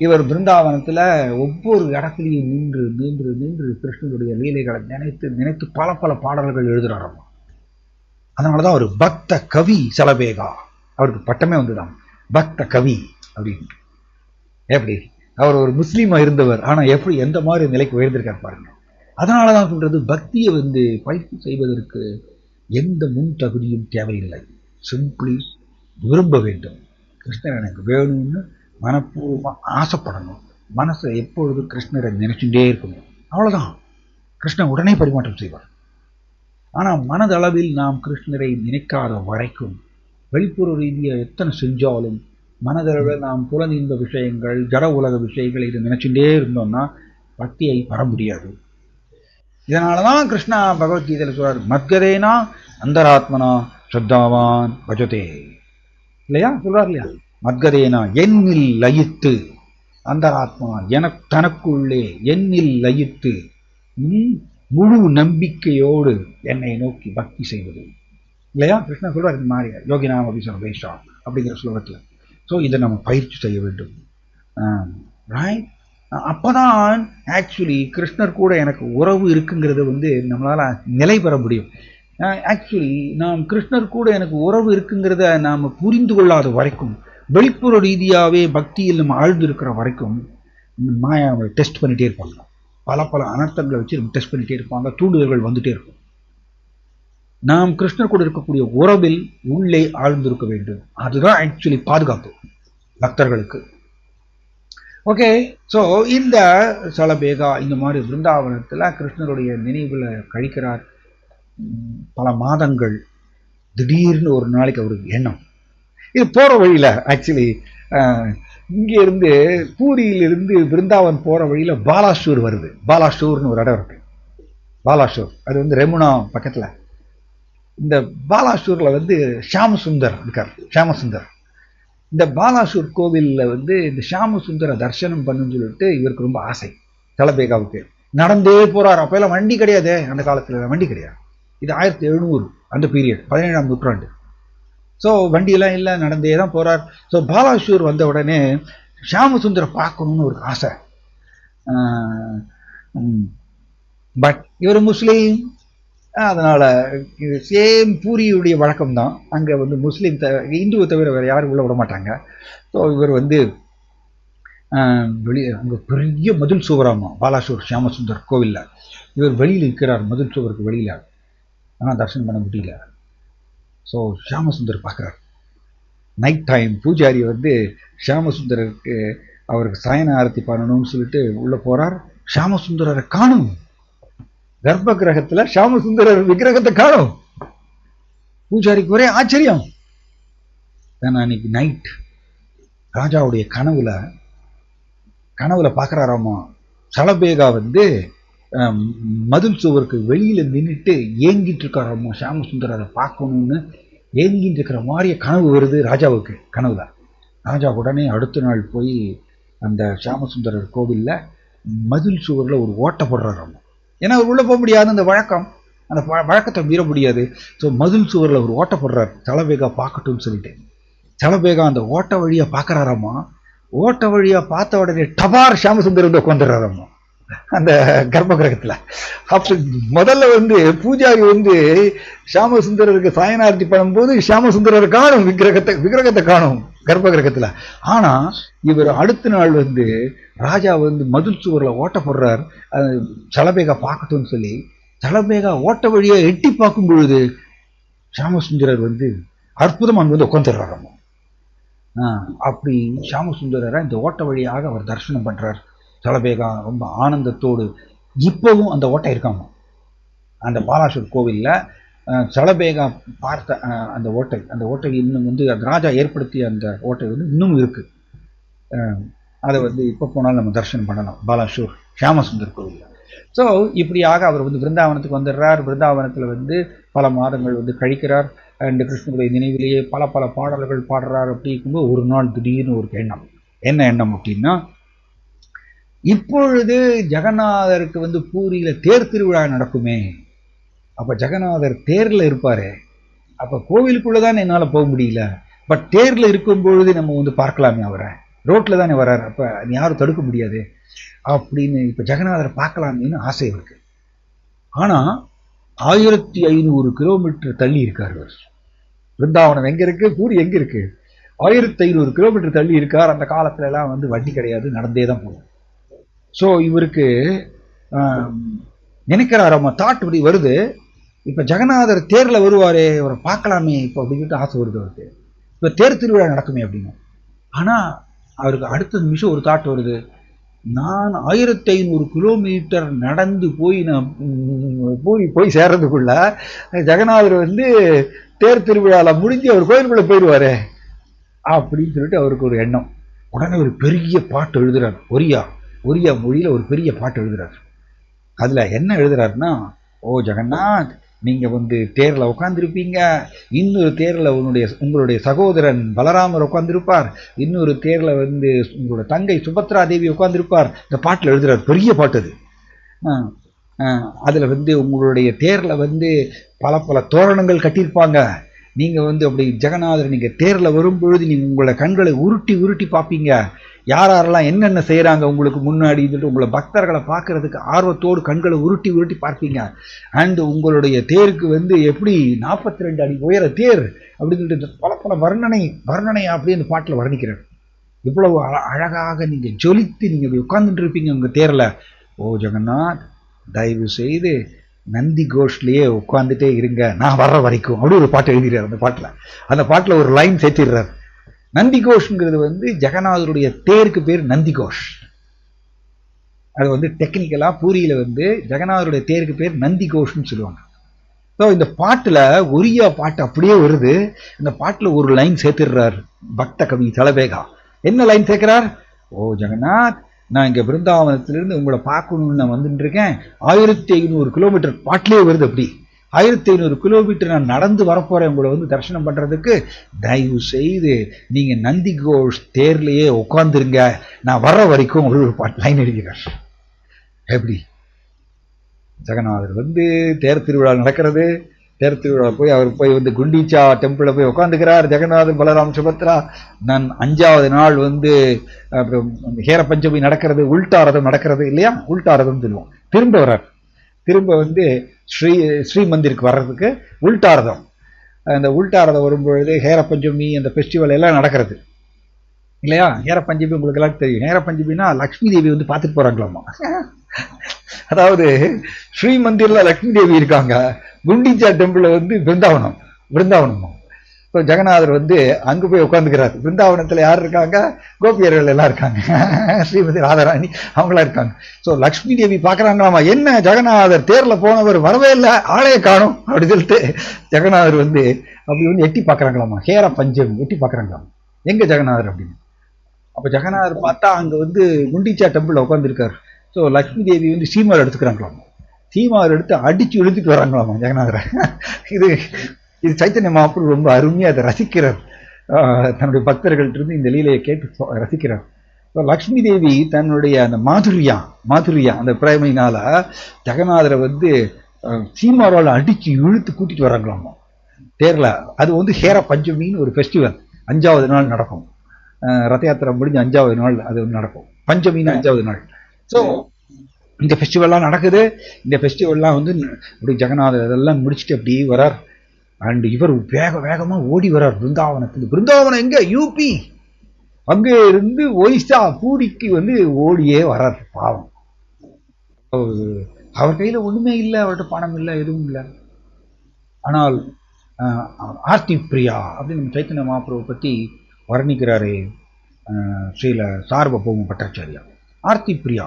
இவர் பிருந்தாவனத்தில் ஒவ்வொரு இடத்துலையும் நின்று நின்று நின்று கிருஷ்ணருடைய லீலைகளை நினைத்து நினைத்து பல பல பாடல்கள் எழுதுறாராம். அதனாலதான் அவர் பக்த கவி சலபேகா, அவருக்கு பட்டமே வந்துதான் பக்த கவி அப்படின்னு. எப்படி அவர் ஒரு முஸ்லீமா இருந்தவர், ஆனா எப்படி எந்த மாதிரி நிலைக்கு உயர்ந்திருக்கார் பாருங்க. அதனாலதான் சொல்றது, பக்தியை பயிற்சி செய்வதற்கு எந்த முன் தகுதியும் தேவையில்லை. சிம்பிளி விரும்ப வேண்டும், கிருஷ்ணர் எனக்கு வேணும்னு மனப்பூர்வமா ஆசைப்படணும். மனசை எப்பொழுது கிருஷ்ணரை நினைச்சுட்டே இருக்கணும், அவ்வளவுதான். கிருஷ்ணன் உடனே பரிமாற்றம் செய்வார். ஆனா மனதளவில் நாம் கிருஷ்ணரை நினைக்காத வரைக்கும் வெளிப்புற ரீதியா எத்தனை செஞ்சாலும் மனதளவில் நாம் புலனிந்த விஷயங்கள், ஜட உலக விஷயங்கள் இதை நினைச்சுட்டே இருந்தோம்னா பக்தியை வர முடியாது. இதனாலதான் கிருஷ்ணா பகவத்கீதையில சொல்றாரு, மத்கதேனா அந்தராத்மனா ஸ்ரத்தாவான் பஜதே, இல்லையா சொல்றாரு இல்லையா? மத்கதேனா என்னில் லயித்து, அந்தராத்மா தனக்குள்ளே என்னில் லயித்து முழு நம்பிக்கையோடு என்னை நோக்கி பக்தி செய்வது, இல்லையா? கிருஷ்ணா சொல்றாரு இந்த மாதிரி யோகினாம் அபிசர்வேஷா அப்படிங்கிற ஸ்லோகத்துல. ஸோ இதை நம்ம பயிற்சி செய்ய வேண்டும். ரைட், அப்பதான் ஆக்சுவலி கிருஷ்ணர் கூட எனக்கு உறவு இருக்குங்கிறத நம்மளால நிலை பெற முடியும். ஆக்சுவலி நாம் கிருஷ்ணர் கூட எனக்கு உறவு இருக்குங்கிறத நாம் புரிந்து கொள்ளாத வரைக்கும், வெளிப்புற ரீதியாகவே பக்தியில் நம்ம ஆழ்ந்து இருக்கிற வரைக்கும் மாயா நம்மளை டெஸ்ட் பண்ணிட்டே இருப்பாங்க. பல பல அனர்த்தங்களை வச்சு நம்ம டெஸ்ட் பண்ணிட்டே இருப்பாங்க, தூண்டுதல்கள் வந்துட்டே இருக்கும். நாம் கிருஷ்ணர் கூட இருக்கக்கூடிய உறவில் உள்ளே ஆழ்ந்திருக்க வேண்டும். அதுதான் ஆக்சுவலி பாதுகாப்பு பக்தர்களுக்கு. ஓகே, ஸோ இந்த சலபேகா இந்த மாதிரி பிருந்தாவனத்தில் கிருஷ்ணருடைய நினைவுல கழிக்கிறார் பல மாதங்கள். திடீர்னு ஒரு நாளைக்கு அவருக்கு எண்ணம், இது போற வழியில ஆக்சுவலி இங்க இருந்து பூரியிலிருந்து பிருந்தாவன் போற வழியில பாலாசூர் வருது. பாலாசூர்னு ஒரு இடம் இருக்கு, பாலாசூர். அது ரெமுனா பக்கத்துல. இந்த பாலாசூர்ல ஷியாமசுந்தர் இருக்கார். ஷியாமசுந்தர் இந்த பாலாசூர் கோவில்ல இந்த ஷியாமசுந்தர தரிசனம் பண்ணுன்னு சொல்லிட்டு இவருக்கு ரொம்ப ஆசை. சலபேகாவுக்கு நடந்தே போறார். அப்ப எல்லாம் வண்டி கிடையாது, அந்த காலத்துல வண்டி கிடையாது. இது 1700 அந்த பீரியட், 17ஆம் நூற்றாண்டு. ஸோ வண்டியெல்லாம் இல்லை, நடந்தே தான் போறார். ஸோ பாலாசூர் வந்த உடனே ஷியாமசுந்தரை பார்க்கணும்னு ஒரு ஆசை. பட் இவர் முஸ்லீம், அதனால சேம் பூரியுடைய வழக்கம் தான். அங்கே முஸ்லீம் இந்துவை தவிர வேற யாரும் உள்ள விட மாட்டாங்க. ஸோ இவர் வெளியே அங்கே பெரிய மதில் சுவராமா பாலாசூர் ஷியாமசுந்தர் கோவில்ல. இவர் வெளியில் இருக்கிறார், மதில் சுவருக்கு வெளியில. ஆனால் தரிசனம் பண்ண முடியல. ஸோ ஷியாமசுந்தர் பார்க்குறார். நைட் டைம் பூஜாரி ஷியாமசுந்தருக்கு அவருக்கு சாயன ஆரத்தி பண்ணணும்னு சொல்லிட்டு உள்ள போறார். ஷியாமசுந்தரரை காணும். கர்ப்ப கிரகத்துல ஷியாமசுந்தரர் விக்கிரகத்தை காணும். பூஜாரிக்கு ஒரே ஆச்சரியம். அன்னைக்கு நைட் ராஜாவுடைய கனவுல பார்க்கிறாராமா, சலபேகா மதில் சுவருக்கு வெளியில நின்றுட்டு ஏங்கிட்டு இருக்காராமா. ஷியாமசுந்தரரை பார்க்கணும்னு ஏங்கிட்டு இருக்கிற மாதிரியே கனவு வருது ராஜாவுக்கு. கனவுல ராஜா உடனே அடுத்த நாள் போய் அந்த ஷியாமசுந்தரர் கோவில்ல மதில் சுவர்ல ஒரு ஓட்டை போடுறாராமா. ஏன்னா அவர் உள்ள போக முடியாது, அந்த வழக்கம், அந்த வழக்கத்தை மீற முடியாது. ஸோ மதில் சுவர்ல ஒரு ஓட்டை போடுறாரு, சலபேகா பார்க்கட்டும்னு சொல்லிட்டு. சலபேகா அந்த ஓட்ட வழியா பார்க்கறாராமா. ஓட்ட வழியா பார்த்த உடனே டபார் ஷியாமசுந்தர் உட்காந்துடுறாராமா அந்த கர்ப்ப கிரகத்துல. அப்ப முதல்ல பூஜாரி ஷியாமசுந்தரருக்கு சாயனார்த்தி பண்ணும்போது ஷியாமசுந்தரர் காணும், விக்கிரகத்தை காணும் கர்ப்ப கிரகத்துல. ஆனா இவர் அடுத்த நாள் ராஜா மதில் சுவர்ல ஓட்ட போடுறார், சலபேகா பார்க்கட்டும்னு சொல்லி. சலபேகா ஓட்ட வழியா எட்டி பார்க்கும் பொழுது ஷியாமசுந்தரர் அற்புதமா உட்காந்துடுறாராமா. அப்படி ஷியாமசுந்தரரை இந்த ஓட்ட வழியாக அவர் தரிசனம் பண்றார். சலபேகா ரொம்ப ஆனந்தத்தோடு. இப்பவும் அந்த ஓட்டை இருக்காமா அந்த பாலாசூர் கோவில்ல. சலபேகா பார்த்த அந்த ஓட்டை இன்னும் அந்த ராஜா ஏற்படுத்திய அந்த ஓட்டை இன்னும் இருக்கு. அதை இப்போ போனாலும் நம்ம தரிசனம் பண்ணலாம் பாலாசூர் ஷியாமசுந்தர் கோவில். ஸோ இப்படியாக அவர் வந்து பிருந்தாவனத்துக்கு வந்துடுறார். பிருந்தாவனத்தில் வந்து பல மாதங்கள் வந்து கழிக்கிறார். அண்ட் கிருஷ்ணனுடைய நினைவிலேயே பல பல பாடல்கள் பாடுறார். அப்படி இருக்கும்போது ஒரு நாள் திடீர்னு ஒரு எண்ணம். என்ன எண்ணம் அப்படின்னா, இப்பொழுது ஜெகநாதருக்கு வந்து பூரியில தேர் திருவிழா நடக்குமே, அப்ப ஜெகநாதர் தேர்ல இருப்பாரு, அப்ப கோவிலுக்குள்ளதான் என்னால போக முடியல, பட் தேர்ல இருக்கும் பொழுது நம்ம வந்து பார்க்கலாமே, அவரை ரோட்ல தானே வர்றாரு, அப்ப யாரும் தடுக்க முடியாது அப்படின்னு இப்ப ஜெகநாதரை பார்க்கலாமேன்னு ஆசை இருக்கு. ஆனா 1500 கிலோமீட்டர் தள்ளி இருக்காரு அவர். பிருந்தாவனம் எங்க இருக்கு, பூரி எங்க இருக்கு, 1500 கிலோமீட்டர் தள்ளி இருக்கார். அந்த காலத்துல எல்லாம் வந்து வண்டி கிடையாது, நடந்தே தான் போகும். ஸோ இவருக்கு நினைக்கிறார், நம்ம தாட் இப்படி வருது, இப்ப ஜெகநாதர் தேர்ல வருவாரே, அவரை பார்க்கலாமே இப்போ அப்படின்னு ஆசை வருது அவருக்கு. இப்ப தேர் திருவிழா நடக்குமே அப்படின்னு. ஆனா அவருக்கு அடுத்த நிமிஷம் ஒரு தாட் வருது, நான் 1500 கிலோமீட்டர் நடந்து போய் நான் போய் சேர்றதுக்குள்ள ஜெகநாதர் வந்து தேர் திருவிழால முடிஞ்சு அவர் கோயிலுக்குள்ள போயிடுவாரு அப்படின்னு சொல்லிட்டு அவருக்கு ஒரு எண்ணம். உடனே ஒரு பெரிய பாட்டு எழுதுறார், ஒரியா மொழியில ஒரு பெரிய பாட்டு எழுதுறார். அதுல என்ன எழுதுறாருன்னா, ஓ ஜெகநாத், நீங்க வந்து தேர்ல உட்காந்துருப்பீங்க, இன்னொரு தேர்ல உங்களுடைய சகோதரன் பலராமர் உட்காந்துருப்பார், இன்னொரு தேர்ல வந்து உங்களோட தங்கை சுபத்ரா தேவி உட்காந்துருப்பார். இந்த பாட்டில் எழுதுறார், பெரிய பாட்டு அது. அதுல வந்து உங்களுடைய தேர்ல வந்து பல பல தோரணங்கள் கட்டியிருப்பாங்க. நீங்க வந்து அப்படி ஜெகநாதர் நீங்க தேர்ல வரும்பொழுது நீங்க உங்களை கண்களை உருட்டி உருட்டி பார்ப்பீங்க, யாரெல்லாம் என்னென்ன செய்யறாங்க உங்களுக்கு முன்னாடி, உங்களை பக்தர்களை பார்க்கறதுக்கு ஆர்வத்தோடு கண்களை உருட்டி உருட்டி பார்ப்பீங்க. அண்ட் உங்களுடைய தேருக்கு வந்து எப்படி 42 அடி உயர தேர் அப்படின்னு சொல்லிட்டு பல பல வர்ணனை அப்படி அந்த பாட்டில் வர்ணிக்கிறார். இவ்வளவு அழகாக நீங்க ஜொலித்து நீங்க உட்கார்ந்துட்டு இருப்பீங்க உங்க தேர்ல. ஓ ஜெகநாத், தயவு செய்து நந்தி கோஷ்லயே உட்காந்துட்டே இருங்க, நான் வர்ற வரைக்கும் அப்படி ஒரு பாட்டு எழுதிடுறார். அந்த பாட்டுல ஒரு லைன் சேர்த்திடுறார். நந்தி கோஷ்ங்கிறது வந்து ஜெகநாதருடைய தேருக்கு பேர் நந்தி கோஷ். அது வந்து டெக்னிக்கலா பூரியில வந்து ஜெகநாதருடைய தேருக்கு பேர் நந்தி கோஷ்னு சொல்லுவாங்க. ஸோ இந்த பாட்டுல ஒரியா பாட்டு அப்படியே வருது. இந்த பாட்டுல ஒரு லைன் சேர்த்திடுறார் பக்த கவி தலபேகா. என்ன லைன் சேர்க்கிறார், ஓ ஜெகநாத், நான் இங்க பிருந்தாவனத்திலிருந்து உங்களை பார்க்கணும்னு நான் வந்துட்டு இருக்கேன். 1500 கிலோமீட்டர் பாட்டிலே வருது. அப்படி 1500 கிலோமீட்டர் நான் நடந்து வரப்போறேன் உங்களை வந்து தரிசனம் பண்றதுக்கு. தயவு செய்து நீங்க நந்தி கோஷ் தேர்லயே உட்காந்துருங்க, நான் வர்ற வரைக்கும் ஒரு பாட்டு லைன் எழுதினார். எப்படி ஜெகநாதர் வந்து தேர் திருவிழா நடக்கிறது, தேர் திருவிழா போய் அவர் போய் வந்து குண்டீச்சா டெம்பிள போய் உட்காந்துக்கிறார். ஜெகநாதர் பலராம் சுபத்ரா. நான் 5வது நாள் வந்து அப்புறம் ஹேர பஞ்சமி நடக்கிறது, உள்டாரதம் நடக்கிறது இல்லையா, உள்டாரதம் சொல்லுவோம். திரும்ப வர்றார், திரும்ப வந்து ஸ்ரீ மந்திருக்கு வர்றதுக்கு உள்டாரதம். அந்த உள்டாரதம் வரும்பொழுது ஹேர பஞ்சமி அந்த ஃபெஸ்டிவல் எல்லாம் நடக்கிறது இல்லையா. ஹேர பஞ்சமி உங்களுக்கு எல்லாம் தெரியும். ஹேர பஞ்சமினா லக்ஷ்மி தேவி வந்து பார்த்துட்டு போறாங்களாமா. அதாவது ஸ்ரீ மந்திர்ல லக்ஷ்மி தேவி இருக்காங்க, குண்டீச்சா டெம்பிள் வந்து பிருந்தாவனம். இப்போ ஜெகநாதர் வந்து அங்கு போய் உட்காந்துக்கிறார். பிருந்தாவனத்தில் யார் இருக்காங்க, கோபியர்கள் எல்லாம் இருக்காங்க, ஸ்ரீமதி ராதாராணி அவங்களா இருக்காங்க. ஸோ லக்ஷ்மி தேவி பார்க்குறாங்களாமா, என்ன ஜெகநாதர் தேர்ல போனவர் வரவே இல்லை, ஆளைய காணும் அப்படின்னு சொல்லிட்டு ஜெகநாதர் வந்து அப்படி வந்து எட்டி பார்க்குறாங்களாமா. ஹேர பஞ்சமி எட்டி பார்க்குறாங்களாமா, எங்க ஜெகநாதர் அப்படின்னு. அப்போ ஜெகநாதர் பார்த்தா அங்கே வந்து குண்டீச்சா டெம்பிள் உட்காந்துருக்காரு. ஸோ லக்ஷ்மி தேவி வந்து சீமார் எடுத்துக்கிறாங்களாமா, சீமார் எடுத்து அடிச்சு இழுத்துட்டு வராங்களாமா ஜெகநாதரை. இது சைத்தன்ய மகாபிரபு ரொம்ப அருமையாக அதை ரசிக்கிறார். தன்னுடைய பக்தர்கள்ட்ட இருந்து இந்த லீலையை கேட்டு ரசிக்கிறார். லக்ஷ்மி தேவி தன்னுடைய அந்த மாதுரியா அந்த பிரேமையினால ஜெகநாதரை வந்து சீமாரால் அடிச்சு இழுத்து கூட்டிட்டு வராங்களாமா தேர்ல. அது வந்து ஹேர பஞ்சமின்னு ஒரு ஃபெஸ்டிவல் 5வது நாள் நடக்கும். ரத யாத்திரை முடிஞ்சு 5வது நாள் அது நடக்கும். பஞ்சமின்னு 5வது நாள். ஸோ இந்த ஃபெஸ்டிவல்லாம் நடக்குது. இந்த ஃபெஸ்டிவல்லாம் வந்து அப்படி ஜெகநாதர் இதெல்லாம் முடிச்சுட்டு அப்படி வரார். அண்ட் இவர் வேகமா ஓடி வர்றார் பிருந்தாவனத்துக்கு. பிருந்தாவனம் எங்க, யூபி. அங்கே இருந்து ஒய்சா பூரிக்கு வந்து ஓடியே வர்றார். பாவம், அவர் கையில ஒண்ணுமே இல்லை, அவர்கிட்ட பணம் இல்லை, எதுவும் இல்லை. ஆனால் ஆர்த்தி பிரியா அப்படின்னு சைத்தன்ய மகாபிரபு பத்தி வர்ணிக்கிறாரே ஸ்ரீல சார்வபௌம பட்டாச்சாரியா. ஆர்த்தி பிரியா,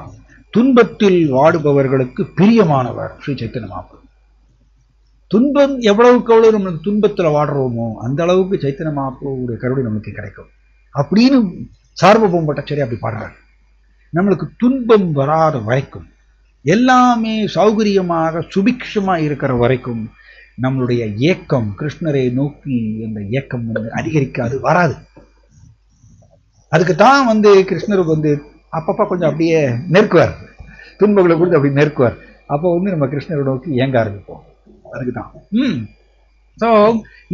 துன்பத்தில் வாடுபவர்களுக்கு பிரியமானவர் ஸ்ரீ சைத்தன்ய மகாபிரபு. துன்பம் எவ்வளவுக்கு எவ்வளவு நம்ம துன்பத்துல வாடுறோமோ அந்த அளவுக்கு சைத்தன்ய மகாபிரபுடைய கருணை நமக்கு கிடைக்கும் அப்படின்னு சார்வபௌம பட்டாச்சாரியா அப்படி பாடுறாரு. நம்மளுக்கு துன்பம் வராத வரைக்கும், எல்லாமே சௌகரியமாக சுபிக்ஷமா இருக்கிற வரைக்கும் நம்மளுடைய ஏக்கம் கிருஷ்ணரை நோக்கி அந்த ஏக்கம் அதிகரிக்காது, வராது. அதுக்கு தான் கிருஷ்ணருக்கு அப்பப்ப கொஞ்சம் அப்படியே நெருக்குவார், துன்பங்களை கொடுத்து அப்படி நெருக்குவார். அப்போ நம்ம கிருஷ்ணரை நோக்கி ஏங்க ஆரம்பிப்போம். அதுக்கு தான். ஸோ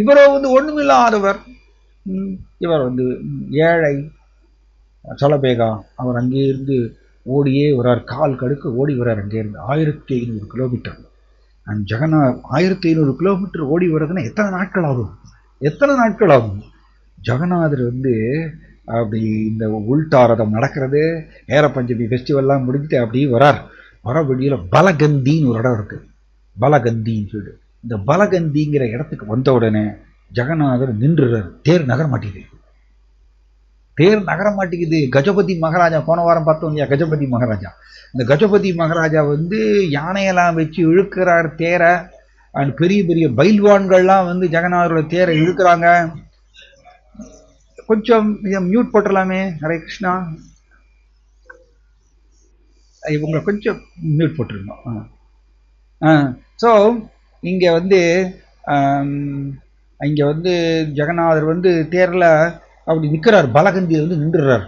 இவரோ ஒண்ணுமில்லாதவர், இவர் ஏழை சலபேகா. அவர் அங்கே இருந்து ஓடியே வரார், கால் கடுக்க ஓடி வரார் அங்கே இருந்து 1500 கிலோமீட்டர். அண்ட் ஜெகநாத் 1500 கிலோமீட்டர் ஓடி வர்றதுன்னா எத்தனை நாட்கள் ஆகும்? ஜெகநாதர் அப்படி இந்த உள்டாரதம் நடக்கிறது, ஏர பஞ்சமி ஃபெஸ்டிவல்லாம் முடிஞ்சுட்டு அப்படி வரார். வர வழியில பலகந்தின்னு ஒரு இடம் இருக்கு, பலகந்தின்னு சொல்லி. இந்த பலகந்திங்கிற இடத்துக்கு வந்த உடனே ஜெகநாதர் நின்றுறார். தேர் நகர மாட்டேங்குது. கஜபதி மகாராஜா, போன வாரம் பார்த்தோம் இல்லையா, கஜபதி மகாராஜா. இந்த கஜபதி மகாராஜா யானையெல்லாம் வச்சு இழுக்கிறார் தேரை. அண்ட் பெரிய பெரிய பைல்வான்கள்லாம் ஜெகநாதரோட தேரை இழுக்கிறாங்க. கொஞ்சம் மியூட் போட்டுடலாமே. ஹரே கிருஷ்ணா, இவங்களை கொஞ்சம் மியூட் போட்டுருந்தோம். ஸோ இங்கே ஜெகநாதர் தேரில் அப்படி நிற்கிறார், பலகந்தியில் நின்றுறார்.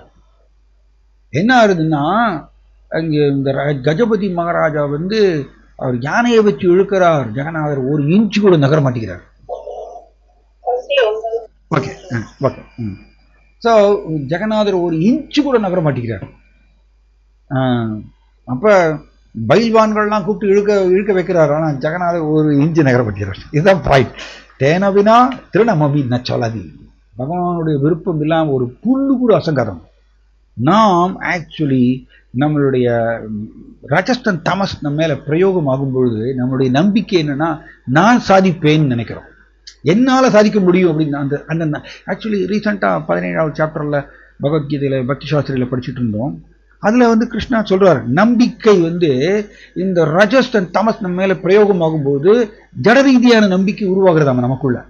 என்ன ஆகுதுன்னா, அங்கே இந்த கஜபதி மகாராஜா அவர் யானையை வச்சு இழுக்கிறார். ஜெகநாதர் ஒரு இன்ச்சு கூட நகர மாட்டேங்கிறார். Okay okay. ஸோ ஜெகநாதர் ஒரு இன்ச்சு கூட நகர மாட்டேங்கிறார். அப்போ பைல்வான்கள்லாம் கூப்பிட்டு இழுக்க வைக்கிறார். ஆனால் ஜெகநாதர் ஒரு இன்ச்சு நகர மாட்டேங்கிறார். இதுதான் பாயிண்ட். தேனவினா திருநமபி நச்சொலதி. பகவானுடைய விருப்பம் இல்லாமல் ஒரு புல்லு கூட அசங்காதம். நாம் ஆக்சுவலி நம்மளுடைய ரஜஸ்டன் தமஸ் நம்ம மேல பிரயோகம் ஆகும் பொழுது நம்மளுடைய நம்பிக்கை என்னன்னா, நான் சாதிப்பேன்னு நினைக்கிறோம், என்னால சாதிக்க முடியும் அப்படின்னு. அந்த ஆக்சுவலி ரீசெண்டா 17வது சாப்டர்ல பகவத்கீதையில பக்தி சாஸ்திரியில படிச்சுட்டு இருந்தோம். அதுல கிருஷ்ணா சொல்றார், நம்பிக்கை இந்த ரஜஸ்டன் தமஸ் நம்ம மேல பிரயோகம் ஆகும்போது ஜட ரீதியான நம்பிக்கை உருவாகிறதாம நமக்குள்ள.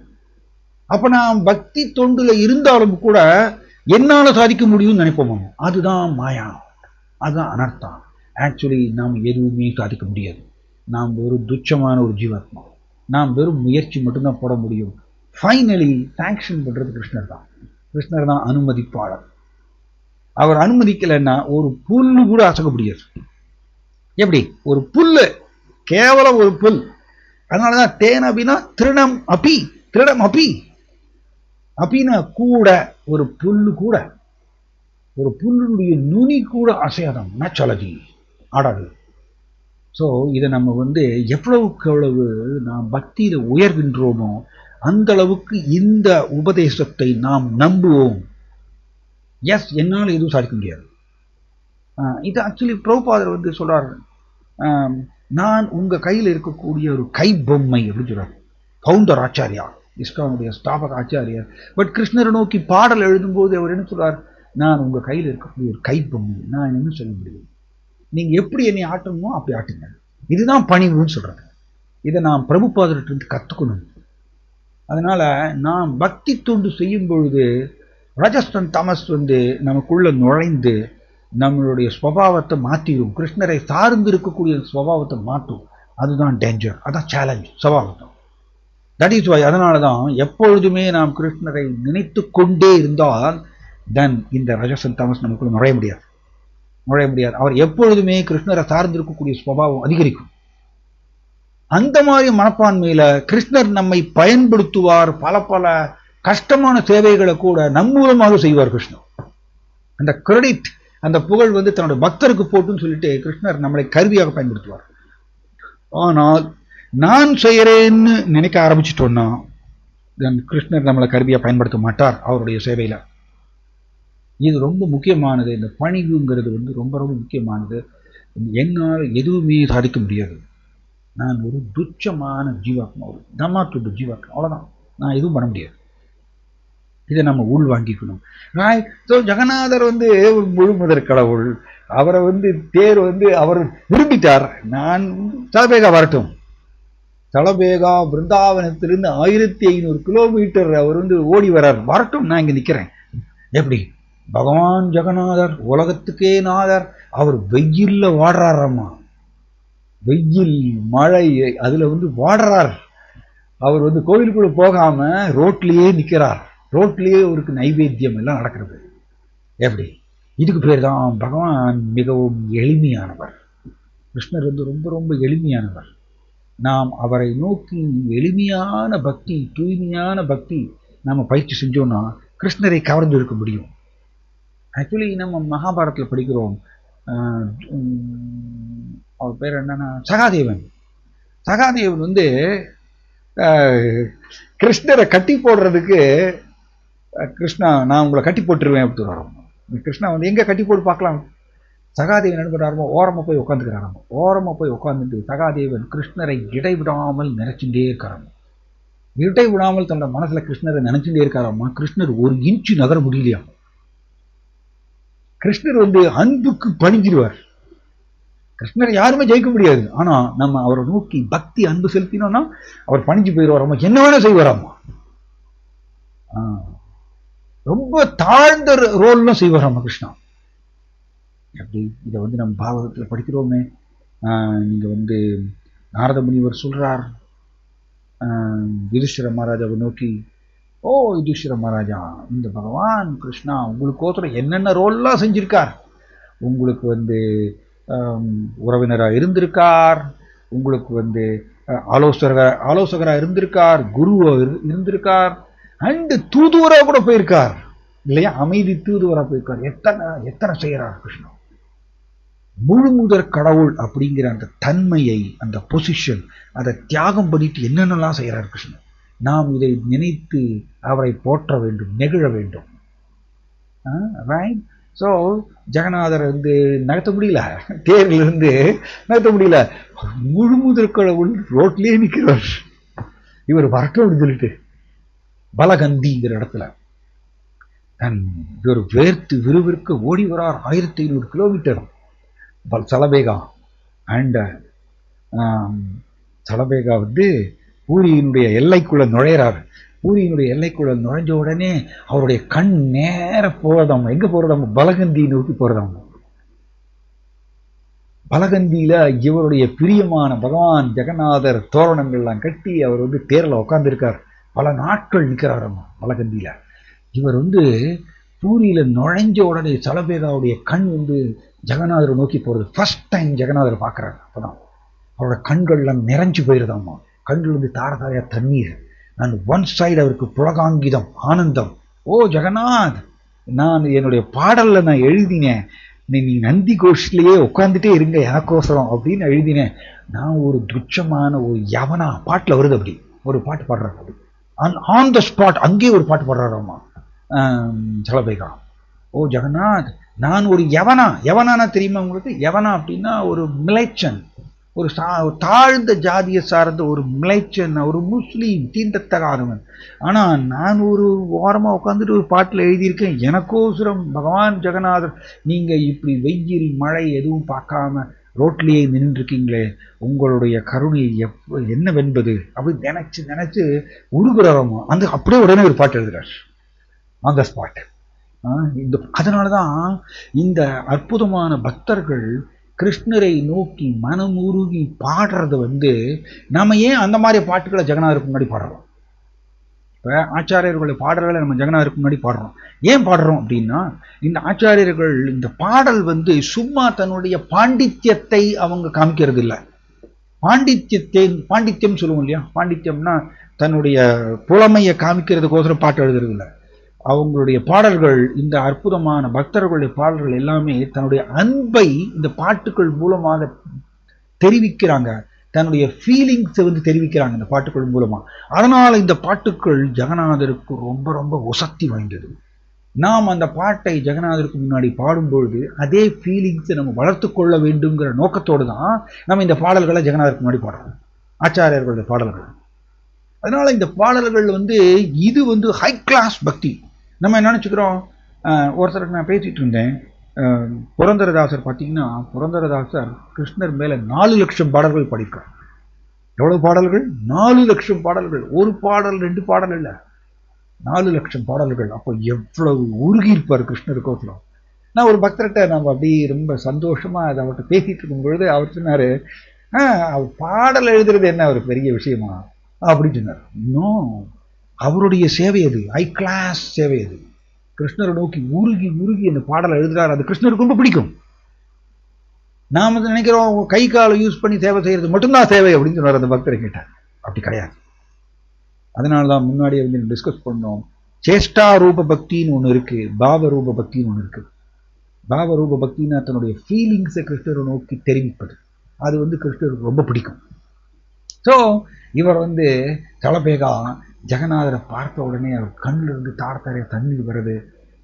அப்ப நாம் பக்தி தொண்டுல இருந்தாலும் கூட என்னால சாதிக்க முடியும்னு நினைப்போம். அதுதான் மாயா, அதுதான் அனர்த்தம். ஆக்சுவலி நாம் எதுவுமே சாதிக்க முடியாது. நாம் ஒரு துச்சமான ஒரு ஜீவாத்மா. நாம் வெறும் முயற்சி மட்டும்தான் போட முடியும். ஃபைனலி சாங்ஷன் பண்றது கிருஷ்ணர் தான் அனுமதிப்பாளர். அவர் அனுமதிக்கலைன்னா ஒரு புல்லு கூட அசைக்க முடியாது. எப்படி? ஒரு புல்லு, கேவலம் ஒரு புல். அதனாலதான் தேனபினா திருடம் அப்பி அப்படின்னா கூட ஒரு புல்லு கூட, ஒரு புல்லுடைய நுனி கூட அசையாதான், நச்சலதி ஆடாது. ஸோ இதை நம்ம எவ்வளவுக்கு எவ்வளவு நாம் பக்தியில உயர்கின்றோமோ அந்த அளவுக்கு இந்த உபதேசத்தை நாம் நம்புவோம். எஸ், என்னால் எதுவும் சாதிக்க முடியாது. இது ஆக்சுவலி பிரபுபாதர் சொல்றாரு, நான் உங்க கையில் இருக்கக்கூடிய ஒரு கை பொம்மை அப்படின்னு சொல்றாரு. Counter Acharya, இஸ்கானுடைய ஸ்தாபக Acharyar. பட் கிருஷ்ணரை நோக்கி பாடல் எழுதும்போது அவர் என்ன சொல்றார், நான் உங்க கையில் இருக்கக்கூடிய ஒரு கை பொம்மை, நான் என்ன சொல்ல முடியும், நீங்க எப்படி என்னை ஆட்டணுமோ அப்படி ஆட்டுங்க. இதுதான் பணிவுன்னு சொல்றாங்க. இதை நாம் பிரபுபாதர்கிட்ட கத்துக்கணும். அதனால நாம் பக்தி தொண்டு செய்யும் பொழுது ரஜஸ்டன் தமஸ் நமக்குள்ள நுழைந்து நம்மளுடைய ஸ்வபாவத்தை மாற்றிடும். கிருஷ்ணரை சார்ந்து இருக்கக்கூடிய ஸ்வபாவத்தை மாற்றும். அதுதான் டேஞ்சர், அதான் சேலஞ்ச், சவால். That is why. அதனாலதான் எப்பொழுதுமே நாம் கிருஷ்ணரை நினைத்து கொண்டே இருந்தால் தென் இந்த ரஜஸ்டன் தமஸ் நமக்குள்ள நுழைய முடியாது. அவர் எப்பொழுதுமே கிருஷ்ணரை சார்ந்திருக்கக்கூடிய ஸ்வபாவம் அதிகரிக்கும். அந்த மாதிரி மனப்பான்மையில கிருஷ்ணர் நம்மை பயன்படுத்துவார். பல பல கஷ்டமான சேவைகளை கூட நம் மூலமாக செய்வார் கிருஷ்ணர். அந்த கிரெடிட், அந்த புகழ் தன்னுடைய பக்தருக்கு போட்டுன்னு சொல்லிட்டு கிருஷ்ணர் நம்மளை கருவியாக பயன்படுத்துவார். ஆனால் நான் செய்யறேன்னு நினைக்க ஆரம்பிச்சிட்டோம்னா கிருஷ்ணர் நம்மளை கருவியா பயன்படுத்த மாட்டார் அவருடைய சேவையில. இது ரொம்ப முக்கியமானது. இந்த பணிவுங்கிறது ரொம்ப ரொம்ப முக்கியமானது. என்னால் எதுவுமே சாதிக்க முடியாது. நான் ஒரு துச்சமான ஜீவாத்மா, ஒரு தமாத்துடு ஜீவாத்மா, அவ்வளவுதான். நான் எதுவும் பண்ண முடியாது. இதை நம்ம உள் வாங்கிக்கணும். ஜெகநாதர் ஒரு முழு முதற் கடவுள். அவரை தேர் அவர் விரும்பிட்டார். நான் சலபேகா வரட்டும், சலபேகா பிருந்தாவனத்திலிருந்து 1500 கிலோமீட்டர் அவர் ஓடி வர்றார், வரட்டும், நான் இங்க நிக்கிறேன். எப்படி? பகவான் ஜெகநாதர் உலகத்துக்கே நாதர். அவர் வெயில்ல வாடுறாராம்மா. வெயில் மழை அதுல வாடுறார். அவர் கோவிலுக்குள்ள போகாம ரோட்லயே நிக்கிறார். ரோட்லயே அவருக்கு நைவேத்தியம் எல்லாம் நடக்கிறது. எப்படி? இதுக்கு பேர் தான் பகவான் மிகவும் எளிமையானவர். கிருஷ்ணர் ரொம்ப ரொம்ப எளிமையானவர். நாம் அவரை நோக்கி எளிமையான பக்தி, தூய்மையான பக்தி நம்ம பயிற்சி செஞ்சோம்னா கிருஷ்ணரை கவர்ந்து இருக்க முடியும். ஆக்சுவலி நம்ம மகாபாரதத்தில் படிக்கிறோம். அவர் பேர் என்னன்னா சகாதேவன். சகாதேவன் கிருஷ்ணரை கட்டி போடுறதுக்கு, கிருஷ்ணா நான் உங்களை கட்டி போட்டுருவேன் அப்படின்னு வரோம். கிருஷ்ணா எங்க கட்டி போட்டு பார்க்கலாம். சகாதேவன் என்ன பண்ணுறாரோ ஓரமாக போய் உட்காந்துக்கிறாராம். ஓரமாக போய் உட்காந்துட்டு சகாதேவன் கிருஷ்ணரை இடைவிடாமல் நினைச்சுட்டே இருக்காராம். இடைவிடாமல் தன்னோட மனசுல கிருஷ்ணரை நினைச்சுட்டே இருக்காராமா. கிருஷ்ணர் ஒரு இன்ச்சு நகர முடியலையா. கிருஷ்ணர் அன்புக்கு பணிஞ்சிருவார். கிருஷ்ணரை யாருமே ஜெயிக்க முடியாது. ஆனா நம்ம அவரை நோக்கி பக்தி அன்பு செலுத்தினோம்னா அவர் பணிஞ்சு போயிடுவாராமா. என்ன வேணா செய்வாராமா. ரொம்ப தாழ்ந்த ரோல்லாம் செய்வாராமா கிருஷ்ணா. அப்படி இதை நம்ம பாகவதத்தில் படிக்கிறோமே. நீங்க நாரத முனிவர் சொல்றார் யுதிஷ்டிர மகாராஜாவை நோக்கி, ஓ யுதிஷ்டிர மகாராஜா, இந்த பகவான் கிருஷ்ணா உங்களுக்கோசரம் என்னென்ன ரோல்லாம் செஞ்சிருக்கார். உங்களுக்கு உறவினராக இருந்திருக்கார், உங்களுக்கு ஆலோசகராக இருந்திருக்கார், குருவா இருந்திருக்கார், அண்டு தூதுவராக கூட போயிருக்கார் இல்லையா. அமைதி தூதுவராக போயிருக்கார். எத்தனை செய்யறார் கிருஷ்ணா. முழு முதற் கடவுள் அப்படிங்கிற அந்த தன்மையை, அந்த பொசிஷன், அதை தியாகம் பண்ணிட்டு என்னென்னலாம் செய்யறார் கிருஷ்ணன். நாம் இதை நினைத்து அவரை போற்ற வேண்டும், நெகிழ வேண்டும். ரைட். ஸோ ஜெகநாதர் நகர்த்த முடியல, தேர்ல நகர்த்த முடியல. முழு முதற் கடவுள் ரோட்லயே நிற்கிறார். இவர் வரட்டும் அப்படின்னு சொல்லிட்டு பலகந்திங்கிற இடத்துல இவர் வேர்த்து விறுவிறுக்க ஓடி வரார். 1500 கிலோமீட்டர் சலபேகா. அண்ட் சலபேகா பூரியினுடைய எல்லைக்குள்ள நுழையிறார். பூரியினுடைய எல்லைக்குள்ள நுழைஞ்ச உடனே அவருடைய கண் நேர போறதாம். எங்க போறதாம்? பலகந்தி நோக்கி போறதாம். பலகந்தியில இவருடைய பிரியமான பகவான் ஜெகநாதர் தோரணங்கள்லாம் கட்டி அவர் தேர்ல உட்கார்ந்துருக்கார். பல நாட்கள் நிற்கிறாராம் பலகந்தியில. இவர் பூரியில நுழைஞ்ச உடனே சலபேகாவுடைய கண் ஜெகநாதரை நோக்கி போறது. ஃபர்ஸ்ட் டைம் ஜெகநாதர் பார்க்கிறார். அப்பதான் அவரோட கண்கள்லாம் நிறைஞ்சு போயிருதாம்மா. கண்கள் தார தாரையா தண்ணீர். நான் ஒன் சைடு அவருக்கு புலகாங்கிதம், ஆனந்தம். ஓ ஜெகநாத், நான் என்னுடைய பாடல்ல நான் எழுதினேன், நீ நந்தி கோஷ்லேயே உட்காந்துட்டே இருங்க எனக்கோசரம் அப்படின்னு எழுதினேன். நான் ஒரு துச்சமான ஒரு யவனா பாட்டுல வருது. அப்படி ஒரு பாட்டு பாடுறாரு. அப்படி ஆன் த ஸ்பாட் அங்கேயே ஒரு பாட்டு பாடுறாராமா சலபேகா. ஓ ஜெகநாத், நான் ஒரு யவனானா தெரியுமா உங்களுக்கு? யவனா அப்படின்னா ஒரு மிளைச்சன், ஒரு தாழ்ந்த ஜாதியை சார்ந்த ஒரு மிளைச்சன், ஒரு முஸ்லீம், தீண்டத்தகாதவன். ஆனா நான் ஒரு ஓரமா உட்காந்துட்டு ஒரு பாட்டுல எழுதியிருக்கேன், எனக்கோசரம் பகவான் ஜெகநாதர் நீங்க இப்படி வெயில் மழை எதுவும் பார்க்காம ரோட்லேயே நின்றுருக்கீங்களே, உங்களுடைய கருணை என்னவென்பது அப்படி நினைச்சு உருகுறோமா. அப்படியே உடனே ஒரு பாட்டு எழுதுறார் ஆன் த ஸ்பாட். அதனாலதான் இந்த அற்புதமான பக்தர்கள் கிருஷ்ணரை நோக்கி மனமுருகி பாடுறது நம்ம ஏன் அந்த மாதிரி பாட்டுகளை ஜெகநாதருக்கு முன்னாடி பாடுறோம்? இப்போ ஆச்சாரியர்களுடைய பாடல்களை நம்ம ஜெகநாதருக்கு முன்னாடி பாடுறோம். ஏன் பாடுறோம் அப்படின்னா, இந்த ஆச்சாரியர்கள் இந்த பாடல் சும்மா தன்னுடைய பாண்டித்யத்தை அவங்க காமிக்கிறது இல்லை. பாண்டித்யம் சொல்லுவோம் இல்லையா. பாண்டித்யம்னா தன்னுடைய புலமையை காமிக்கிறதுக்கோசரம் பாட்டு எழுதுறது இல்லை. அவங்களுடைய பாடல்கள், இந்த அற்புதமான பக்தர்களுடைய பாடல்கள் எல்லாமே தன்னுடைய அன்பை இந்த பாட்டுக்கள் மூலமாக தெரிவிக்கிறாங்க. தன்னுடைய ஃபீலிங்ஸை தெரிவிக்கிறாங்க இந்த பாட்டுக்கள் மூலமா. அதனால இந்த பாட்டுக்கள் ஜெகநாதருக்கு ரொம்ப ரொம்ப உசக்தி வாய்ந்தது. நாம் அந்த பாட்டை ஜெகநாதருக்கு முன்னாடி பாடும்பொழுது அதே ஃபீலிங்ஸை நம்ம வளர்த்து கொள்ள வேண்டுங்கிற நோக்கத்தோடு தான் நம்ம இந்த பாடல்களை ஜெகநாதருக்கு முன்னாடி பாடுறோம், ஆச்சாரியர்களுடைய பாடல்கள். அதனால இந்த பாடல்கள் இது ஹை கிளாஸ் பக்தி. நம்ம நினைச்சுக்கிறோம். ஒருத்தருக்கு நான் பேசிட்டு இருந்தேன், புரந்தரதாசர். பார்த்தீங்கன்னா புரந்தரதாசர் கிருஷ்ணர் மேல 4 லட்சம் பாடல்கள் படிக்கிறார். எவ்வளவு பாடல்கள்? 4 லட்சம் பாடல்கள். ஒரு பாடல் 2 பாடல் இல்லை, 4 லட்சம் பாடல்கள். அப்போ எவ்வளவு உருகியிருப்பார் கிருஷ்ணருக்கோசரம். நான் ஒரு பக்தர்கிட்ட நம்ம அப்படி ரொம்ப சந்தோஷமா அதை அவர்கிட்ட பேசிட்டு இருக்கும் பொழுது அவர் சொன்னாரு, அவர் பாடல் எழுதுறது என்ன ஒரு பெரிய விஷயமா அப்படின்னு சொன்னார். இன்னும் அவருடைய சேவை அது, ஹை கிளாஸ் சேவை அது. கிருஷ்ணரை நோக்கி உருகி உருகி அந்த பாடலை எழுதுறாரு. அது கிருஷ்ணருக்கு ரொம்ப பிடிக்கும். நாம நினைக்கிறோம் கை காலை யூஸ் பண்ணி சேவை செய்யறது மட்டும்தான் சேவை அப்படின்னு சொன்னார் அந்த பக்தரை கேட்டார். அப்படி கிடையாது. அதனாலதான் முன்னாடியே வந்து டிஸ்கஸ் பண்ணோம். சேஷ்டா ரூப பக்தின்னு ஒண்ணு இருக்கு, பாவ ரூப பக்தின்னு ஒண்ணு இருக்கு. பாவ ரூப பக்தின்னா தன்னுடைய ஃபீலிங்ஸை கிருஷ்ணரை நோக்கி தெரிவிப்பது. அது வந்து கிருஷ்ணருக்கு ரொம்ப பிடிக்கும். ஸோ இவர் வந்து சலபேகா ஜெகநாதரை பார்த்த உடனே அவர் கண்ணில் இருந்து தாரத்தாரைய தண்ணீர் வருது.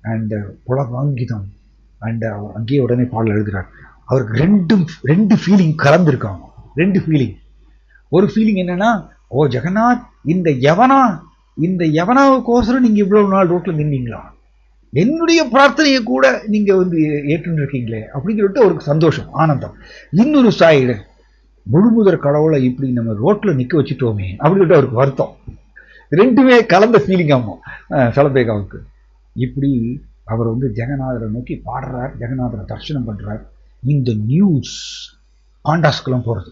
அண்ட் புலகாங்கிதம். அண்ட் அவர் அங்கேயே உடனே பாடல் எழுதுறார். அவருக்கு ரெண்டு ஃபீலிங் கலந்துருக்காங்க. ரெண்டு ஃபீலிங். ஒரு ஃபீலிங் என்னன்னா, ஓ ஜெகநாத், இந்த யவனாவுக்கோசரம் நீங்க இவ்வளவு நாள் ரோட்ல நின்னீங்களா, என்னுடைய பிரார்த்தனையை கூட நீங்க வந்து ஏற்று இருக்கீங்களே அப்படின்னு சொல்லிட்டு ஒரு சந்தோஷம், ஆனந்தம். இன்னொரு சைடு, முழுமுதற் கடவுளை இப்படி நம்ம ரோட்ல நிக்க வச்சுட்டோமே அப்படின்னு சொல்லிட்டு அவருக்கு வருத்தம். ரெண்டுமே கலந்த ஃபீலிங் ஆகும் சலபேகாவுக்கு. இப்படி அவர் வந்து ஜெகநாதரை நோக்கி பாடுறார், ஜெகநாதரை தரிசனம் பண்றார். இந்த நியூஸ் பாண்டாஸ்க்கெல்லாம் போறது.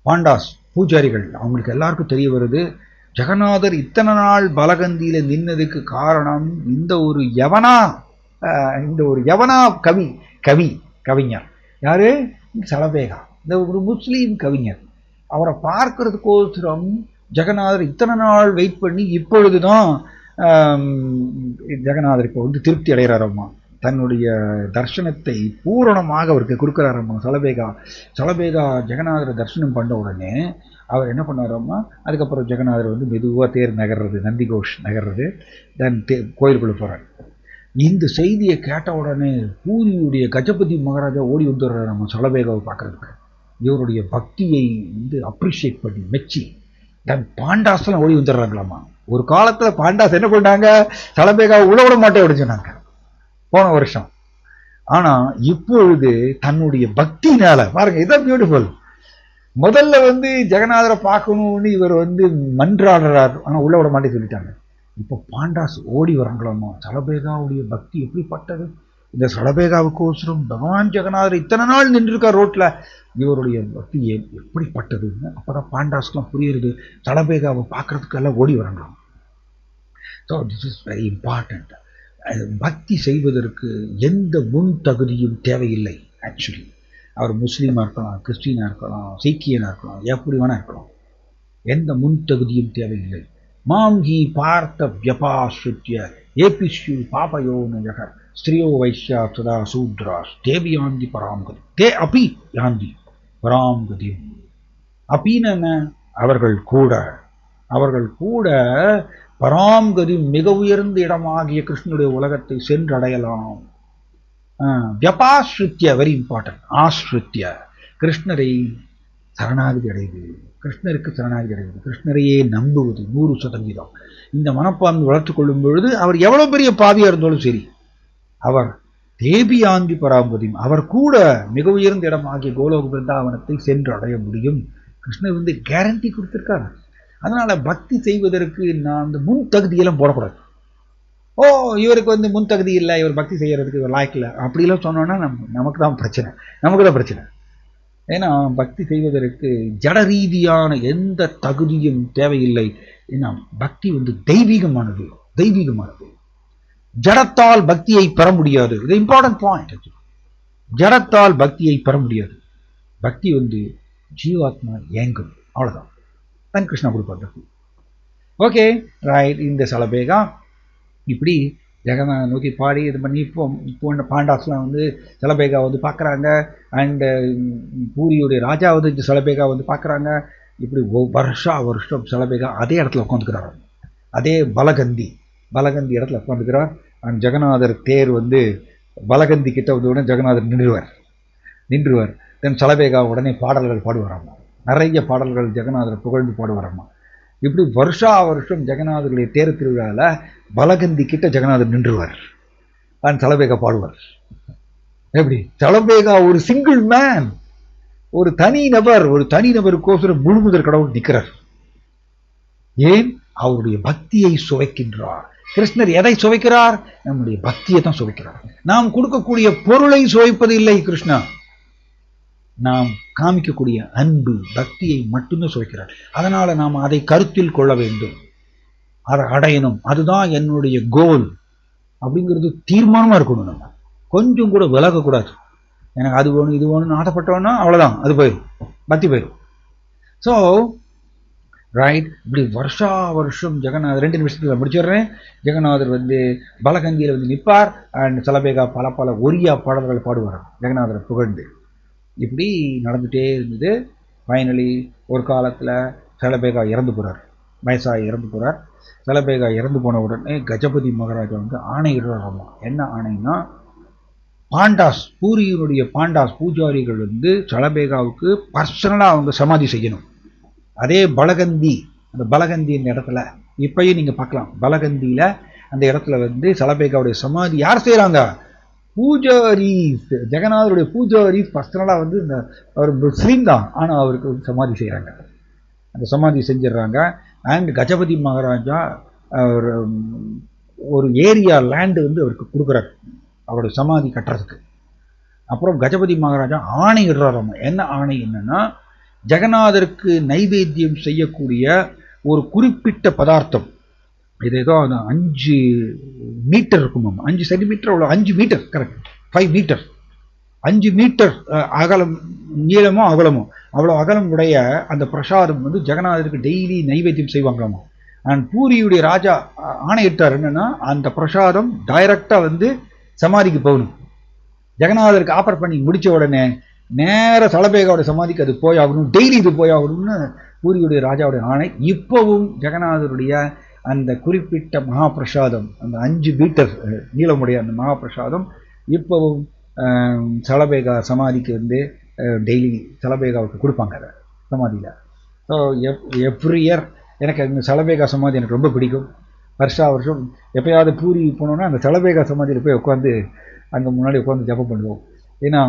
பாண்டாஸ் பூஜாரிகள் அவங்களுக்கு எல்லாருக்கும் தெரிய வருது, ஜெகநாதர் இத்தனை நாள் பலகந்தியில நின்னதுக்கு காரணம் இந்த ஒரு யவனா கவிஞர். யாரு? சலபேகா. இந்த ஒரு முஸ்லீம் கவிஞர். அவரை பார்க்கறதுக்கோசரம் ஜெகநாதர் இத்தனை நாள் வெயிட் பண்ணி இப்பொழுதுதான் ஜெகநாதர் இப்போ வந்து திருப்தி அடைகிறாரம்மா. தன்னுடைய தர்சனத்தை பூரணமாக அவருக்கு கொடுக்குறாரம்மா சலபேகா ஜெகநாதரை தரிசனம் பண்ண உடனே அவர் என்ன பண்ணாரம்மா, அதுக்கப்புறம் ஜெகநாதர் வந்து மெதுவாக தேர் நகர்றது, நந்தி கோஷ் நகர்றது, தென் கோயிலுக்குள்ள போறார். இந்த செய்தியை கேட்ட உடனே பூரியுடைய கஜபதி மகாராஜா ஓடி வந்துடுறாரு நம்ம சலபேகாவை பார்க்கறதுக்கு. இவருடைய பக்தியை வந்து அப்ரிஷியேட் பண்ணி மெச்சி தன் பாண்டாஸ்லாம் ஓடி வந்துடுறாங்களாமா. ஒரு காலத்துல பாண்டாஸ் என்ன பண்ணாங்க, சலபேகாவை உள்ள விட மாட்டே அப்படின்னு சொன்னாங்க போன வருஷம். ஆனா இப்பொழுது தன்னுடைய பக்தினால பாருங்க, இதான் பியூட்டிஃபுல். முதல்ல வந்து ஜெகநாதரை பார்க்கணும்னு இவர் வந்து மன்றாடுறார், ஆனா உள்ள விட மாட்டே சொல்லிட்டாங்க. இப்போ பாண்டாஸ் ஓடி வராங்களாமா. சலபேகாவுடைய பக்தி எப்படிப்பட்டது, இந்த சலபேகாவுக்கோசரம் பகவான் ஜெகநாதர் இத்தனை நாள் நின்றுருக்கார் ரோட்ல, இவருடைய பக்தி எப்படிப்பட்டதுன்னு அப்பதான் பாண்டாஸ்லாம் புரியுறது. சலபேகாவை பார்க்கறதுக்கு எல்லாம் ஓடி வராங்களாம். So this is very important. பக்தி செய்வதற்கு எந்த முன் தகுதியும் தேவையில்லை. ஆக்சுவலி அவர் முஸ்லீமா இருக்கலாம், கிறிஸ்டினா இருக்கலாம், சீக்கியனா இருக்கலாம், எப்படி வேணா இருக்கலாம். எந்த முன் தகுதியும் தேவையில்லை. மாங்கி பார்த்த வியபாஸ்ருத்ய ஏபிஷ்யு பாபயோன ஜகர் ஸ்திரியோ வைஷ்யா சதா சூத்ராஸ் தேவியாந்தி பராம்கதி தே அபி யாந்தி பராம்கதி. அப்படின்னு அவர்கள் கூட பராம்கதி மிக உயர்ந்த இடமாகிய கிருஷ்ணனுடைய உலகத்தை சென்றடையலாம். வியபாஸ்ருத்ய வெரி இம்பார்ட்டன்ட். ஆஸ்ருத்ய கிருஷ்ணரை சரணாகதி அடைவது, கிருஷ்ணருக்கு சரணாகதி அடைவது, கிருஷ்ணரையே நம்புவது 100%. இந்த மனப்பான்மை வளர்த்து கொள்ளும் பொழுது அவர் எவ்வளவு பெரிய பாவியா இருந்தாலும் சரி, அவர் தேபியாந்தி பராம்பதியும் அவர் கூட மிக உயர்ந்த இடம் ஆகிய கோலோக பிருந்தாவனத்தை சென்று அடைய முடியும். கிருஷ்ணர் வந்து கேரண்டி கொடுத்திருக்காரு. அதனால பக்தி செய்வதற்கு நான் அந்த முன் தகுதியெல்லாம் போடக்கூடாது. ஓ இவருக்கு வந்து முன் தகுதி இல்லை, இவர் பக்தி செய்யறதுக்கு இவர் லாய்க்கல அப்படிலாம் சொன்னோன்னா நமக்கு தான் பிரச்சனை. ஏன்னா பக்தி செய்வதற்கு ஜட ரீதியான எந்த தகுதியும் தேவையில்லை. ஏன்னா பக்தி வந்து தெய்வீகமானது. ஜடத்தால் பக்தியை பெற முடியாது. இது இம்பார்ட்டன்ட் பாயிண்ட். ஜடத்தால் பக்தியை பெற முடியாது. பக்தி வந்து ஜீவாத்மா ஏங்கும், அவ்வளவுதான். தன் கிருஷ்ணா கொடுப்பார் பக்தி. Okay right. இந்த சலபேகா இப்படி ஜெகநாத நோக்கி பாடி இது பண்ணி இப்போ பாண்டாஸ்லாம் வந்து சலபேகா வந்து பார்க்குறாங்க. அண்டு பூரியுடைய ராஜா வந்து சலபேகா வந்து பார்க்குறாங்க. இப்படி வருஷம் சலபேகா அதே இடத்துல உட்காந்துக்கிறார். அதே பலகந்தி இடத்துல உட்காந்துக்கிறார். அண்ட் ஜெகநாதர் தேர் வந்து பலகந்தி கிட்ட வந்து உடனே ஜெகநாதர் நின்றுவார். தென் சலபேகா உடனே பாடல்கள் பாடுவாராமா. நிறைய பாடல்கள் ஜெகநாதர் புகழ்ந்து பாடுவாராமா. இப்படி வருஷம் ஜெகநாதருடைய தேர் திருவிழாவில் பலகந்தி கிட்ட ஜெகநாதர் நின்றுவார். அண்ட் சலபேகா பாடுவார். எப்படி சலபேகா ஒரு சிங்கிள் மேன், ஒரு தனி நபருக்கோசரம் முழுமுதற் கடவுள் நிற்கிறார். ஏன்? அவருடைய பக்தியை சுவைக்கின்றார். கிருஷ்ணர் எதை சுவைக்கிறார்? நம்முடைய பக்தியை தான் சுவைக்கிறார். நாம் கொடுக்கக்கூடிய பொருளை சுவைப்பது இல்லை கிருஷ்ணா, நாம் காமிக்கக்கூடிய அன்பு பக்தியை மட்டுமே சுவைக்கிறார். அதனால நாம் அதை கருத்தில் கொள்ள வேண்டும், அதை அடையணும், அதுதான் என்னுடைய கோல் அப்படிங்கிறது தீர்மானமா இருக்கணும். நம்ம கொஞ்சம் கூட விலகக்கூடாது. எனக்கு அது வேணும் இது வேணும்னு ஆசைப்பட்டோன்னா அவ்வளவுதான், அது போயிடும், பக்தி போயிடும். ஸோ ரைட், இப்படி வருஷா வருஷம் ஜெகநாதர் 2 நிமிஷத்துல முடிச்சிடுறேன். ஜெகநாதர் பலகந்தியில் நிற்பார். அண்ட் சலபேகா பல பல ஒரியா பாடல்களை பாடுவார் ஜெகநாதரை புகழ்ந்து. இப்படி நடந்துகிட்டே இருந்தது. ஃபைனலி ஒரு காலத்தில் சலபேகா இறந்து போகிறார், வயசாகி இறந்து போகிறார். சலபேகா இறந்து போன உடனே கஜபதி மகாராஜா ஆணையிடுறாராமா. என்ன ஆணைன்னா, பாண்டாஸ், பூரியினுடைய பாண்டாஸ் பூஜாரிகள் சலபேகாவுக்கு பர்சனலாக அவங்க சமாதி செய்யணும். அதே பலகந்தி, அந்த பலகந்தியின் இடத்துல இப்பயும் நீங்கள் பார்க்கலாம். பலகந்தியில் அந்த இடத்துல சலபேகாவுடைய சமாதி யார் செய்கிறாங்க? பூஜாரிஸ், ஜெகநாதருடைய பூஜாரிஸ் பர்சனலாக இந்த அவர் முஸ்லீம் தான், ஆனால் அவருக்கு சமாதி செய்கிறாங்க. அந்த சமாதி செஞ்சிடறாங்க. அண்ட் கஜபதி மகாராஜா ஒரு ஏரியா லேண்டு அவருக்கு கொடுக்குறாரு அவருடைய சமாதி கட்டுறதுக்கு. அப்புறம் கஜபதி மகாராஜா ஆணை இடுறாராம். என்ன ஆணை? என்னன்னா, ஜெகநாதருக்கு நைவேத்தியம் செய்யக்கூடிய ஒரு குறிப்பிட்ட பதார்த்தம், இது ஏதோ 5 மீட்டர் இருக்குமாம், 5 சென்டிமீட்டர், அவ்வளோ 5 மீட்டர், கரெக்ட், 5 மீட்டர், 5 மீட்டர் அகலம், நீளமோ அகலமோ அவ்வளோ அகலம் உடைய அந்த பிரசாதம் ஜெகநாதருக்கு டெய்லி நைவேத்தியம் செய்வாங்களாமா. அண்ட் பூரியுடைய ராஜா ஆணையிட்டார் என்னன்னா, அந்த பிரசாதம் டைரக்டா சமாதிக்கு போகணும். ஜெகநாதருக்கு ஆஃபர் பண்ணி முடிச்ச உடனே நேர சலபேகாவோட சமாதிக்கு அது போயாகணும், டெய்லி இது போயாகணும்னு பூரியுடைய ராஜாவுடைய ஆணை. இப்போவும் ஜெகநாதருடைய அந்த குறிப்பிட்ட மகாபிரசாதம், அந்த 5 மீட்டர் நீளமுடைய அந்த மகாபிரசாதம் இப்போவும் சலபேகா சமாதிக்கு டெய்லி சலபேகாவுக்கு கொடுப்பாங்க அதை சமாதியில். ஸோ எவ்ரி இயர் எனக்கு அந்த சலபேகா சமாதி எனக்கு ரொம்ப பிடிக்கும். வருஷா வருஷம் எப்போயாவது பூரி போனோன்னா அந்த சலபேகா சமாதியில் போய் உட்காந்து அங்கே முன்னாடி உட்காந்து ஜபம் பண்ணுவோம். ஏன்னா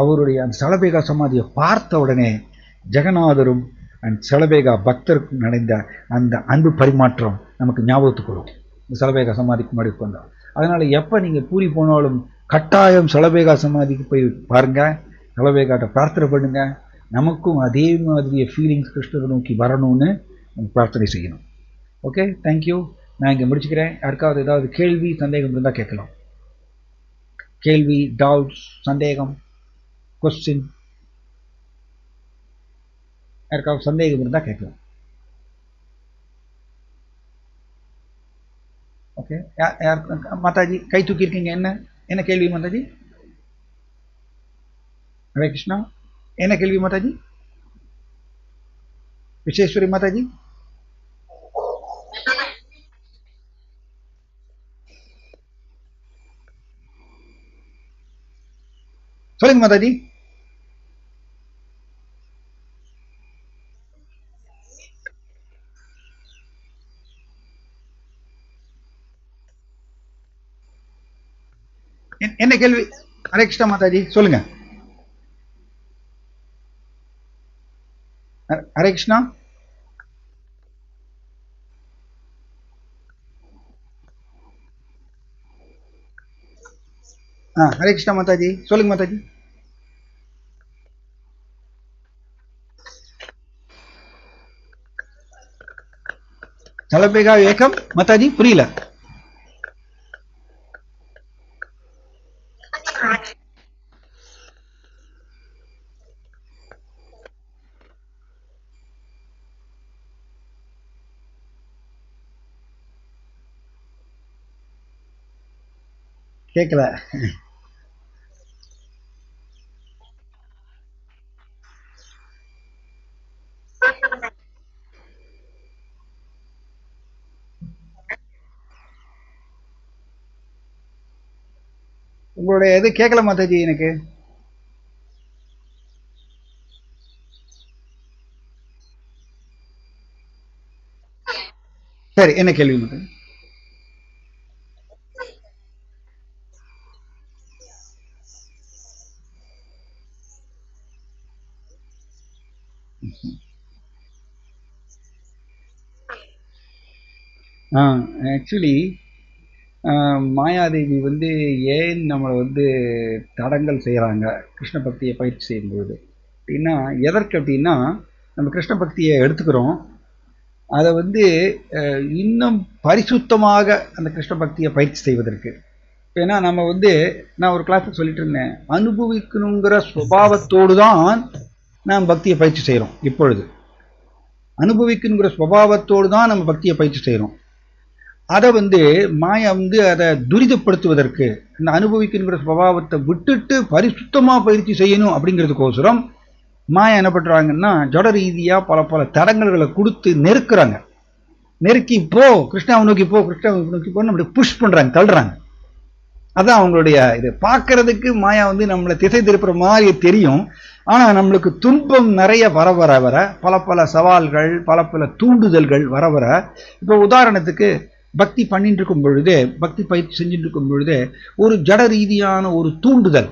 அவருடைய அந்த சலபேகா சமாதியை பார்த்த உடனே ஜெகநாதரும் அண்ட் சலபேகா பக்தருக்கும் நடந்த அந்த அன்பு பரிமாற்றம் நமக்கு ஞாபகத்துக்கு வரும் இந்த சலபேகா சமாதிக்கு முன்னாடி உட்காந்தா. அதனால் எப்போ நீங்கள் பூரி போனாலும் கட்டாயம் சலபேகா சமாதிக்கு போய் பாருங்கள், சலபேகாட்ட பிரார்த்தனை பண்ணுங்க. நமக்கும் அதே மாதிரியே ஃபீலிங்ஸ் கிருஷ்ணரை நோக்கி வரணும்னு நம்ம பிரார்த்தனை செய்யணும். Okay, thank you. நான் இங்கே முடிச்சுக்கிறேன். யாருக்காவது ஏதாவது கேள்வி சந்தேகம் இருந்தால் கேட்கலாம். கேள்வி, டவுட்ஸ், சந்தேகம், கொஸ்டின், யாருக்காவது சந்தேகம் இருந்தால் கேட்கலாம். ஓகே, யார் மாதாஜி கை தூக்கியிருக்கீங்க? என்ன என்ன கேள்வி மாதாஜி? ஹரே கிருஷ்ணா. என்ன கேள்வி மாதாஜி? விசேஸ்வரி மாதாஜி சொல்லுங்க மாதாஜி. என்ன கேள்வி? ஹரே கிருஷ்ணா மாதாஜி சொல்லுங்க. ஹரே கிருஷ்ணா. ஹரே கிருஷ்ணா மாதாஜி சொல்லுங்க மாதாஜி. சலபேகா ஏக்கம் மாதாஜி புரியல. கேட்கல. உங்களுடைய இது கேட்கல மாதாஜி எனக்கு. சரி, என்ன கேள்வி மாதாஜி? ஆக்சுவலி மாயாதேவி வந்து ஏன் நம்மளை வந்து தடங்கல் செய்கிறாங்க கிருஷ்ண பக்தியை பயிற்சி செய்யும்போது அப்படின்னா, எதற்கு அப்படின்னா, நம்ம கிருஷ்ண பக்தியை எடுத்துக்கிறோம். அதை வந்து இன்னும் பரிசுத்தமாக அந்த கிருஷ்ண பக்தியை பயிற்சி செய்வதற்கு. ஏன்னா நம்ம வந்து நான் ஒரு கிளாஸில் சொல்லிட்டு இருந்தேன், அனுபவிக்கணுங்கிற சுபாவத்தோடு தான் நாம் பக்தியை பயிற்சி செய்கிறோம். இப்பொழுது அனுபவிக்கணுங்கிற சுபாவத்தோடு தான் நம்ம பக்தியை பயிற்சி செய்கிறோம். அதை வந்து மாயா வந்து அதை துரிதப்படுத்துவதற்கு, இந்த அனுபவிக்கின்ற சுபாவத்தை விட்டுட்டு பரிசுத்தமாக பயிற்சி செய்யணும் அப்படிங்கிறதுக்கோசரம் மாயா என்ன பண்ணுறாங்கன்னா, ஜட ரீதியாக பல பல தடங்கல்களை கொடுத்து நெருக்குறாங்க. நெருக்கி போ, கிருஷ்ணாவை நோக்கி போ, கிருஷ்ணாவை நோக்கி போன்னு நம்மளுக்கு புஷ் பண்ணுறாங்க, தள்ளுறாங்க. அதான் அவங்களுடைய இது. பார்க்கறதுக்கு மாயா வந்து நம்மளை திசை திருப்புற மாதிரி தெரியும். ஆனால் நம்மளுக்கு துன்பம் நிறைய வர வர வர பல பல சவால்கள், பல பல தூண்டுதல்கள் வர வர, இப்போ உதாரணத்துக்கு பக்தி பண்ணிட்டு இருக்கும் பொழுது, பக்தி பயிற்சி செஞ்சுட்டு இருக்கும் பொழுது ஒரு ஜட ரீதியான ஒரு தூண்டுதல்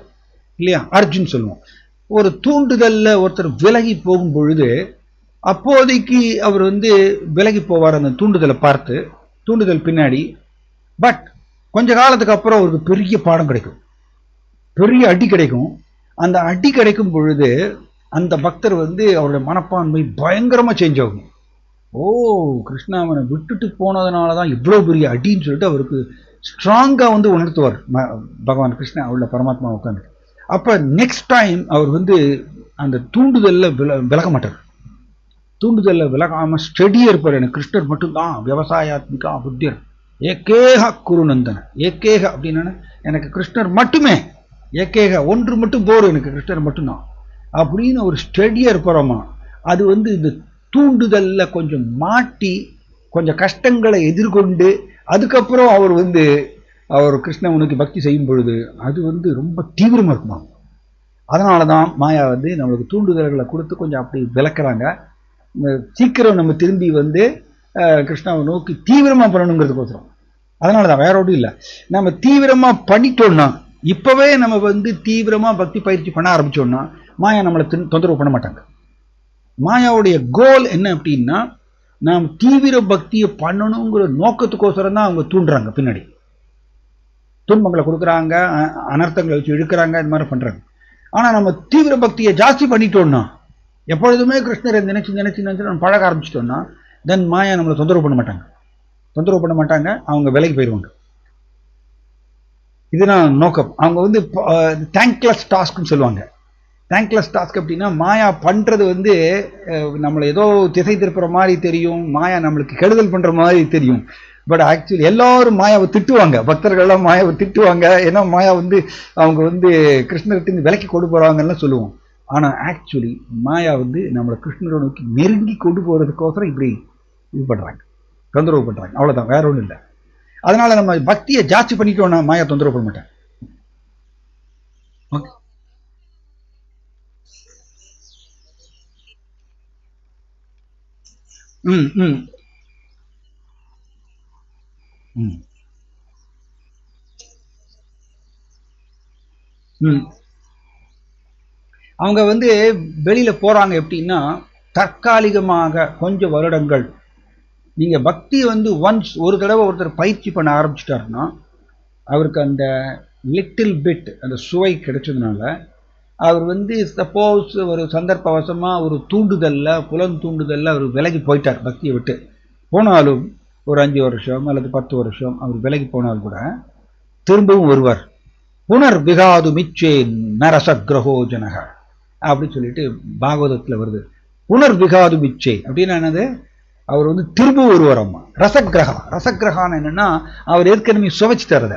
இல்லையா, அர்ஜுன் சொல்லுவோம், ஒரு தூண்டுதல்ல ஒருத்தர் விலகி போகும் பொழுது அப்போதைக்கு அவர் வந்து விலகி போவார் அந்த தூண்டுதலை பார்த்து, தூண்டுதல் பின்னாடி. பட் கொஞ்ச காலத்துக்கு அப்புறம் அவருக்கு பெரிய பாடம் கிடைக்கும், பெரிய அடி கிடைக்கும். அந்த அடி கிடைக்கும் பொழுது அந்த பக்தர் வந்து அவருடைய மனப்பான்மை பயங்கரமா சேஞ்ச் ஆகும். ஓ, கிருஷ்ணாவனை விட்டுட்டு போனதுனால தான் இவ்வளோ பெரிய அடின்னு சொல்லிட்டு அவருக்கு ஸ்ட்ராங்காக வந்து உணர்த்துவார் பகவான் கிருஷ்ணா உள்ள பரமாத்மா உட்காந்து. அப்போ நெக்ஸ்ட் டைம் அவர் வந்து அந்த தூண்டுதலில் விலக மாட்டார். தூண்டுதலில் விலகாமல் ஸ்டெடியாக இருப்பார். எனக்கு கிருஷ்ணர் மட்டும்தான் விவசாயாத்மிகா புத்தியர் ஏகேக குருநந்தன. ஏகேக அப்படின்னா எனக்கு கிருஷ்ணர் மட்டுமே, ஏகேக ஒன்று மட்டும் போரும், எனக்கு கிருஷ்ணர் மட்டும்தான் அப்படின்னு ஒரு ஸ்டெடியாக இருப்பாராமா. அது வந்து இந்த தூண்டுதல்ல கொஞ்சம் மாட்டி கொஞ்சம் கஷ்டங்களை எதிர்கொண்டு அதுக்கப்புறம் அவர் வந்து அவர் கிருஷ்ணவனுக்கு பக்தி செய்யும் பொழுது அது வந்து ரொம்ப தீவிரமாக இருக்குமா. அதனால தான் மாயா வந்து நம்மளுக்கு தூண்டுதல்களை கொடுத்து கொஞ்சம் அப்படி விளக்குறாங்க. சீக்கிரம் நம்ம திரும்பி வந்து கிருஷ்ணாவை நோக்கி தீவிரமாக பண்ணணுங்கிறதுக்கோசரம். அதனால தான், வேற ஒன்றும் இல்லை. நம்ம தீவிரமாக பண்ணிட்டோம்னா, இப்போவே நம்ம வந்து தீவிரமாக பக்தி பயிற்சி பண்ண ஆரம்பிச்சோம்னா மாயா நம்மளை தொந்தரவு பண்ண மாட்டாங்க. மாயாவுடைய கோல் என்ன அப்படின்னா, நாம் தீவிர பக்தியை பண்ணணுங்கிற நோக்கத்துக்கோசரம் தான் அவங்க தூண்டுறாங்க. பின்னாடி துன்பங்களை கொடுக்குறாங்க, அனர்த்தங்களை வச்சு இழுக்கிறாங்க, இது மாதிரி பண்றாங்க. ஆனால் நம்ம தீவிர பக்தியை ஜாஸ்தி பண்ணிட்டோம்னா, எப்பொழுதுமே கிருஷ்ணரை நினைச்சு நினைச்சு நினைச்சு நம்ம பழக ஆரம்பிச்சிட்டோம்னா, தென் மாயா நம்மளை தொந்தரவு பண்ண மாட்டாங்க. தொந்தரவு பண்ண மாட்டாங்க, அவங்க விலைக்கு போயிடுவாங்க. இதுதான் நோக்கம். அவங்க வந்து தேங்க்லெஸ் டாஸ்க்னு சொல்லுவாங்க. தேங்க்லெஸ் டாஸ்க் அப்படின்னா, மாயா பண்ணுறது வந்து நம்மளை ஏதோ திசை திருப்புற மாதிரி தெரியும், மாயா நம்மளுக்கு கெடுதல் பண்ணுற மாதிரி தெரியும். பட் ஆக்சுவலி எல்லாரும் மாயாவை திட்டுவாங்க, பக்தர்கள்லாம் மாயாவை திட்டுவாங்க. ஏன்னா மாயா வந்து அவங்க வந்து கிருஷ்ணர்கிட்ட விலைக்கு கொண்டு போகிறாங்கன்னு சொல்லுவோம். ஆனால் ஆக்சுவலி மாயா வந்து நம்மளை கிருஷ்ணரை நோக்கி நெருங்கி கொண்டு போகிறதுக்கோசரம் இப்படி இது பண்ணுறாங்க, தொந்தரவு பண்ணுறாங்க. அவ்வளோதான், வேற ஒன்றும் இல்லை. அதனால நம்ம பக்தியை ஜாஸ்தி பண்ணிட்டோம்னா மாயா தொந்தரவு பண்ண மாட்டேன். ஓகே. ம் ம் ம் ம் அவங்க வந்து வெளியில போறாங்க எப்படின்னா, தற்காலிகமாக கொஞ்சம் வருடங்கள். நீங்க பக்தி வந்து ஒன்ஸ் ஒரு தடவை ஒருத்தர் பயிற்சி பண்ண ஆரம்பிச்சிட்டாருன்னா, அவருக்கு அந்த லிட்டில் பிட் அந்த சுவை கிடைச்சதுனால அவர் வந்து சப்போஸ் ஒரு சந்தர்ப்பவசமா ஒரு தூண்டுதல்ல, புலன் தூண்டுதல்ல அவர் விலகி போயிட்டார் பக்தியை விட்டு. போனாலும் ஒரு 5 வருஷம் அல்லது 10 வருஷம் அவர் விலகி போனால் கூட திரும்பவும் வருவார். புனர் விகாது மிச்சே நரசக்ரஹோ ஜனக அப்படின்னு சொல்லிட்டு பாகவதத்தில் வருது. புனர் விகாது மிச்சே அப்படின்னா என்னது, அவர் வந்து திரும்பவும் வருவார். அம்மா ரசக்கிரகா. ரசக்கிரகான்னு என்னன்னா, அவர் ஏற்கனவே சுவைச்சு தரத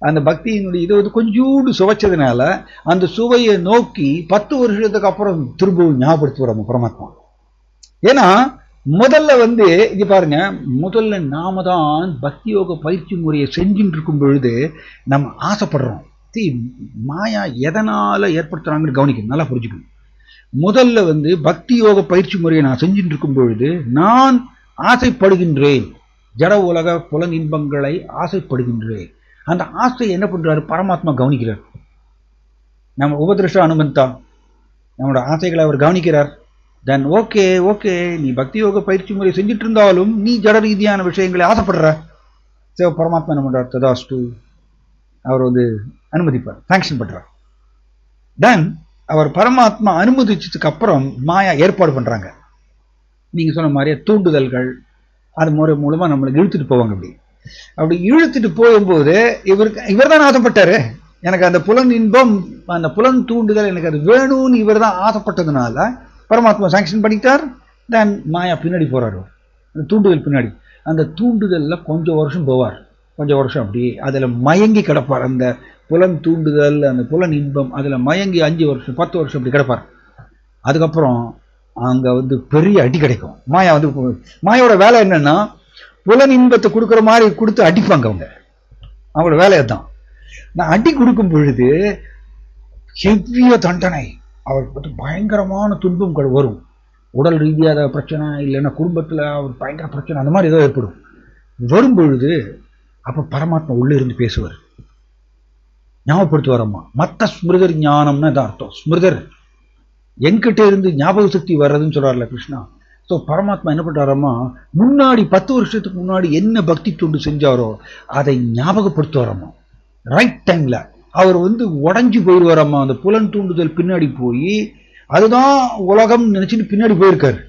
அந்த பக்தியினுடைய இதை வந்து கொஞ்சோண்டு சுவைச்சதுனால அந்த சுவையை நோக்கி 10 வருஷத்துக்கு அப்புறம் திரும்பவும் ஞாபகப்படுத்துவார் பரமாத்மா. ஏன்னா முதல்ல வந்து இது பாருங்க, முதல்ல நாம தான் பக்தி யோக பயிற்சி முறையை செஞ்சுட்டு இருக்கும் பொழுது நம்ம ஆசைப்படுறோம். மாயா எதனால ஏற்படுத்துறாங்கன்னு கவனிக்கணும், நல்லா புரிஞ்சுக்கணும். முதல்ல வந்து பக்தி யோக பயிற்சி முறையை நான் செஞ்சுட்டு இருக்கும் பொழுது நான் ஆசைப்படுகின்றேன், ஜட உலக புலன் இன்பங்களை ஆசைப்படுகின்றேன். அந்த ஆசை என்ன பண்றாரு, பரமாத்மா கவனிக்கிறார். நம்ம உபதிருஷ்ட அனுமந்தா நம்மளோட ஆசைகளை அவர் கவனிக்கிறார். தென் ஓகே ஓகே, நீ பக்தி யோக பயிற்சி முறை செஞ்சுட்டு இருந்தாலும் நீ ஜட ரீதியான விஷயங்களை ஆசைப்படுற. சிவ பரமாத்மா என்ன பண்றார்? ததாஸ்து, அவர் வந்து அனுமதிப்பார், சாங்ஷன் பண்றார். தென் அவர் பரமாத்மா அனுமதிச்சதுக்கு அப்புறம் மாயா ஏற்பாடு பண்றாங்க. நீங்க சொன்ன மாதிரியே தூண்டுதல்கள் அது முறை மூலமா நம்மளுக்கு இழுத்துட்டு போவாங்க. அப்படி இழுத்துட்டு போகும்போது இவர் தான் ஆசைப்பட்டாரு. எனக்கு அந்த புலன் இன்பம், அந்த புலன் தூண்டுதல் எனக்கு அது வேணும்னு இவர் தான் ஆசைப்பட்டதுனால பரமாத்மா சாங்ஷன் பண்ணிட்டார். தென் மாயா பின்னாடி போறாரு, அந்த தூண்டுதல் பின்னாடி. அந்த தூண்டுதல்ல கொஞ்சம் வருஷம் போவார், கொஞ்சம் வருஷம் அப்படி அதுல மயங்கி கிடப்பார். அந்த புலன் தூண்டுதல், அந்த புலன் இன்பம் அதுல மயங்கி 5 வருஷம் 10 வருஷம் அப்படி கிடப்பார். அதுக்கப்புறம் அங்க வந்து பெரிய அடி கிடைக்கும். மாயா வந்து, மாயோட வேலை என்னன்னா புலன் இன்பத்தை கொடுக்குற மாதிரி கொடுத்து அடிப்பாங்க. அவங்களோட வேலையை தான். நான் அடி கொடுக்கும் பொழுது ஹெவிய தண்டனை, அவருக்கு வந்து பயங்கரமான துன்பம் வரும். உடல் ரீதியாக பிரச்சனை, இல்லைன்னா குடும்பத்தில் அவர் பயங்கர பிரச்சனை, அந்த மாதிரி ஏதோ ஏற்படும். வரும் பொழுது அப்போ பரமாத்மா உள்ளே இருந்து பேசுவார், ஞாபகப்படுத்துவாரம்மா. மற்ற ஸ்மிருதர் ஞானம்னு தான் அர்த்தம். ஸ்மிருதர் என்கிட்ட இருந்து ஞாபக சக்தி வர்றதுன்னு சொல்றாருல கிருஷ்ணா. ஸோ பரமாத்மா என்ன பண்றாரம்மா, முன்னாடி 10 வருஷத்துக்கு முன்னாடி என்ன பக்தி தொண்டு செஞ்சாரோ அதை ஞாபகப்படுத்துவாரம்மா. ரைட் டைம்ல அவர் வந்து உடஞ்சி போயிடுவாரம்மா. அந்த புலன் தூண்டுதல் பின்னாடி போய் அதுதான் உலகம் நினைச்சுட்டு பின்னாடி போயிருக்காரு.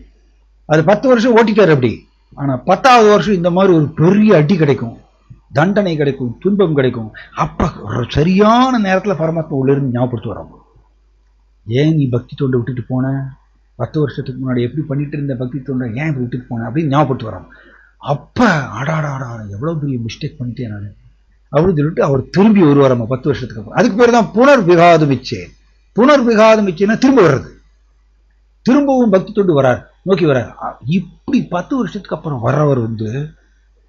அது 10 வருஷம் ஓட்டிட்டாரு அப்படி. ஆனா 10வது வருஷம் இந்த மாதிரி ஒரு பெரிய அடி கிடைக்கும், தண்டனை கிடைக்கும், துன்பம் கிடைக்கும். அப்ப சரியான நேரத்துல பரமாத்மா உள்ள இருந்து ஞாபகப்படுத்துவாரம்மா. ஏன் நீ பக்தி தொண்டை விட்டுட்டு போன? 10 வருஷத்துக்கு முன்னாடி எப்படி பண்ணிட்டு இருந்த பக்தி தொண்டை ஏன் இப்படி விட்டுட்டு போனேன் அப்படின்னு ஞாபகப்படுத்து வரோம். அப்ப ஆடாடாடா எவ்வளவு பெரிய மிஸ்டேக் பண்ணிட்டேன் நான் அப்படின்னு சொல்லிட்டு அவர் திரும்பி வருவாராம் 10 வருஷத்துக்கு அப்புறம். அதுக்கு பேர் தான் புனர்விகாதம் இச்சே. புனர்விகாதம் இச்சேன்னா திரும்ப வர்றது, திரும்பவும் பக்தி தொண்டு வரார், நோக்கி வரார். இப்படி 10 வருஷத்துக்கு அப்புறம் வர்றவர் வந்து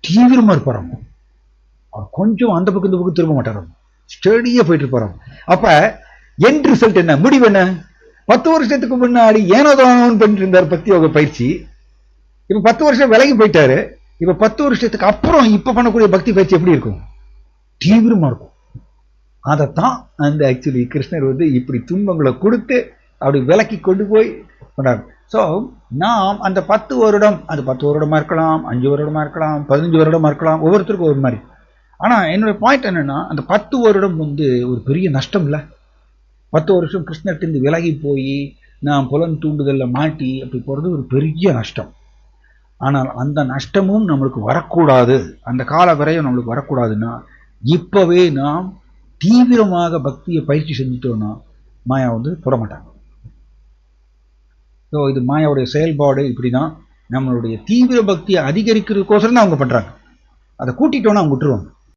தீவிரமா இருப்பாராம். அவர் கொஞ்சம் அந்த பக்கம் இந்த பக்கம் திரும்ப மாட்டாராம், ஸ்டடியா போயிட்டு இருப்பாராம். அப்ப எண்ட் ரிசல்ட் என்ன, முடிவு என்ன? 10 வருஷத்துக்கு முன்னாடி ஏனோதானோன்னு பண்ணிட்டு இருந்தார் பக்தி யோக பயிற்சி. இப்ப 10 வருஷம் விலகி போயிட்டாரு. இப்ப 10 வருஷத்துக்கு அப்புறம் இப்ப பண்ணக்கூடிய பக்தி பயிற்சி எப்படி இருக்கும்? தீவிரமா இருக்கும். அதைத்தான் அந்த ஆக்சுவலி கிருஷ்ணர் வந்து இப்படி துன்பங்களை கொடுத்து அப்படி விலக்கி கொண்டு போய் பண்ணார். ஸோ நாம் அந்த 10 வருடம், அது 10 வருடமா இருக்கலாம், 5 வருடமா இருக்கலாம், 15 வருடமா இருக்கலாம், ஒவ்வொருத்தருக்கும் ஒரு மாதிரி. ஆனா என்னுடைய பாயிண்ட் என்னன்னா, அந்த 10 வருடம் வந்து ஒரு பெரிய நஷ்டம் இல்லை. 10 வருஷம் கிருஷ்ணர்கிட்ட விலகி போய் நான் புலன் தூண்டுதல்ல மாட்டி அப்படி போறது ஒரு பெரிய நஷ்டம். ஆனால் அந்த நஷ்டமும் நம்மளுக்கு வரக்கூடாது, அந்த கால வரையும் நம்மளுக்கு வரக்கூடாதுன்னா இப்பவே நாம் தீவிரமாக பக்தியை பயிற்சி செஞ்சுட்டோம்னா மாயா வந்து போட மாட்டாங்க. ஸோ இது மாயாவுடைய செயல்பாடு இப்படிதான். நம்மளுடைய தீவிர பக்தியை அதிகரிக்கிறதுக்கோசரம் தான் அவங்க பண்றாங்க. அதை கூட்டிட்டோன்னா அவங்க விட்டுருவாங்க.